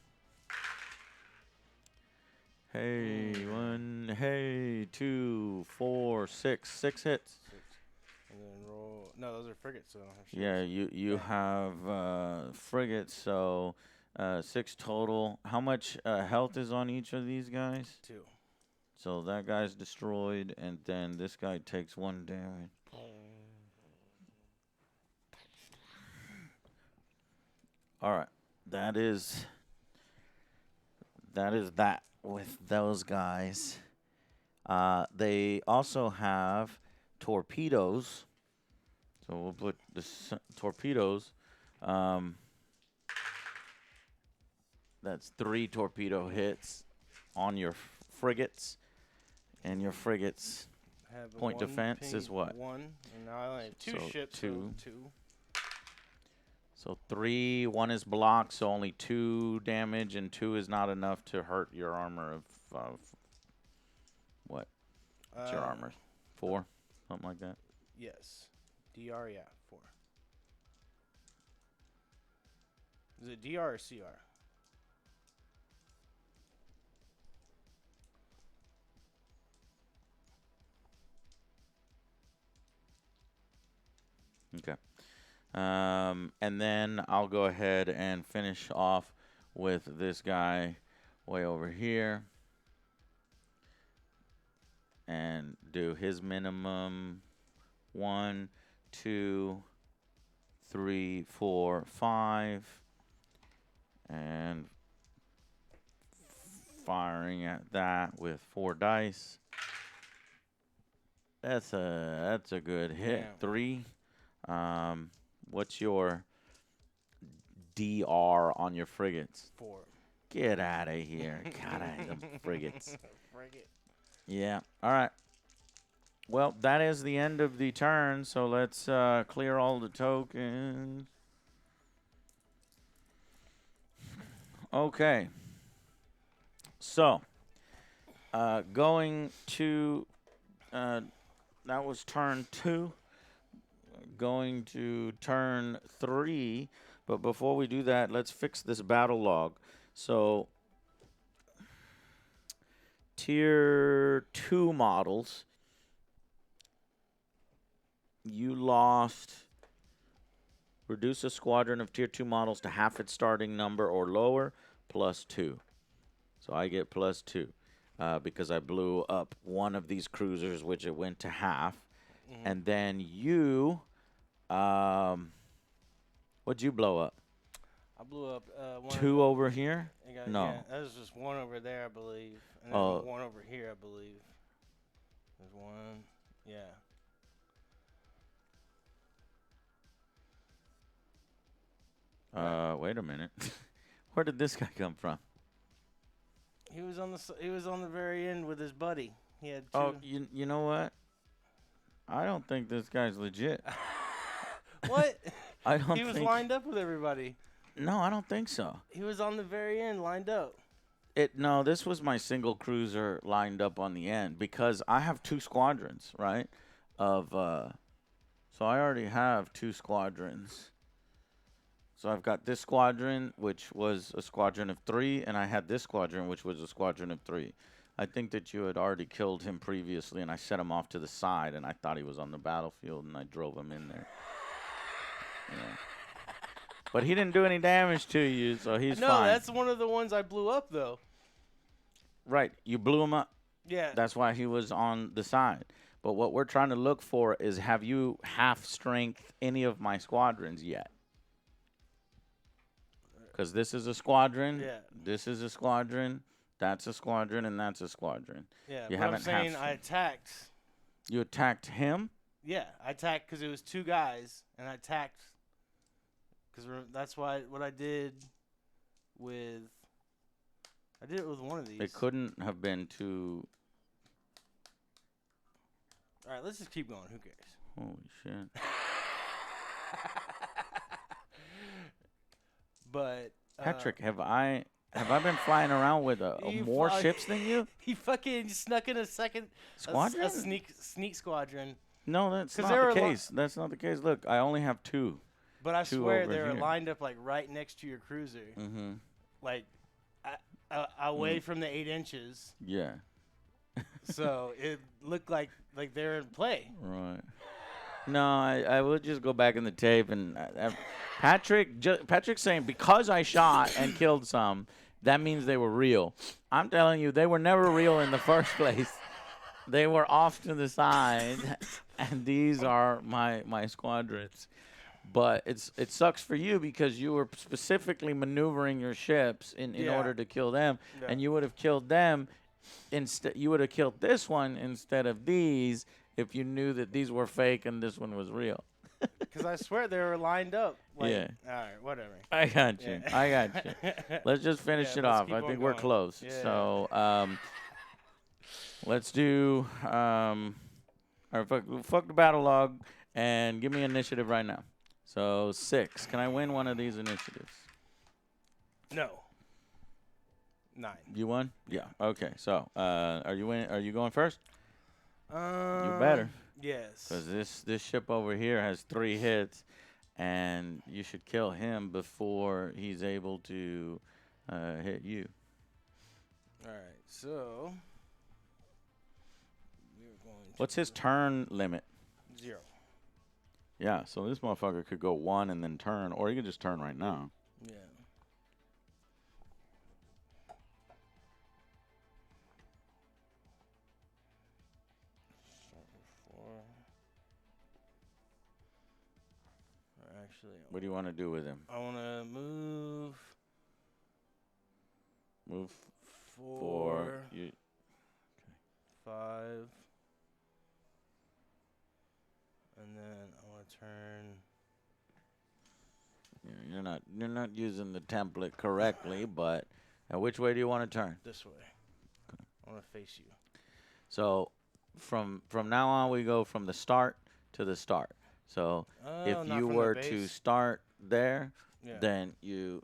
Hey, 1, hey, 2, 4, 6. 6 hits. 6. And then roll. No, those are frigates. So Yeah, you have frigates, so 6 total. How much health is on each of these guys? 2. So that guy's destroyed, and then this guy takes 1 damage. All right, that is that with those guys. They also have torpedoes, so we'll put the torpedoes. That's 3 torpedo hits on your frigates, and your frigates. Have a Point 1 defense is ping, what? 1. And now I only have 2 So ships. 2. So 2. So 3, 1 is blocked, so only 2 damage, and 2 is not enough to hurt your armor of what? What's your armor? 4, something like that. Yes. DR, yeah, 4. Is it DR or CR? Okay. And then I'll go ahead and finish off with this guy way over here and do his minimum 1, 2, 3, 4, 5, and firing at that with 4 dice. That's a good hit. Yeah. 3. What's your DR on your frigates? 4. Get out of here. God, I hate them frigates. Frigate. Yeah. All right. Well, that is the end of the turn, so let's clear all the tokens. Okay. So, going to, that was turn 2. Going to turn 3. But before we do that, let's fix this battle log. So, tier 2 models, you lost. Reduce a squadron of tier 2 models to half its starting number or lower, +2. So I get +2 because I blew up one of these cruisers, which it went to half. And then you, what'd you blow up? I blew up one. 2 over here? No. Yeah, that was just 1 over there, I believe. And then Oh. 1 over here, I believe. There's 1. Yeah. Wait a minute. Where did this guy come from? He was on the very end with his buddy. He had 2. Oh, you know what? I don't think this guy's legit. What? I don't He was think. lined up with everybody. No, I don't think so. He was on the very end, lined up. No, this was my single cruiser lined up on the end because I have 2 squadrons, right? So I already have 2 squadrons. So I've got this squadron, which was a squadron of 3, and I had this squadron, which was a squadron of 3. I think that you had already killed him previously, and I set him off to the side, and I thought he was on the battlefield, and I drove him in there. Yeah. But he didn't do any damage to you, so he's No, fine. that's one of the ones I blew up, though. Right, you blew him up. Yeah. That's why he was on the side. But what we're trying to look for is, have you half-strength any of my squadrons yet? Because this is a squadron, Yeah. this is a squadron, that's a squadron, and that's a squadron. Yeah. You but I'm haven't saying half- I attacked. You attacked him? Yeah, I attacked because it was 2 guys, and I attacked. Because that's what I did with. I did it with one of these. It couldn't have been 2. All right, let's just keep going. Who cares? Holy shit. But Patrick, have I been flying around with You more fly- ships than you? he fucking snuck in a second Squadron? a sneak squadron. No, that's 'Cause not they the were case. That's not the case. Look, I only have 2. But I 2 swear over they were here. lined up like right next to your cruiser, Mm-hmm. like away from the 8 inches. Yeah. So it looked like they're in play. Right. No, I will just go back in the tape and Patrick's saying because I shot and killed some, that means they were real. I'm telling you, they were never real in the first place. They were off to the side, and these are my squadrons. But it sucks for you because you were specifically maneuvering your ships in Yeah. order to kill them, Yeah. and you would have killed them instead. You would have killed this one instead of these if you knew that these were fake and this one was real. Because I swear they were lined up. Like, Yeah. All right, whatever. I got you. Yeah. I got you. Let's just finish Yeah, it let's off. keep I on think we're going. close. Yeah. So let's do or fuck the battle log and give me initiative right now. So 6. Can I win one of these initiatives? No. 9. You won? Yeah. Okay. So are you going first? You better. Yes. Because this ship over here has 3 hits, and you should kill him before he's able to hit you. All right. So we're going to What's his turn limit? 0. Yeah, so this motherfucker could go 1 and then turn, or he could just turn right now. Yeah. Start with 4. Or actually, What do you want to do with him? I want to move Move 4, You, 5, and then I want to turn. you're not using the template correctly, but which way do you want to turn? This way. I want to face you. So from now on, we go from the start to the start. So if not you from the were to base? start there, Yeah. then you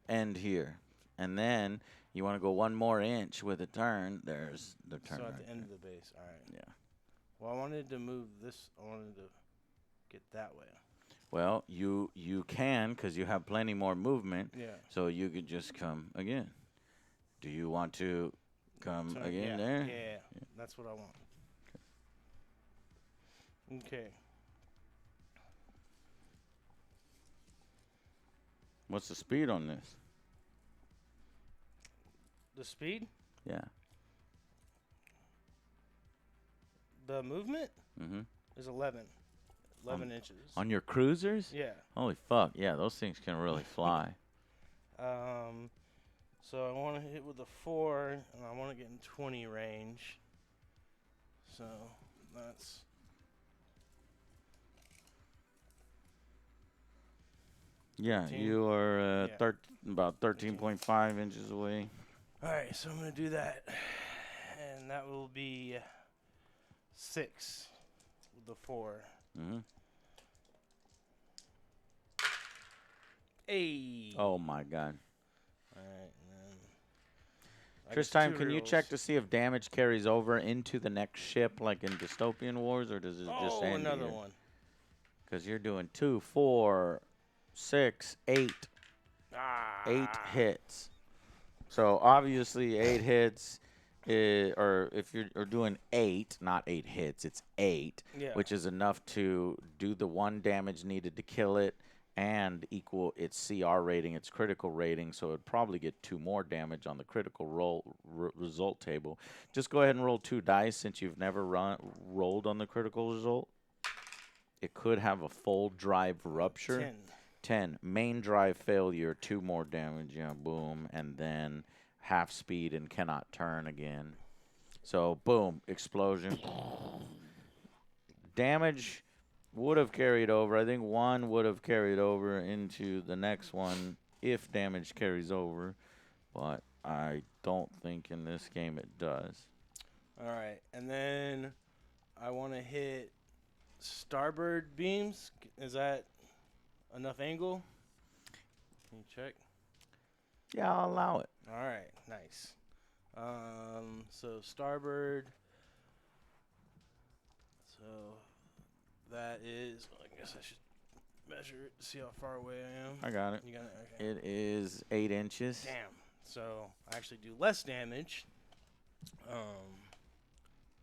end here, and then you want to go 1 more inch with a turn. There's the turn. So at right the end there. of the base. All right. Yeah. Well, I wanted to move this. I wanted to get that way. Well, you can, because you have plenty more movement. Yeah. So you could just come again. Do you want to come Turn- again yeah, there? Yeah. That's what I want. Okay. What's the speed on this? The speed? Yeah. The movement Mm-hmm. is 11. 11 inches. On your cruisers? Yeah. Holy fuck! Yeah, those things can really fly. So I want to hit with a 4, and I want to get in 20 range. So that's Yeah, 13. you are Yeah. about 13.5 inches away. all right. So I'm gonna do that, and that will be 6 with the 4. Mm-hmm. Hey. Oh my god. All right. And then I Trish get time, 2 can you rerolls. check to see if damage carries over into the next ship, like in Dystopian Wars, or does it just Oh, end another here? one. Because you're doing 2, 4, 6, 8. 8 hits. So obviously 8 hits, or if you're doing 8, not 8 hits, it's 8, Yeah. which is enough to do the 1 damage needed to kill it and equal its CR rating, its critical rating. So it'd probably get 2 more damage on the critical result table. Just go ahead and roll 2 dice since you've never rolled on the critical result. It could have a full drive rupture. 10. 10. Main drive failure, 2 more damage. Yeah, boom. And then half speed and cannot turn again. So, boom. Explosion. Damage would have carried over. I think 1 would have carried over into the next one if damage carries over. But I don't think in this game it does. All right. And then I want to hit starboard beams. Is that enough angle? Can you check? Yeah, I'll allow it. All right. Nice. So starboard. So that is. Well, I guess I should measure it to see how far away I am. I got it. You got it. Okay. It is 8 inches. Damn. So I actually do less damage.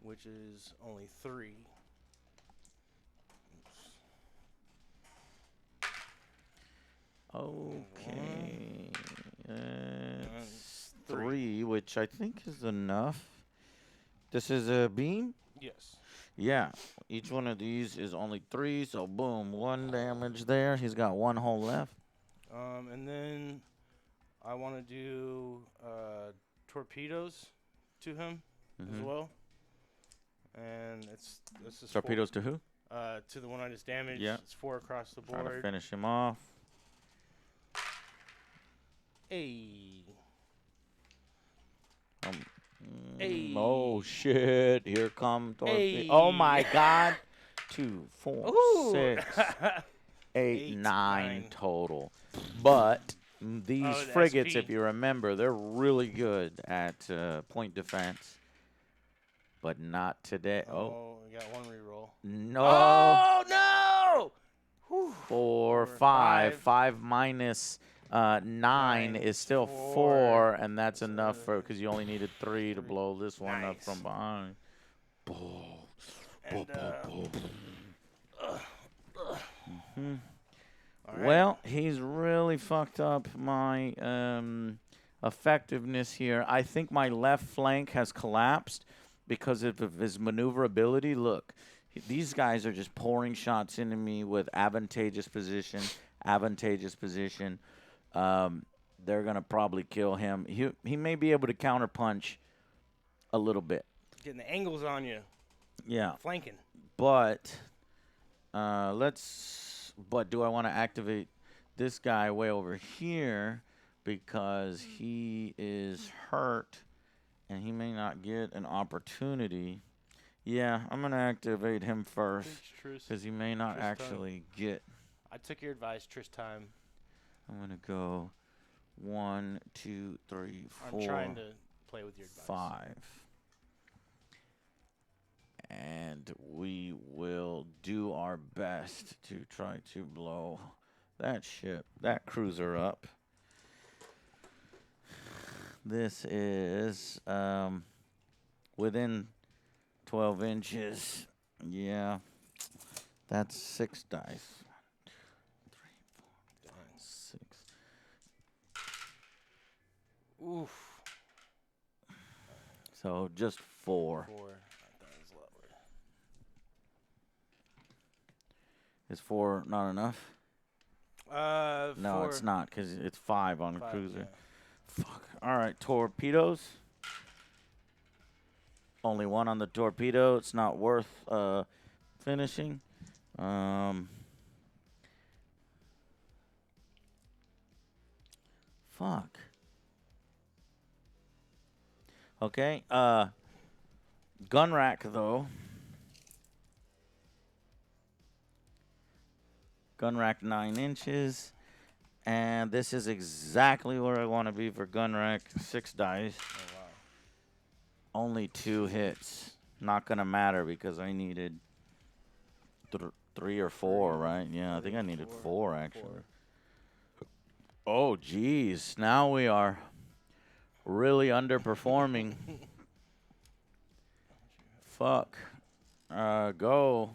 Which is only 3. Okay. That's 3, which I think is enough. This is a beam? Yes. Yeah. Each one of these is only 3, so boom, 1 damage there. He's got 1 hole left. And then I want to do torpedoes to him as well. And this is Torpedoes to who? to the one I just damaged. Yeah. It's 4 across the Try to board. finish him off. Hey. Mm, Hey. Oh, shit. Here come torpedoes. Hey. Oh, my God. 2, 4, Ooh. 6, 8, Eight, 9 9. total. But these Oh, the frigates, SP. if you remember, they're really good at point defense. But not today. Oh, We got 1 reroll. No. Oh no! Whew. 4, Four, 5. five. 5 minus 9 is still 4, Four. and that's So enough for because you only needed 3 to blow this one up Nice. from behind. And, all right. Well, he's really fucked up my effectiveness here. I think my left flank has collapsed because of his maneuverability. Look, these guys are just pouring shots into me with advantageous position. They're going to probably kill him. He may be able to counterpunch a little bit. Getting the angles on you. Yeah. Flanking. But But do I want to activate this guy way over here because he is hurt and he may not get an opportunity? Yeah, I'm gonna activate him first because he may not actually get. I took your advice, Tristan. I'm gonna go 1, 2, 3, 4. I'm trying to play with your advice. 5. And we will do our best to try to blow that cruiser up. This is within 12 inches. Yeah, that's 6 dice. 1, 2, 3, 4, 5, 6. Oof. So just 4. 4. I thought it was lower. Is 4 not enough? No, 4. it's not because it's 5 on a 5, cruiser. yeah. Fuck. All right, torpedoes. Only 1 on the torpedo. It's not worth finishing. Fuck. Okay. Gun rack though. Gun rack 9 inches. And this is exactly where I want to be for gun rack. 6 dice. Oh, wow. Only 2 hits. Not going to matter because I needed 3 or 4, right? Yeah, I think I needed 4 actually. Oh, geez. Now we are really underperforming. Fuck. Go.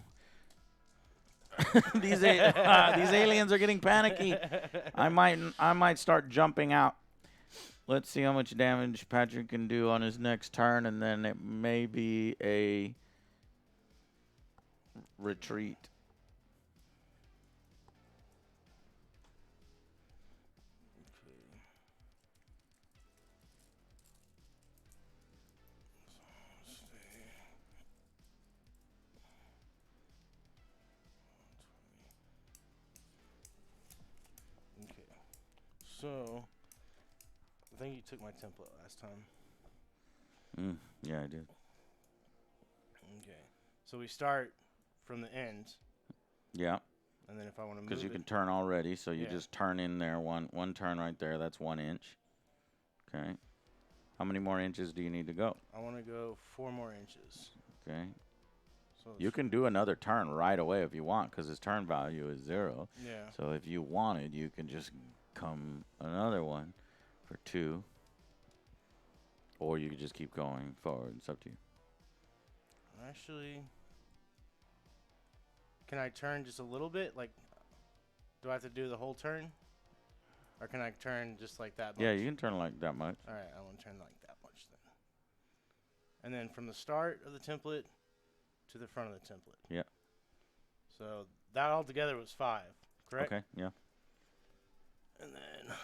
these aliens are getting panicky. I might start jumping out. Let's see how much damage Patrick can do on his next turn, and then it may be a retreat. Okay. So, I think you took my template last time. Yeah, I did. Okay. So we start from the end, Yeah, and then if I want to move because you it, can turn already, so you Yeah. just turn in there one turn right there. That's 1 inch. Okay. How many more inches do you need to go? I want to go 4 more inches. Okay. So You can do another turn right away if you want, because his turn value is 0. Yeah. So if you wanted, you can just come another one for 2. Or you could just keep going forward. It's up to you. Actually, can I turn just a little bit? Like, do I have to do the whole turn? Or can I turn just like that much? Yeah, you can turn like that much. All right, I want to turn like that much then. And then from the start of the template to the front of the template. Yeah. So that altogether was 5, correct? Okay, yeah. And then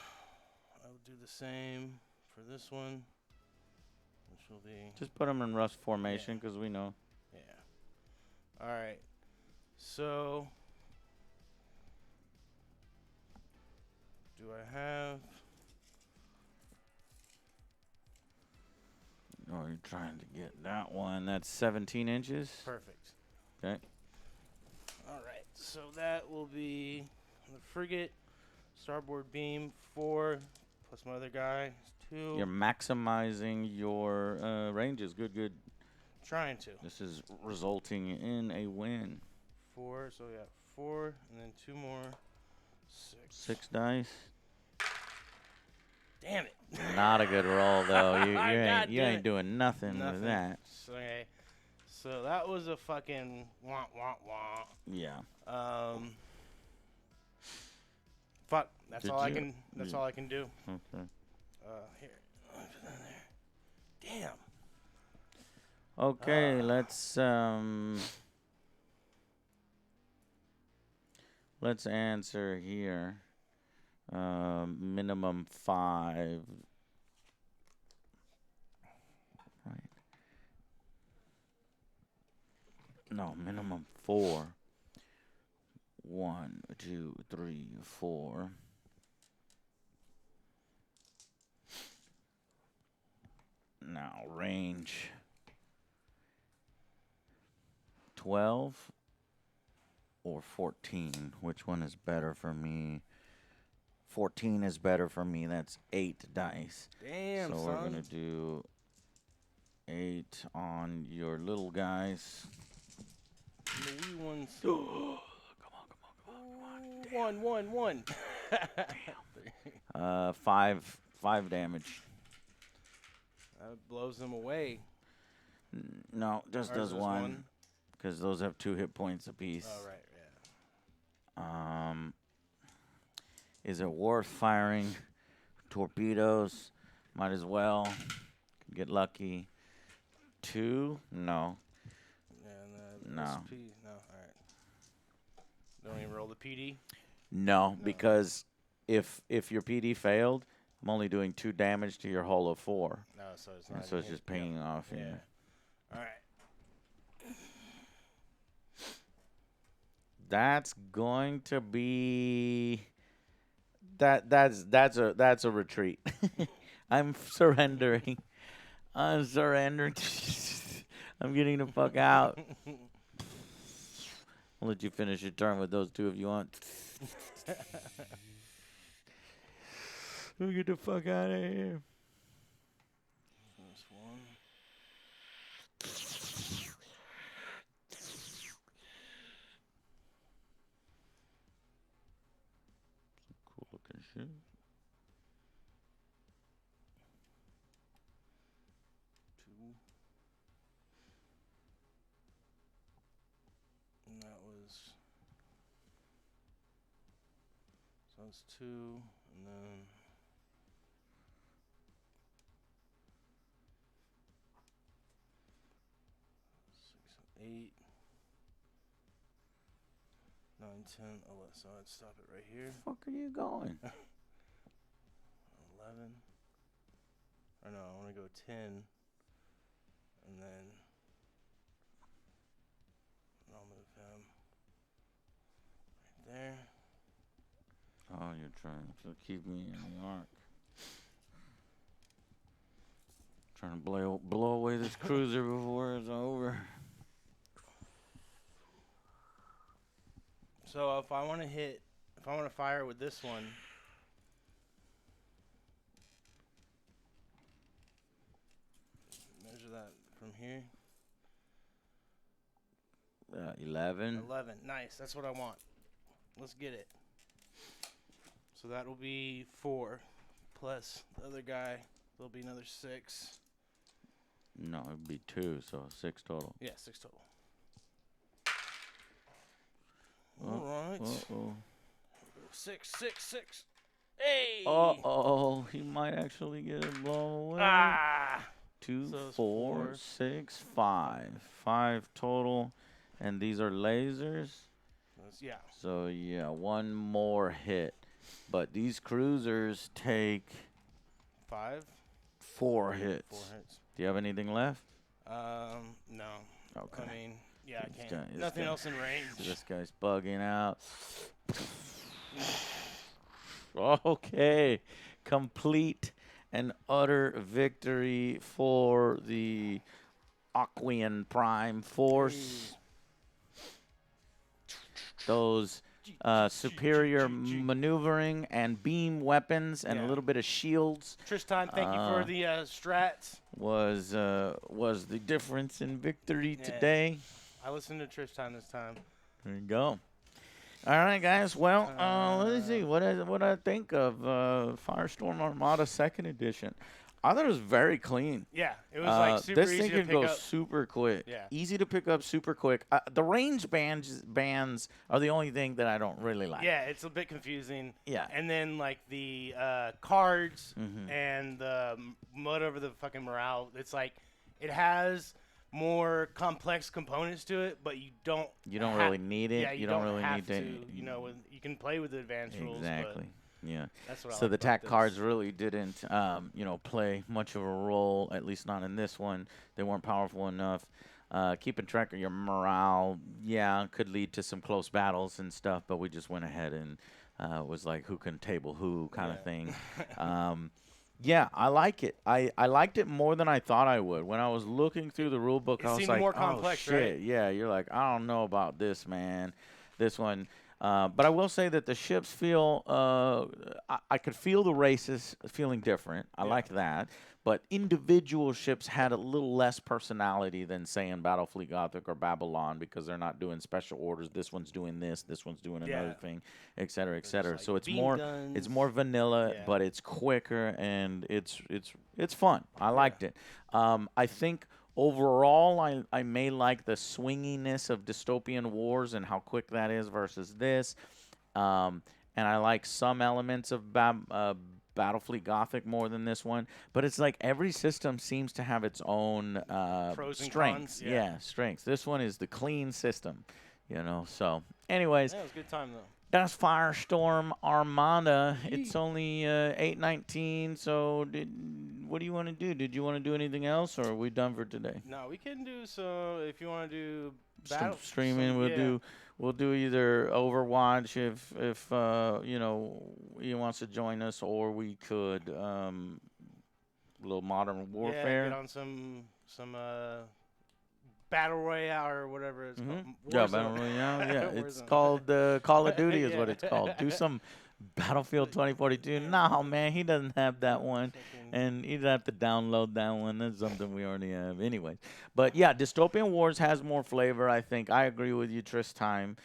I'll do the same for this one, which will be, Just put them in rust formation because we know. yeah. All right. So do I have? Oh, you're trying to get that one. That's 17 inches. Perfect. Okay. All right. So that will be the frigate, starboard beam 4, plus my other guy is 2. You're maximizing your ranges. Good, good. Trying to. This is resulting in a win. 4. So we got 4, and then 2 more. 6. 6 dice. Damn it. Not a good roll though. You God you damn ain't it. doing nothing with that. Okay. So that was a fucking wah wah wah. Yeah. Fuck. That's Did all I you- can. That's you- all I can do. Okay. Here. Let me put that there. Damn. Okay, let's answer here. Minimum 5. Right. No, minimum 4. 1, 2, 3, 4. Now range 12 or 14. Which one is better for me? 14 is better for me. That's 8 dice. Damn, So son. we're going to do 8 on your little guys. The wee ones. Come on. 1. 5 damage. That blows them away. No, just Or does just 1. Because those have 2 hit points apiece. Oh, right, yeah. Is it worth firing torpedoes? Might as well. Get lucky. 2? No. Yeah, and No. SP, no, all right. Don't even roll the PD? No, because if your PD failed, I'm only doing 2 damage to your hull of 4. No, so it's And not. so it's even- just paying off. Yeah. Yeah. All right. That's going to be that's a retreat. I'm surrendering. I'm surrendering. I'm getting the fuck out. I'll let you finish your turn with those 2 if you want. Let me get the fuck out of here. That's 1. Cool looking shit. 2. And that was. So that's 2, and then. 6, 8, 9, 10, 11. So I'd stop it right here. Fuck are you going? 11. Or no, I want to go 10. And then I'll move him right there. Oh, you're trying to keep me in the arc. Trying to blow away this cruiser before it's over. So if I want to fire with this one, measure that from here. 11. 11. Nice. That's what I want. Let's get it. So that will be 4 plus the other guy. There'll be another 6. No, it'd be 2, so 6 total. Yeah, 6 total. All right. Uh-oh. 6, 6, 6. Hey! Uh-oh. He might actually get it blown away. Ah! 2, So it's 4, 4. 6, 5. 5 total. And these are lasers. Yeah. So, yeah, 1 more hit. But these cruisers take 5. 4 hits. 4 hits. Do you have anything left? No. Okay. I mean, yeah, I This can't. guy- Nothing this guy- else in range. This guy's bugging out. Okay. Complete and utter victory for the Aquian Prime Force. Those superior maneuvering and beam weapons and a Yeah. little bit of shields Tristan, thank you for the strats. was the difference in victory Yeah. today. I listened to Tristan this time. There you go. All right, guys. Well, let's see what I think of Firestorm Armada 2nd Edition. I thought it was very clean. Yeah, it was like super this easy thing to can pick go up. super quick. Yeah. Easy to pick up, super quick. The range bands are the only thing that I don't really like. Yeah, it's a bit confusing. Yeah. And then like the cards and the whatever the fucking morale, it's like it has more complex components to it, but you don't really need it. Yeah, you don't really have need to. You know, you can play with the advanced rules. Exactly. Yeah. That's what I So like the about tack this. cards really didn't, play much of a role, at least not in this one. They weren't powerful enough. Keeping track of your morale, could lead to some close battles and stuff, but we just went ahead and was like who can table who kind of thing. Yeah, I like it. I liked it more than I thought I would. When I was looking through the rule book, It I was seemed like, more oh, complex, shit. right? Yeah, you're like, I don't know about this, man. This one. But I will say that the ships feel, I could feel the races feeling different. I liked that. But individual ships had a little less personality than, say, in Battlefleet Gothic or Babylon because they're not doing special orders. This one's doing this. This one's doing another thing, et cetera, et cetera. like So it's beam more guns. vanilla, Yeah. but it's quicker and it's fun. I liked it. I think overall, I may like the swinginess of Dystopian Wars and how quick that is versus this. And I like some elements of Battlefleet Gothic more than this one. But it's like every system seems to have its own Pros and strengths. cons, yeah. Strengths. This one is the clean system, So, anyways, Yeah, it was a good time though. that's Firestorm Armada. It's only 8:19. So, what do you want to do? Did you want to do anything else, or are we done for today? No, we can do so if you want to do Streaming. We'll do either Overwatch if he wants to join us, or we could a little Modern Warfare. Yeah, get on some Battle Royale or whatever it's called. Yeah, Warzone. Battle Royale. Yeah, it's Warzone. called Call of Duty is what Yeah. it's called. Do some Battlefield 2042. No, man, he doesn't have that one. And you'd have to download that one. That's something we already have. Anyway. But, yeah, Dystopian Wars has more flavor, I think. I agree with you, Tristan.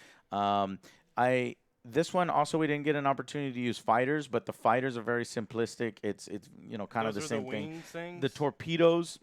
This one, also, we didn't get an opportunity to use fighters, but the fighters are very simplistic. It's kind of the Those are same the thing. wing things? The torpedoes.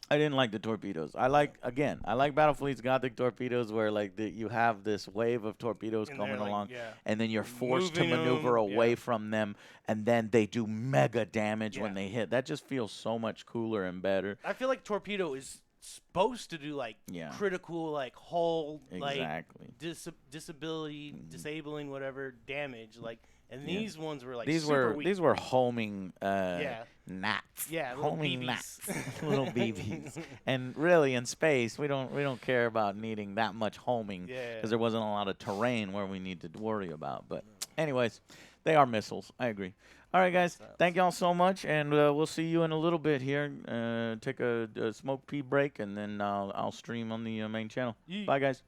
I didn't like the torpedoes. I like Battlefleet's Gothic torpedoes where like you have this wave of torpedoes And coming they're, like, along, yeah, and then you're forced to moving maneuver 'em, away yeah. from them, and then they do mega damage when Yeah. they hit. That just feels so much cooler and better. I feel like torpedo is supposed to do like Yeah. critical, like hull, Exactly. like disability, disabling whatever damage. Like, and Yeah. these ones were like These super were weak. these were homing Yeah. gnats. Yeah, little homing BBs. gnats, little BBs. And really, in space, we don't care about needing that much homing Yeah. because there wasn't a lot of terrain where we need to worry about. But anyways, they are missiles. I agree. All right, guys. Thank y'all so much, and we'll see you in a little bit here. Take a smoke pee break, and then I'll stream on the main channel. Yeet. Bye, guys.